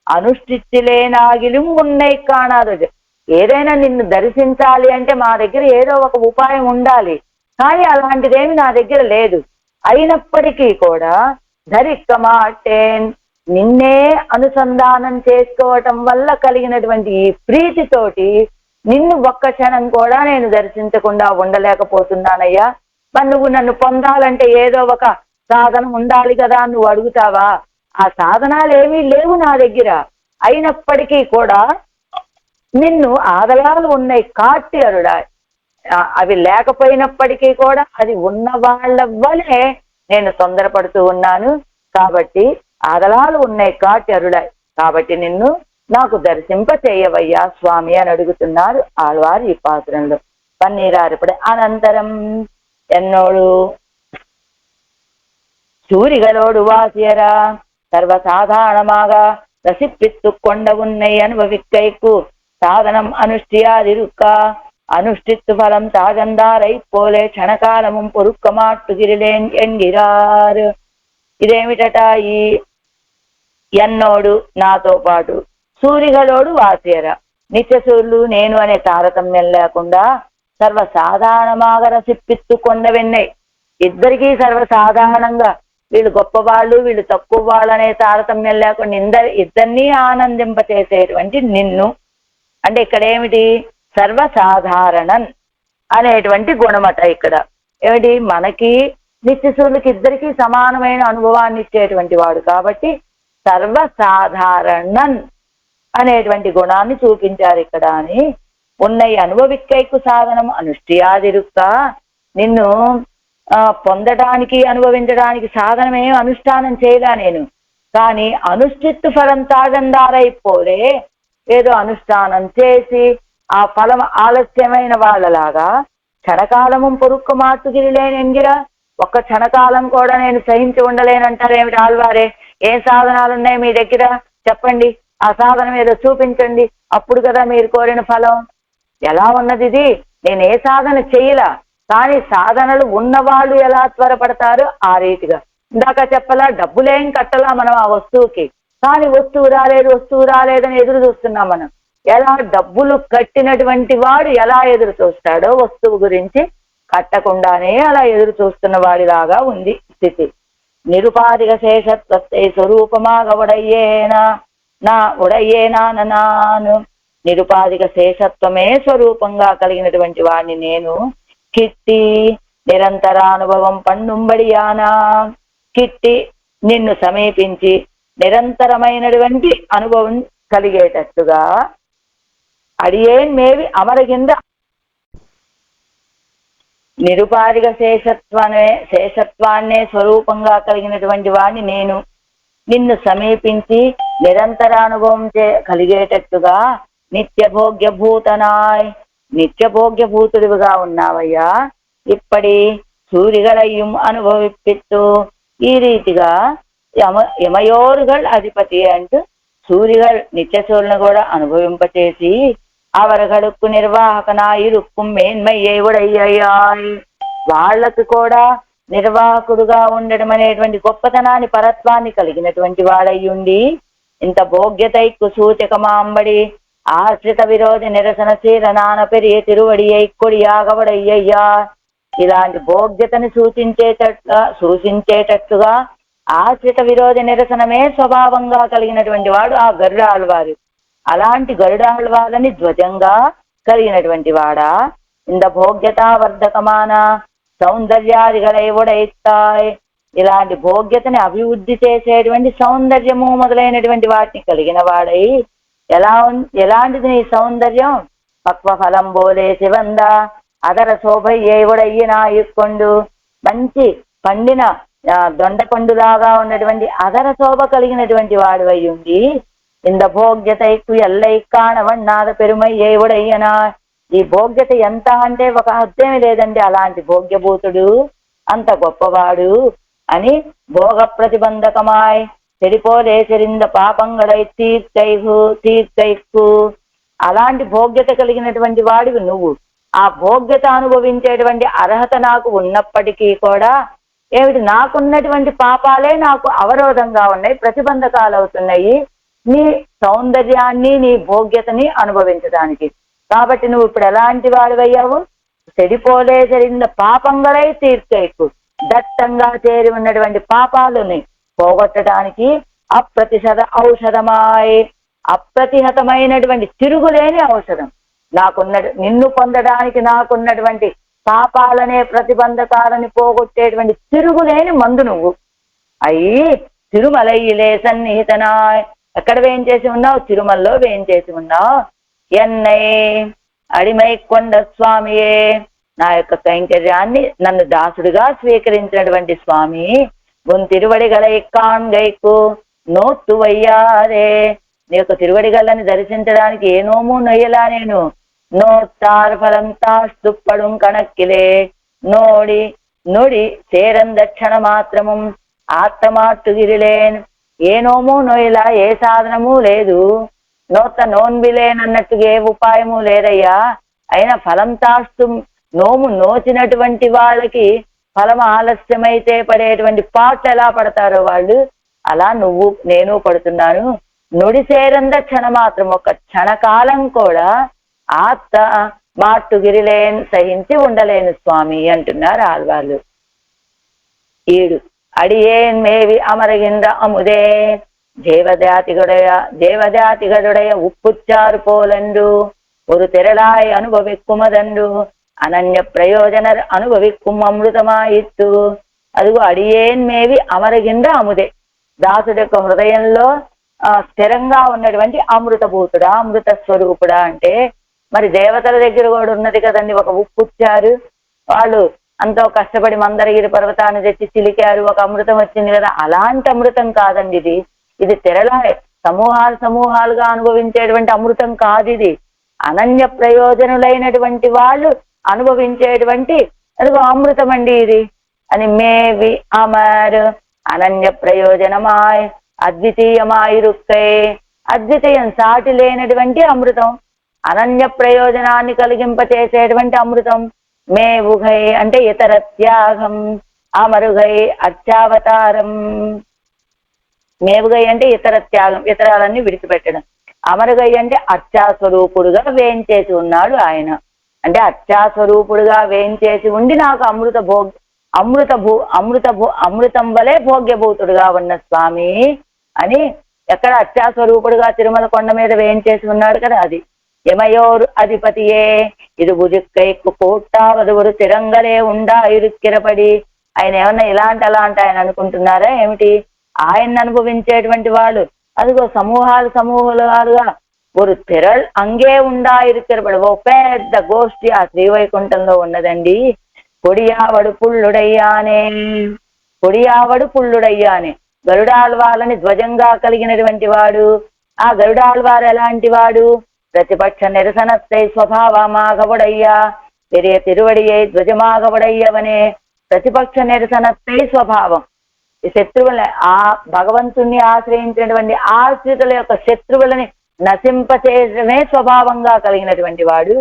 అనుష్ఠితిలేనాగిலும் ఉన్నై కాణాదు. ఏదైనా నిన్ను దర్శించాలి అంటే మా దగ్గర ఏదో ఒక ఉపాయం ఉండాలి, కానీ అలాంటిదేమి నా దగ్గర లేదు. అయినప్పటికీ కూడా ధరిక్కమాట్టేన్, నిన్నే అనుసంధానం చేసుకోవటం వల్ల కలిగినటువంటి ఈ ప్రీతితోటి నిన్ను ఒక్క క్షణం కూడా నేను దర్శించకుండా ఉండలేకపోతున్నానయ్యా. మరి నువ్వు నన్ను పొందాలంటే ఏదో ఒక సాధనం ఉండాలి కదా, నువ్వు అడుగుతావా? ఆ సాధనాలు ఏమీ లేవు నా దగ్గర. అయినప్పటికీ కూడా నిన్ను ఆదలాలు ఉన్నాయి కాటి అరుడా, అవి లేకపోయినప్పటికీ కూడా అది ఉన్న వాళ్ళ వలే నేను తొందరపడుతూ ఉన్నాను. కాబట్టి ఆదలాలు ఉన్నాయి కాటి అరుడా, కాబట్టి నిన్ను నాకు దర్శింప చేయవయ్యా స్వామి అని అడుగుతున్నారు ఆళ్వారు ఈ పాత్రంలో. పన్నీరారిపడే అనంతరం ఎన్నోడు சூரிகளோடு வாசியரா சர்வசாதாரணமாக ரசிப்பித்து கொண்ட உன்னை அனுபவிக்கைக்கு சாதனம் அனுஷ்டியாதிருக்கா అనుష్ఠిత్తు ఫలం తాగందారై పోలే క్షణకాలము పొరుక్క మాట్టుగిరిలేన్ ఎంగిరారు. ఇదేమిటట? ఈ ఎన్నోడు నాతో పాటు సూరిగలోడు వాసేర, నిత్య సూర్యులు నేను అనే తారతమ్యం లేకుండా సర్వసాధారణమాగా రసిప్పిత్తు కొండవెన్నై, ఇద్దరికీ సర్వసాధారణంగా వీళ్ళు గొప్పవాళ్ళు వీళ్ళు తక్కువ వాళ్ళు అనే తారతమ్యం లేకుండా ఇద్దరినీ ఆనందింపచేసేటువంటి నిన్ను అంటే ఇక్కడ ఏమిటి? సర్వసాధారణన్ అనేటువంటి గుణమట. ఇక్కడ ఏమిటి? మనకి నిత్యసూర్యులకి ఇద్దరికీ సమానమైన అనుభవాన్ని ఇచ్చేటువంటి వాడు కాబట్టి సర్వసాధారణన్ అనేటువంటి గుణాన్ని చూపించారు ఇక్కడ అని. ఉన్నయి అనుభవిక్కైకు సాధనం అనుష్ఠియాదిరుక్క, నిన్ను పొందడానికి అనుభవించడానికి సాధనమే అనుష్ఠానం చేయలా నేను, కానీ అనుష్ఠిత్తు ఫలం తాగందారైపోలే, ఏదో అనుష్ఠానం చేసి ఆ ఫలం ఆలస్యమైన వాళ్ళలాగా క్షణకాలము పొరుక్కు మాటుగిరిలేని ఎంగిరా, ఒక్క క్షణకాలం కూడా నేను సహించి ఉండలేనంటారు ఏమిటి ఆళ్వారే? ఏ సాధనాలు ఉన్నాయి మీ దగ్గర చెప్పండి, ఆ సాధనం ఏదో చూపించండి, అప్పుడు కదా మీరు కోరిన ఫలం. ఎలా ఉన్నది ఇది? నేను ఏ సాధన చేయలా, కానీ సాధనలు ఉన్నవాళ్ళు ఎలా త్వరపడతారు ఆ రీతిగా. ఇందాక చెప్పలా, డబ్బులేం కట్టలా మనం ఆ వస్తువుకి, కానీ వస్తువు రాలేదని ఎదురు చూస్తున్నాం మనం. ఎలా డబ్బులు కట్టినటువంటి వాడు ఎలా ఎదురు చూస్తాడో వస్తువు గురించి కట్టకుండానే అలా ఎదురు చూస్తున్న వాడిలాగా ఉంది స్థితి. నిరుపాధిక శేషత్వத்தை స్వరూపమాగ ఉడయ్యేనా నాను, నిరుపాధిక శేషత్వమే స్వరూపంగా కలిగినటువంటి వాడిని నేను. కిట్టి నిరంతరానుభవం పన్నుంబడియానా, కిట్టి నిన్ను సమీపించి నిరంతరమైనటువంటి అనుభవం కలిగేటట్టుగా అడియేన్ మేవి అమరగింద నిరుపాధిక శేషత్వాన్నే స్వరూపంగా కలిగినటువంటి వాడిని నేను. నిన్ను సమీపించి నిరంతరానుభవం కలిగేటట్టుగా నిత్యభోగ్యభూతుడివిగా ఉన్నావయ్యా. ఇప్పటి సూరిగళయ్యం అనుభవిప్పిత్తు. ఈ రీతిగా యమయోరుగళ్ అధిపతి అంటూ సూరిగళ్ నిత్యసూరులను కూడా అనుభవింపచేసి అవరగడుక్కు నిర్వాహకనాయిరుక్కుం మేన్మయ్యేవుడయ్యాయ్. వాళ్ళకు కూడా నిర్వాహకుడుగా ఉండడం అనేటువంటి గొప్పతనాన్ని పరత్వాన్ని కలిగినటువంటి వాడయ్యుండి ఇంత భోగ్యతైక్కు సూచకమాంబడి ఆశ్రిత విరోధి నిరసన శీలనాన పెరియ తిరువడియై కొడియాగవడయ్యయ్యా. ఇలాంటి భోగ్యతని సూచించేటట్టుగా ఆశ్రిత విరోధి నిరసనమే స్వభావంగా కలిగినటువంటి వాడు ఆ గరుడాళ్వారు. అలాంటి గరుడాళ్వాలని ధ్వజంగా కలిగినటువంటి వాడా. ఇంత భోగ్యతావర్ధకమాన సౌందర్యాదిగలైవుడైతాయ్. ఇలాంటి భోగ్యతని అభివృద్ధి చేసేటువంటి సౌందర్యము మొదలైనటువంటి వాటిని కలిగిన వాడై ఎలాంటిది నీ సౌందర్యం? పక్వ ఫలం బోలే శివంద అదర శోభయ్యేవుడయ్యి నా ఇక్కొండు. మంచి పండిన దొండపండులాగా ఉన్నటువంటి అదర శోభ కలిగినటువంటి వాడు అయ్యుండి ఇంద భోగ్యతైకు ఎల్లై కాణవన్నాద పెరుమయ్యేవుడయ్యనా. ఈ భోగ్యత ఎంత అంటే ఒక అర్థమే లేదండి. అలాంటి భోగ్యభూతుడు అంత గొప్పవాడు అని భోగ ప్రతిబంధకమాయ్ చెడిపోలే చెరింద పాపంగడై తీర్కైకు. అలాంటి భోగ్యత కలిగినటువంటి వాడివి నువ్వు. ఆ భోగ్యత అనుభవించేటువంటి అర్హత నాకు ఉన్నప్పటికీ కూడా ఏమిటి, నాకున్నటువంటి పాపాలే నాకు అవరోధంగా ఉన్నాయి, ప్రతిబంధకాలు అవుతున్నాయి నీ సౌందర్యాన్ని నీ భోగ్యతని అనుభవించడానికి. కాబట్టి నువ్వు ఇప్పుడు ఎలాంటి వాడివయ్యావు? చెడిపోలే జరిగిన పాపంగలై తీర్చేకు. దట్టంగా చేరి ఉన్నటువంటి పాపాలని పోగొట్టడానికి అప్రతిహతమైనటువంటి తిరుగులేని ఔషధం నిన్ను పొందడానికి నాకున్నటువంటి పాపాలనే ప్రతిబంధకాలని పోగొట్టేటువంటి తిరుగులేని మందు నువ్వు అయ్యి తిరుమలయ్యలే సన్నిహితనా. ఎక్కడ వేయించేసి ఉన్నావు? తిరుమలలో వేయించేసి ఉన్నావు. ఎన్నై అడిమై కొండ స్వామియే, నా యొక్క కైంకర్యాన్ని నన్ను దాసుడిగా స్వీకరించినటువంటి స్వామి. తిరువడిగలై కాంగైకు నోట్టు వయ్యారే. నీ యొక్క తిరువడిగలని దర్శించడానికి ఏ నోము నొయ్యలా నేను. నోట్టార్ ఫలం తాస్తుప్పడు కణక్కిలే నోడి నుడి చేరందక్షణ మాత్రము ఆత్మమాట్టుగిరిలేన్. ఏ నోము నొయ్యలా, ఏ సాధనము లేదు, నోన్బిలేనన్నట్టుగా ఏ ఉపాయము లేదయ్యా. అయినా ఫలం తాస్తు నోము నోచినటువంటి వాళ్ళకి ఫలం ఆలస్యమైతే పడేటువంటి పాటలు ఎలా పడతారో వాళ్ళు, అలా నేను పడుతున్నాను. నుడి సేరంద క్షణ మాత్రం, ఒక క్షణకాలం కూడా ఆత్త మాట్టుగిరిలేన్ సహించి ఉండలేను స్వామి అంటున్నారు ఆళ్వార్లు. 7 అడియేన్ మేవి అమరగింద్ర అముదే தேவதாதிகளுடைய உப்புச்சாறு போலன்று ஒரு திரளாய் அனுபவிக்குமதன்று అనన్య ప్రయోజనర్ అనుభవిక్కుం అమృతమాయిత్తు. అదిగో అడియేన్ మేవి అమరగింద్ర అముదే, దాసుడి యొక్క హృదయంలో స్థిరంగా ఉన్నటువంటి అమృతభూతుడా, అమృత స్వరూపుడా. అంటే మరి దేవతల దగ్గర కూడా ఉన్నది కదండి ఒక ఉప్పుచ్చారు. వాళ్ళు అంతో కష్టపడి మందరగిరి పర్వతాన్ని తెచ్చి చిలికారు, ఒక అమృతం వచ్చింది కదా. అలాంటి అమృతం కాదండి ఇది. ఇది తెరలాయ్ సమూహాలుగా అనుభవించేటువంటి అమృతం కాదు ఇది. అనన్య ప్రయోజనులైనటువంటి వాళ్ళు అనుభవించేటువంటి అదిగో అమృతం అండి ఇది అని. మేవి అమర్ అనన్య ప్రయోజనమాయ్ అద్వితీయమాయిరుక్కై, అద్వితీయం సాటి లేనటువంటి అమృతం, అనన్య ప్రయోజనాన్ని కలిగింపచేసేటువంటి అమృతం. మేవుఘై అంటే ఇతర త్యాగం, అమరుఘై అర్చావతారం. మేవుగై అంటే ఇతర త్యాగం, ఇతరాలన్నీ విడిచిపెట్టడం. అమరుగై అంటే అర్చాస్వరూపుడుగా వేయించేసి ఉన్నాడు ఆయన. అంటే అర్చాస్వరూపుడుగా వేయించేసి ఉండి నాకు అమృతం వలె భోగ్యభూతుడుగా ఉన్న స్వామి అని. ఎక్కడ అర్చాస్వరూపుడుగా తిరుమల కొండ మీద వేయించేసి ఉన్నాడు కదా, అది. యమయోరు అధిపతియే ఇది భుజుక్కైకు కోట్టావదువురు తిరంగలే ఉండా ఇరుక్కిరపడి. ఆయన ఏమన్నా ఇలాంటి అలాంటి ఆయన అనుకుంటున్నారా ఏమిటి? ఆయన్ని అనుభవించేటువంటి వాళ్ళు అదిగో సమూహాలుగా ஒரு திரள் அங்கே உண்டாயிருக்கிறபடி ఓ పెద్ద గోష్ఠి ఆ శ్రీవైకుంఠంలో ఉన్నదండి. కొడియావడు పుల్లుడయ్యానే, కొడియావడు పుల్లుడయ్యానే. గరుడాళ్వాలని ధ్వజంగా కలిగినటువంటి వాడు. ఆ గరుడాళ్వారు ఎలాంటి వాడు? ప్రతిపక్ష నిరసనத்தை స్వభావమాగవుడయ్యా, பெரிய திருவடியை ధ్వజమాగవుడయ్యవనే. ప్రతిపక్ష నిరసనத்தை స్వభావం, ఈ శత్రువులని, ఆ భగవంతుణ్ణి ఆశ్రయించినటువంటి ఆశ్రితుల యొక్క శత్రువులని నశింపచేయడమే స్వభావంగా కలిగినటువంటి వాడు.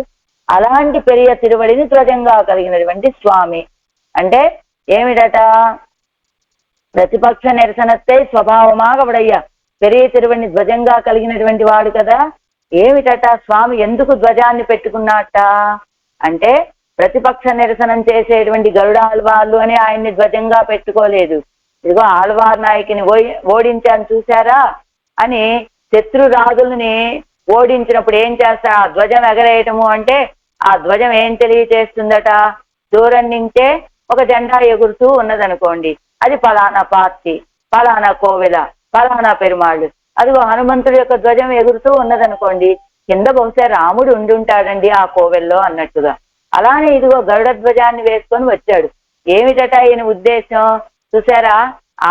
అలాంటి పెరియ తిరువడిని ధ్వజంగా కలిగినటువంటి స్వామి. అంటే ఏమిటట? ప్రతిపక్ష నిరసనத்தை స్వభావమాగవుడయ్యా, పెరియ తిరువడిని ధ్వజంగా కలిగినటువంటి వాడు కదా. ఏమిటట? స్వామి ఎందుకు ధ్వజాన్ని పెట్టుకున్నట్ట అంటే, ప్రతిపక్ష నిరసనం చేసేటువంటి గరుడాళ్వార్లు అని ఆయన్ని ధ్వజంగా పెట్టుకోలేదు. ఇదిగో ఆళ్వార్ నాయకిని ఓడించాను చూసారా అని శత్రురాజుల్ని ఓడించినప్పుడు ఏం చేస్తా? ఆ ధ్వజం ఎగరేయటము అంటే ఆ ధ్వజం ఏం తెలియచేస్తుందట? దూరం నుంచే ఒక జెండా ఎగురుతూ ఉన్నదనుకోండి, అది ఫలానా పార్టీ, ఫలానా కోవెల, ఫలానా పెరుమాళ్ళు. అదిగో హనుమంతుడి యొక్క ధ్వజం ఎగురుతూ ఉన్నదనుకోండి, కింద బహుశా రాముడు ఉండుంటాడండి ఆ కోవెల్లో అన్నట్టుగా. అలానే ఇదిగో గరుడ ధ్వజాన్ని వేసుకొని వచ్చాడు. ఏమిటట ఈయన ఉద్దేశం? చూసారా,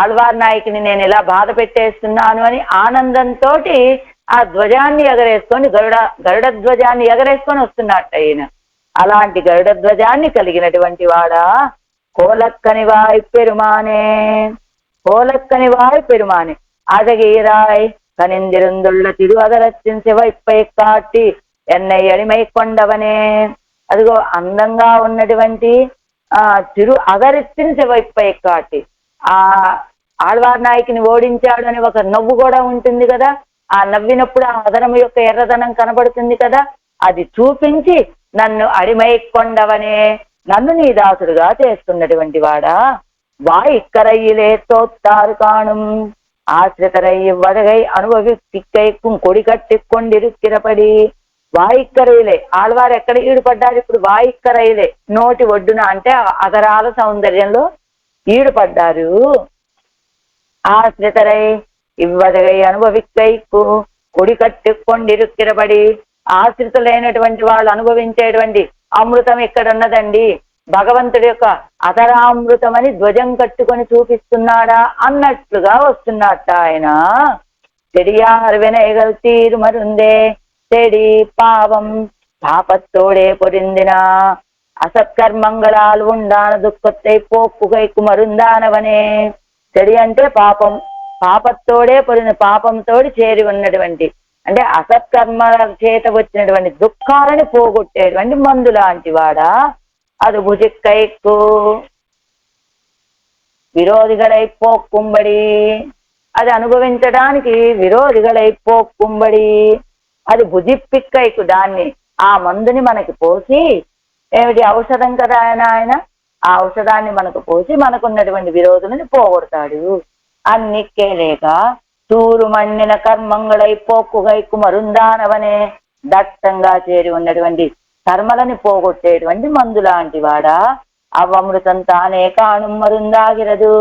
ఆళ్వార్ నాయకుని నేను ఇలా బాధ పెట్టేస్తున్నాను అని ఆనందంతో ఆ ధ్వజాన్ని ఎగరేసుకొని గరుడ ధ్వజాన్ని ఎగరేసుకొని వస్తున్నట్ట ఈయన. అలాంటి గరుడ ధ్వజాన్ని కలిగినటువంటి వాడా కోలక్కనివాయ్ పెరుమానే, కోలక్కనివాయ్ పెరుమానే. అదగీరాయ్ కనిందిరుందుళ్ళ తిరు అగరత్తిన్ శివైపై కాట్టి ఎన్నై అడిమై కొండవనే. అదిగో అందంగా ఉన్నటువంటి తిరు అగరత్తిన్ శివైపై కాట్టి, ఆ ఆళ్వార్ నాయకిని ఓడించాడు అని ఒక నవ్వు కూడా ఉంటుంది కదా. ఆ నవ్వినప్పుడు ఆ అదనం యొక్క ఎర్రదనం కనబడుతుంది కదా. అది చూపించి నన్ను అడిమై కొండవనే, నన్ను నీ దాసుడుగా చేస్తున్నటువంటి వాడా. వాయిక్కరయ్యిలే తోత్తారు కాణుం ఆశ్రితరయ్యి వడగై అనుభవిక్కైக்கும் కొడి కట్టి కొండిరుక్కిరపడి. వాయిక్కరయ్యలే, ఆళ్వారు ఎక్కడ ఈడుపడ్డారు ఇప్పుడు? వాయిక్కరయ్యలే, నోటి ఒడ్డున అంటే అగరాల సౌందర్యంలో ఈడుపడ్డారు. ఆశ్రితరై ఇవ్వదగై అనుభవిక్కైకు కొడి కట్టి కొండిరుక్కిరపడి. ఆశ్రితులైనటువంటి వాళ్ళు అనుభవించేటువంటి అమృతం ఇక్కడ ఉన్నదండి. భగవంతుడి యొక్క అతరామృతం అని ధ్వజం కట్టుకొని చూపిస్తున్నాడా అన్నట్లుగా వస్తున్నట్ట ఆయన. చెడియార్ వినయగల్ తీరు మరుందే చెడి పావం పాపత్తోడే పొరిందిన అసత్కర్మంగళాలు ఉండాన దుఃఖத்தை పోక్కుకైకు మరుందానవనే. చెడి అంటే పాపం, పాపత్తోడే పొరింది, పాపంతోడి చేరి ఉన్నటువంటి అంటే అసత్కర్మల చేత వచ్చినటువంటి దుఃఖాలని పోగొట్టేటువంటి మందు లాంటి వాడా. అది భుజిక్కైకు విరోధిగలై పోక్కుంబడి, అది అనుభవించడానికి విరోధిగలై పోక్కుంబడి. అది భుజిప్పిక్కైకు, దాన్ని ఆ మందుని మనకి పోసి, ఏమిటి ఔషధం కదా ఆయన ఆ ఔషధాన్ని మనకు పోసి మనకున్నటువంటి విరోధులని పోగొడతాడు. అన్నిక్కే లేక తూరు మన్నిన కర్మంగళై పోక్కుగైకు మరుందానవనే. దట్టంగా చేరి ఉన్నటువంటి కర్మలని పోగొట్టేటువంటి మందు లాంటి వాడా. అమృతం తానే కాణుం మరుందాగిరదు.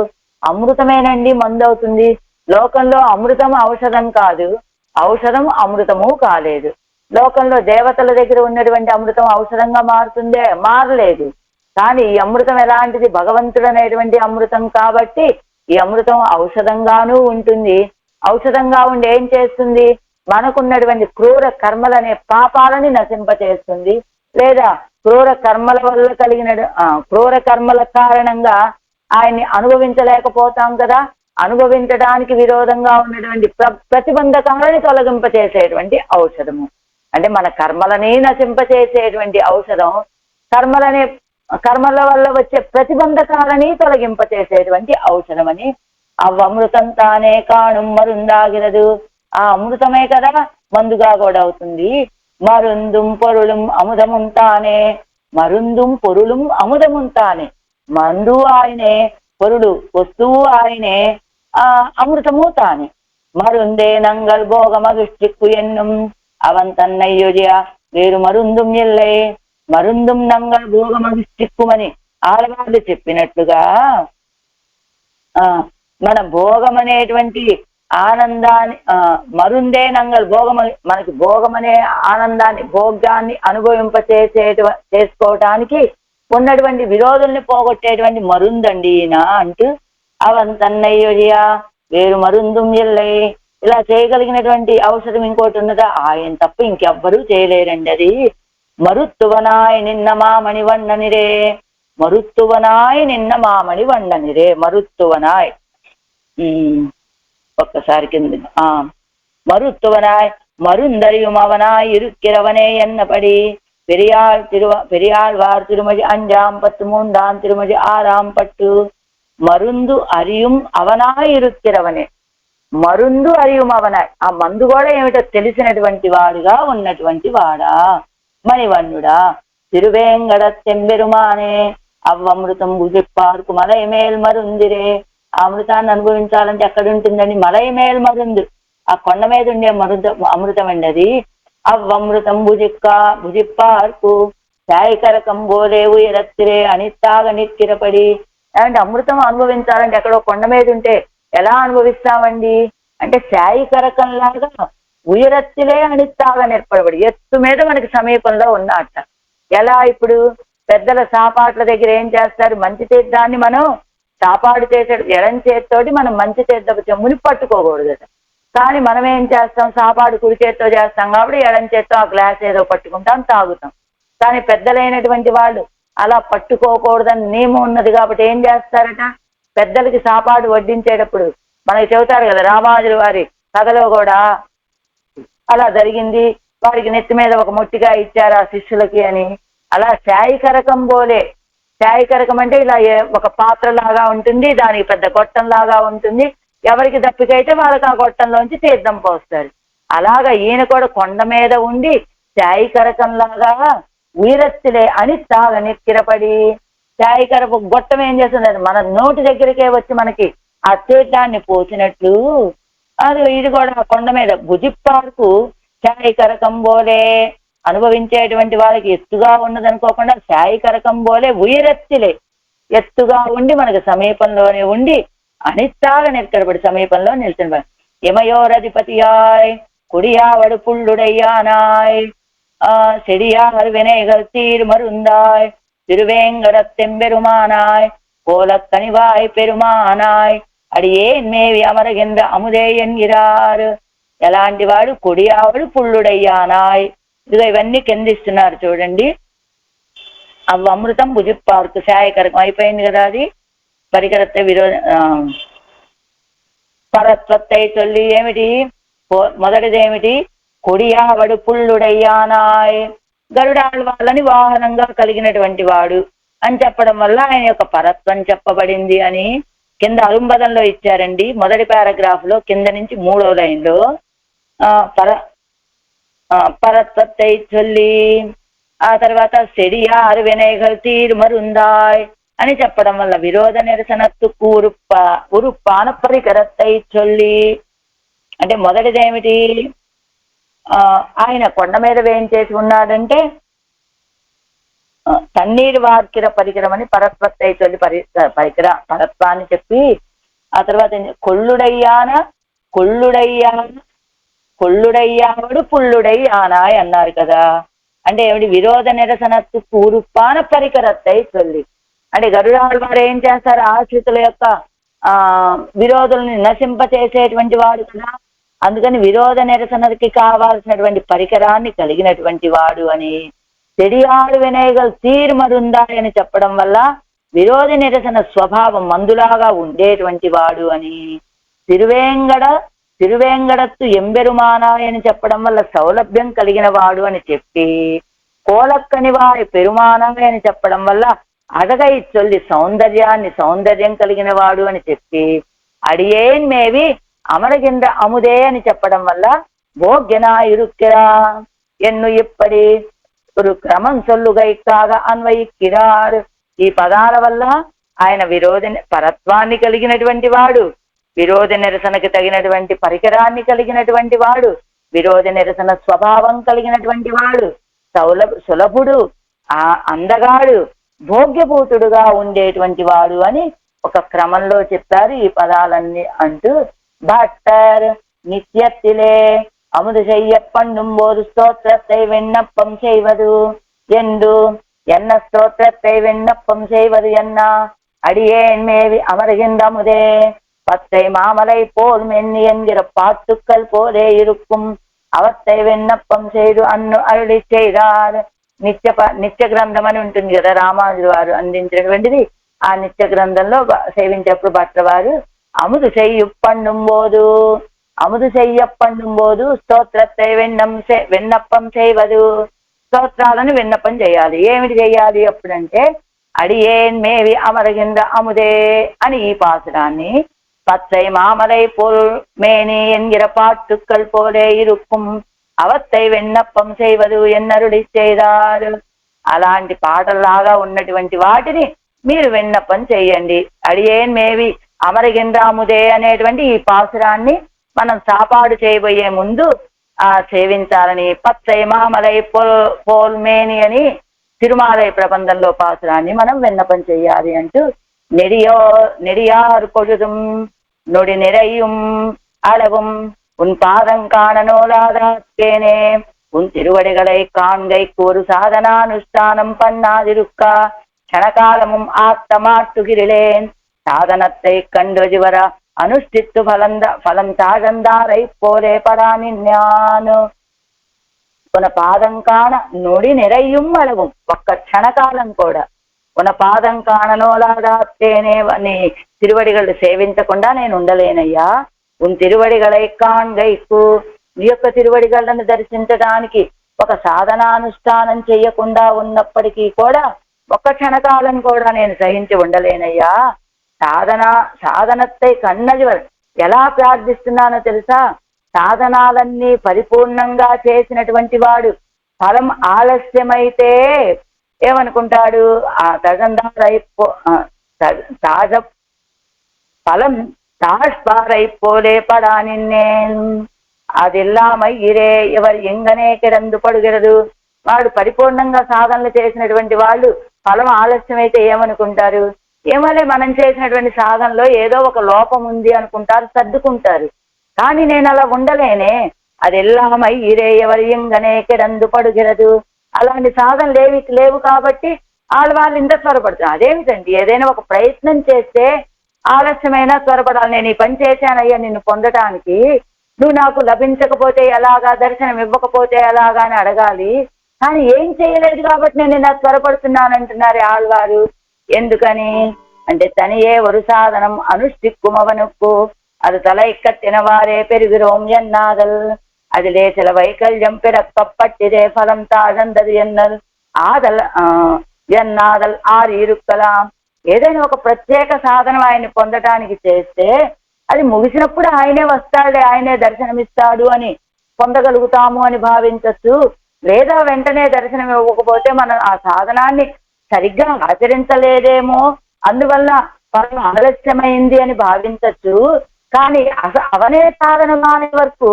అమృతమేనండి మందు అవుతుంది. లోకంలో అమృతం ఔషధం కాదు, ఔషధం అమృతము కాలేదు. లోకంలో దేవతల దగ్గర ఉన్నటువంటి అమృతం ఔషధంగా మారుతుందే? మారలేదు. కానీ ఈ అమృతం ఎలాంటిది? భగవంతుడు అనేటువంటి అమృతం కాబట్టి ఈ అమృతం ఔషధంగానూ ఉంటుంది. ఔషధంగా ఉండి ఏం చేస్తుంది? మనకున్నటువంటి క్రూర కర్మలనే పాపాలని నశింపచేస్తుంది. లేదా క్రూర కర్మల వల్ల కలిగిన క్రూర కర్మల కారణంగా ఆయన్ని అనుభవించలేకపోతాం కదా. అనుభవించడానికి విరోధంగా ఉన్నటువంటి ప్రతిబంధకాలని తొలగింపచేసేటువంటి ఔషధము. అంటే మన కర్మలని నశింపచేసేటువంటి ఔషధం, కర్మల వల్ల వచ్చే ప్రతిబంధకాలని తొలగింపచేసేటువంటి ఔషధం అని. అమృతం తానే కాణుం మరుందాగిరదు. ఆ అమృతమే కదా మందుగా కూడా అవుతుంది. మరుందుం పొరుళం అముదముంతానే, మరుందుం పొరుళం అముదముంతానే. మందు ఆయనే, పొరుడు వస్తువు ఆయనే, అమృతము తానే. మరుందే నంగల్ భోగమగుష్టిక్కు ఎన్నుం அவன் தன்னை யோஜிய వేరు మరుందుం ఎల్లై. మరుందుం నంగల్ భోగమగుష్టిక్కుమని ఆడవాళ్ళు చెప్పినట్లుగా మన భోగం అనేటువంటి ఆనందాన్ని మరుందే నంగల్ మనకి భోగమనే ఆనందాన్ని భోగ్యాన్ని చేసుకోవటానికి ఉన్నటువంటి విరోధుల్ని పోగొట్టేటువంటి మరుందండి ఈయన అంటూ అవన్ తన్నయ్యా వేరు మరుందుం ఎల్లై ఇలా చేయగలిగినటువంటి ఔషధం ఇంకోటి ఉన్నదా? ఆయన తప్ప ఇంకెవ్వరూ చేయలేరండి. అది మరుత్తువనాయ్ నిన్న మామణి వన్ననిరే, మరుత్తువనాయ్ నిన్న మామణి వన్ననిరే, మరుత్తువనాయ్. ఒక్కసారి కింద மருத்துவனாய் மருந்தறியும் அவனாய் இருக்கிறவனே என்னபடி பெரியாழ்வார் திருமதி 5ஆம் பத்து 3ஆம் திருமதி 6ஆம் பட்டு మరుందు అరియుం అవనాయ్ ఇరుక్కిరవనే, మరుందు అరియుం అవనాయ్, ఆ మందు కూడా ఏమిటో తెలిసినటువంటి వాడుగా ఉన్నటువంటి వాడా మణివన్నుడా తిరువేంగడ తెంబెరుమానే అవ్వమృతం భుజిప్పార్కు మలై మేల్ మరుందిరే. ఆ అమృతాన్ని అనుభవించాలంటే ఎక్కడ ఉంటుందండి? మలై మేల్ మరుందు, ఆ కొండ మీద ఉండే అమృతం అండి అది. అవ్వమృతం భుజిప్పార్కు శాయికరకం బోలేవు ఎరత్తిరే అనిత్తాగ నిక్కిరపడి. అంటే అమృతం అనుభవించాలంటే ఎక్కడో కొండ మీద ఉంటే ఎలా అనుభవిస్తామండి అంటే శాయికరకంలాగా ఉయరత్తిలే అనిత్తాగా నేర్పడబడి ఎత్తు మీద మనకి సమీపంలో ఉన్నట్ట. ఎలా? ఇప్పుడు పెద్దల సాపాట్ల దగ్గర ఏం చేస్తారు? మంచి తీర్థాన్ని మనం సాపాడు చేసేది ఎడం చేతితోటి మనం మంచి తీర్థపు చెమ్ముని పట్టుకోకూడదట. కానీ మనం ఏం చేస్తాం? సాపాడు కుడి చేతితో చేస్తాం కాబట్టి ఎడం చేత్తో ఆ గ్లాస్ ఏదో పట్టుకుంటాం, తాగుతాం. కానీ పెద్దలైనటువంటి వాళ్ళు అలా పట్టుకోకూడదని నియమం ఉన్నది కాబట్టి ఏం చేస్తారట? పెద్దలకి సాపాడు వడ్డించేటప్పుడు మనకి చెబుతారు కదా, రామానుజుల వారి కథలో కూడా అలా జరిగింది. వారికి నెత్తి మీద ఒక మొట్టిగా ఇచ్చారు ఆ శిష్యులకి అని. అలా శాయికరకం బోలే, శాయికరకం అంటే ఇలా ఒక పాత్ర లాగా ఉంటుంది, దానికి పెద్ద గొట్టం లాగా ఉంటుంది. ఎవరికి దప్పికైతే వాళ్ళకి ఆ గొట్టంలోంచి తీర్థం పోస్తారు. అలాగా ఈయన కూడా కొండ మీద ఉండి శాయికరకంలాగా వీరత్తులే అని తాగ నెక్కిరపడి, శాయికరపు గొట్టం ఏం చేస్తున్నారు? మన నోటి దగ్గరికే వచ్చి మనకి ఆ తీర్థాన్ని పోసినట్లు అది ఇది కూడా కొండ మీద భుజిప్పార్కు శాయికరకం బోలే, అనుభవించేటువంటి వాళ్ళకి ఎత్తుగా ఉన్నదనుకోకుండా శాయికరకం బోలే ఉయరెత్తిలే, ఎత్తుగా ఉండి మనకి సమీపంలోనే ఉండి అనిత్తాగ నెక్కడబడి సమీపంలో నిలిచిన యమయోరధిపతియాయ్ కుడియావడు పుళ్ళుడయ్యానాయ్ செடியார் வினைகள் தீர் மருந்தாய் திருவேங்கடத்தெம்பெருமானாய் கோலக்கனிவாய் பெருமானாய் అడియేన్ మేవి అమరగిன்ற అముదే ఎన్గిరారు. ఎలాంటి వాడు? కొడియావడు పుళ్ళుడయ్యానాయ్. ఇదిగో ఇవన్నీ కిందిస్తున్నారు చూడండి. అవి అమృతం భుజిప్పార్కు శాయకరకం అయిపోయింది కదా. అది పరికరత్త పరత్వత్తై చొల్లి ఏమిటి? మొదటిదేమిటి? కొడియావడు పుళ్ళుడయ్యానాయ్, గరుడాళ్వాళ్ళని వాహనంగా కలిగినటువంటి వాడు అని చెప్పడం వల్ల ఆయన యొక్క పరత్వం చెప్పబడింది అని కింద అరుంబదంలో ఇచ్చారండి. మొదటి పారాగ్రాఫ్ లో కింద నుంచి 3వ లైన్లో పరత్వత్తై చొల్లి, ఆ తర్వాత సెడియారు వినయగల్ తీరు మరుందాయ్ అని చెప్పడం వల్ల విరోధ నిరసనత్తు ఉరుప్పాన పరికరత్తై చొల్లి అంటే మొదటిదేమిటి? ఆయన కొండ మీద వేయించేసి ఉన్నాడంటే తన్నీరు వార్కిర పరికరం అని పరత్వత్తై చొల్లి పరికర పరత్వాన్ని చెప్పి, ఆ తర్వాత కొళ్ళుడయ్యావడు పుళ్ళుడయ్యానాయ్ అన్నారు కదా. అంటే ఏమిటి? విరోధ నిరసనత్తు పూరుపాన పరికరత్తై చొల్లి అంటే గరుడాళ్వారు ఏం చేస్తారు? ఆశ్రితుల యొక్క విరోధుల్ని నశింపచేసేటువంటి వాడు కదా. అందుకని విరోధ నిరసనకి కావాల్సినటువంటి పరికరాన్ని కలిగినటువంటి వాడు అని. చెడియాడు వినయగల్ తీర్మరుందాయ్ అని చెప్పడం వల్ల విరోధ నిరసన స్వభావం మందులాగా ఉండేటువంటి వాడు అని. తిరువేంగడత్తు ఎంబెరుమానాయ్ అని చెప్పడం వల్ల సౌలభ్యం కలిగిన వాడు అని చెప్పి, కోలక్కనివారి పెరుమానాయ్ అని చెప్పడం వల్ల అడగై చొల్లి సౌందర్యం కలిగిన వాడు అని చెప్పి, అడియేన్ మేవి అమరగింద్ర అముదే అని చెప్పడం వల్ల భోగ్యనా ఇరుక్కిరా ఎన్ను ఇప్పటి ஒரு క్రమం సొల్లుగైకాగా అన్వయిక్కిరారు. ఈ పదాల వల్ల ఆయన పరత్వాన్ని కలిగినటువంటి వాడు, విరోధ నిరసనకి తగినటువంటి పరికరాన్ని కలిగినటువంటి వాడు, విరోధ నిరసన స్వభావం కలిగినటువంటి వాడు, సులభుడు, అందగాడు, భోగ్యభూతుడుగా ఉండేటువంటి వాడు అని ఒక క్రమంలో చెప్పారు ఈ పదాలన్నీ అంటూ பட்டர் நித்தியத்திலே அமுது செய்ய பண்ணும் போது ஸ்தோத்திரத்தை விண்ணப்பம் செய்வது என்று என்ன ஸ்தோத்திரத்தை விண்ணப்பம் செய்வது என்ன அடியேன் மேவி அமருகின்ற அமுதே பத்தை மாமலை போல் மென்னி என்கிற பாட்டுக்கள் போலே இருக்கும் అవత్తై విన్నప్పం చేయడు అన్ను అరుడి చేయరారు నిత్య గ్రంథం అని ఉంటుంది కదా రామానుజుల వారు అందించినటువంటిది. ఆ నిత్య గ్రంథంలో సేవించేప్పుడు భట్ల వారు అముదు చెయ్యప్పండుంబోదు అముదు చెయ్యప్పండుంబోదు స్తోత్రத்தை విన్నప్పం చేయవదు స్తోత్రాలను విన్నపం చేయాలి. ఏమిటి చేయాలి అప్పుడంటే అడియేన్ మేవి అమరగింద అముదే అని ఈ పాసురాన్ని பச்சை மாமலை போல் மேனி என்கிற பாட்டுக்கள் போலே இருக்கும் అవత్తై విన్నప్పం చేయవదు ఎన్నరుడి చేయదారు. అలాంటి పాటల్లాగా ఉన్నటువంటి వాటిని మీరు విన్నపం చేయండి. అడియేన్ మేవి అమరగింద్రాముదే అనేటువంటి ఈ పాసురాన్ని మనం సాపాడు చేయబోయే ముందు సేవించాలని పచ్చై మామలై పోల్ మేని అని తిరుమాలయ ప్రబంధంలో పాసురాన్ని మనం విన్నపం చెయ్యాలి అంటూ நெடியார் பொழுதும் நொடி நிறையும் அளவும் உன் பாதம் காண நோலாதாக்கேனே உன் திருவடிகளை காண்கைக்கு ஒரு சாதனானுஷ்டானம் பண்ணாதிருக்கா க்ஷணகாலமும் ஆத்தமாட்டுகிறேன் சாதனத்தை கண்டு ஜிவர అనుష్ఠిత్తు ఫలం తాగందారై పోలే పడానిన్యాను ఉన పాదం కాణ నొడి నిరయ్యం అలవం ఒక్క క్షణకాలం కూడా ఉన పాదం కాణనోలాదాత్తేనే నీ తిరువడిగళ్ళు సేవించకుండా నేను ఉండలేనయ్యా. ఉన్ తిరువడిగలై కాంగైకు నీ యొక్క తిరువడిగళ్ళను దర్శించడానికి ఒక సాధనానుష్ఠానం చెయ్యకుండా ఉన్నప్పటికీ కూడా ఒక్క క్షణకాలం కూడా నేను సహించి ఉండలేనయ్యా. సాధనத்தை కన్నది ఎలా ప్రార్థిస్తున్నానో తెలుసా? సాధనాలన్నీ పరిపూర్ణంగా చేసినటువంటి వాడు ఫలం ఆలస్యమైతే ఏమనుకుంటాడు? ఆ తగందారైపో తాజ ఫలం தாழ்பாரைப்போலே పడానిన్నేన్ అదిల్లామై ఇరే ఎవరు ఎంగనే కిరందు పడుగెరదు. వాడు పరిపూర్ణంగా సాధనలు చేసినటువంటి వాళ్ళు ఫలం ఆలస్యమైతే ఏమనుకుంటారు? ఏమలే మనం చేసినటువంటి సాధనలో ఏదో ఒక లోపం ఉంది అనుకుంటారు, సర్దుకుంటారు. కానీ నేను అలా ఉండలేనే. అది ఎల్లామై ఇరే ఎవరు ఎంగనే కిరందు పడుగెరదు. అలాంటి సాధనలు లేవు కాబట్టి వాళ్ళు ఇంత త్వరపడుతున్నారు. అదేమిటండి, ఏదైనా ఒక ప్రయత్నం చేస్తే ఆలస్యమైనా త్వరపడాలి. నేను ఈ పని చేశానయ్యా నిన్ను పొందటానికి, నువ్వు నాకు లభించకపోతే ఎలాగా, దర్శనం ఇవ్వకపోతే ఎలాగా అని అడగాలి. కానీ ఏం చేయలేదు కాబట్టి నేను ఇలా త్వరపడుతున్నానంటున్నారు ఆళ్వారు. ఎందుకని అంటే తనియే ஒரு సాధనం అనుష్ఠిక్కుం அவனுக்கு அது தலைக்கத்தின வாரே பெருகிறோம் என்னாதல் அதிலே சில வைக்கல்யம் பிறக்கப்பட்டிதே பலம் தாழ்ந்தது ఎన్నల్ ఆదల్ ఎన్నాదల్ ఆరు ఇరుక్కలాం. ఏదైనా ఒక ప్రత్యేక సాధనం ఆయన్ని పొందటానికి చేస్తే అది ముగిసినప్పుడు ఆయనే వస్తాడే, ఆయనే దర్శనమిస్తాడు అని పొందగలుగుతాము అని భావించచ్చు. లేదా వెంటనే దర్శనం ఇవ్వకపోతే మనం ఆ సాధనాన్ని సరిగ్గా ఆచరించలేదేమో, అందువల్ల ఫలం ఆలస్యమైంది అని భావించచ్చు. కానీ అవనే సాధన కాని వరకు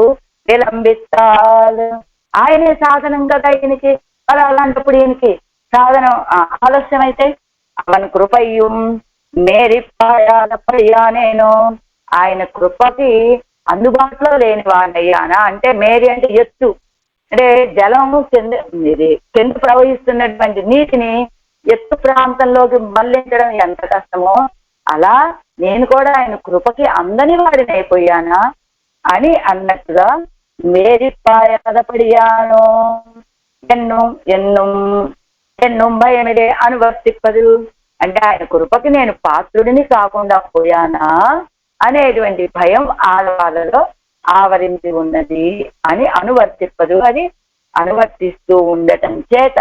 విలంబిస్తాడు. ఆయనే సాధనం కదా ఈయనకి. మరి అలాంటప్పుడు ఈయనకి సాధనం ఆలస్యమైతే అవన్ కృపయ్యం మేరిపాయాలపయ్యా నేను ఆయన కృపకి అందుబాటులో లేని వాడినయ్యానా. అంటే మేరీ అంటే ఎత్తు, అంటే జలము కింద ప్రవహిస్తున్నటువంటి నీటిని ఎత్తు ప్రాంతంలోకి మళ్లించడం ఎంత కష్టమో అలా నేను కూడా ఆయన కృపకి అందని వాడిని అయిపోయానా అని అన్నట్టుగా మేరిపాయపడియాను ఎన్నుం ఎన్నుం ఎన్నుం భయమిడే అనువర్తిప్పదు. అంటే ఆయన కృపకి నేను పాత్రుడిని కాకుండా పోయానా అనేటువంటి భయం ఆడవాళ్ళలో ఆవరించి ఉన్నది అని అనువర్తిప్పదు. అది అనువర్తిస్తూ ఉండటం చేత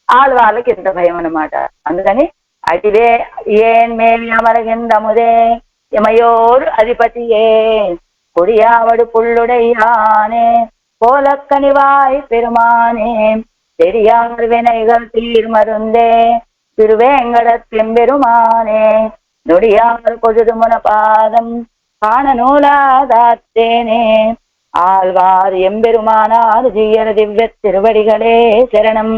ఆడవాళ్ళకి ఇంత భయం అన్నమాట. అందుకని అటివే ఏన్ మేవి అమరగిందముదే యమయోరు అధిపతియే కొడియావడు పుల్లుడయ్యానే போலக்கனிவாய் பெருமானே பெரியார் வினைகள் தீர்மருந்தே திருவேங்கடத்தெம்பெருமானே நொடியார் பொழுது முனபாதம் காண நூலாதாத்தேனே ஆழ்வார் எம்பெருமானார் ஜீயர் திவ்ய திருவடிகளே சரணம்.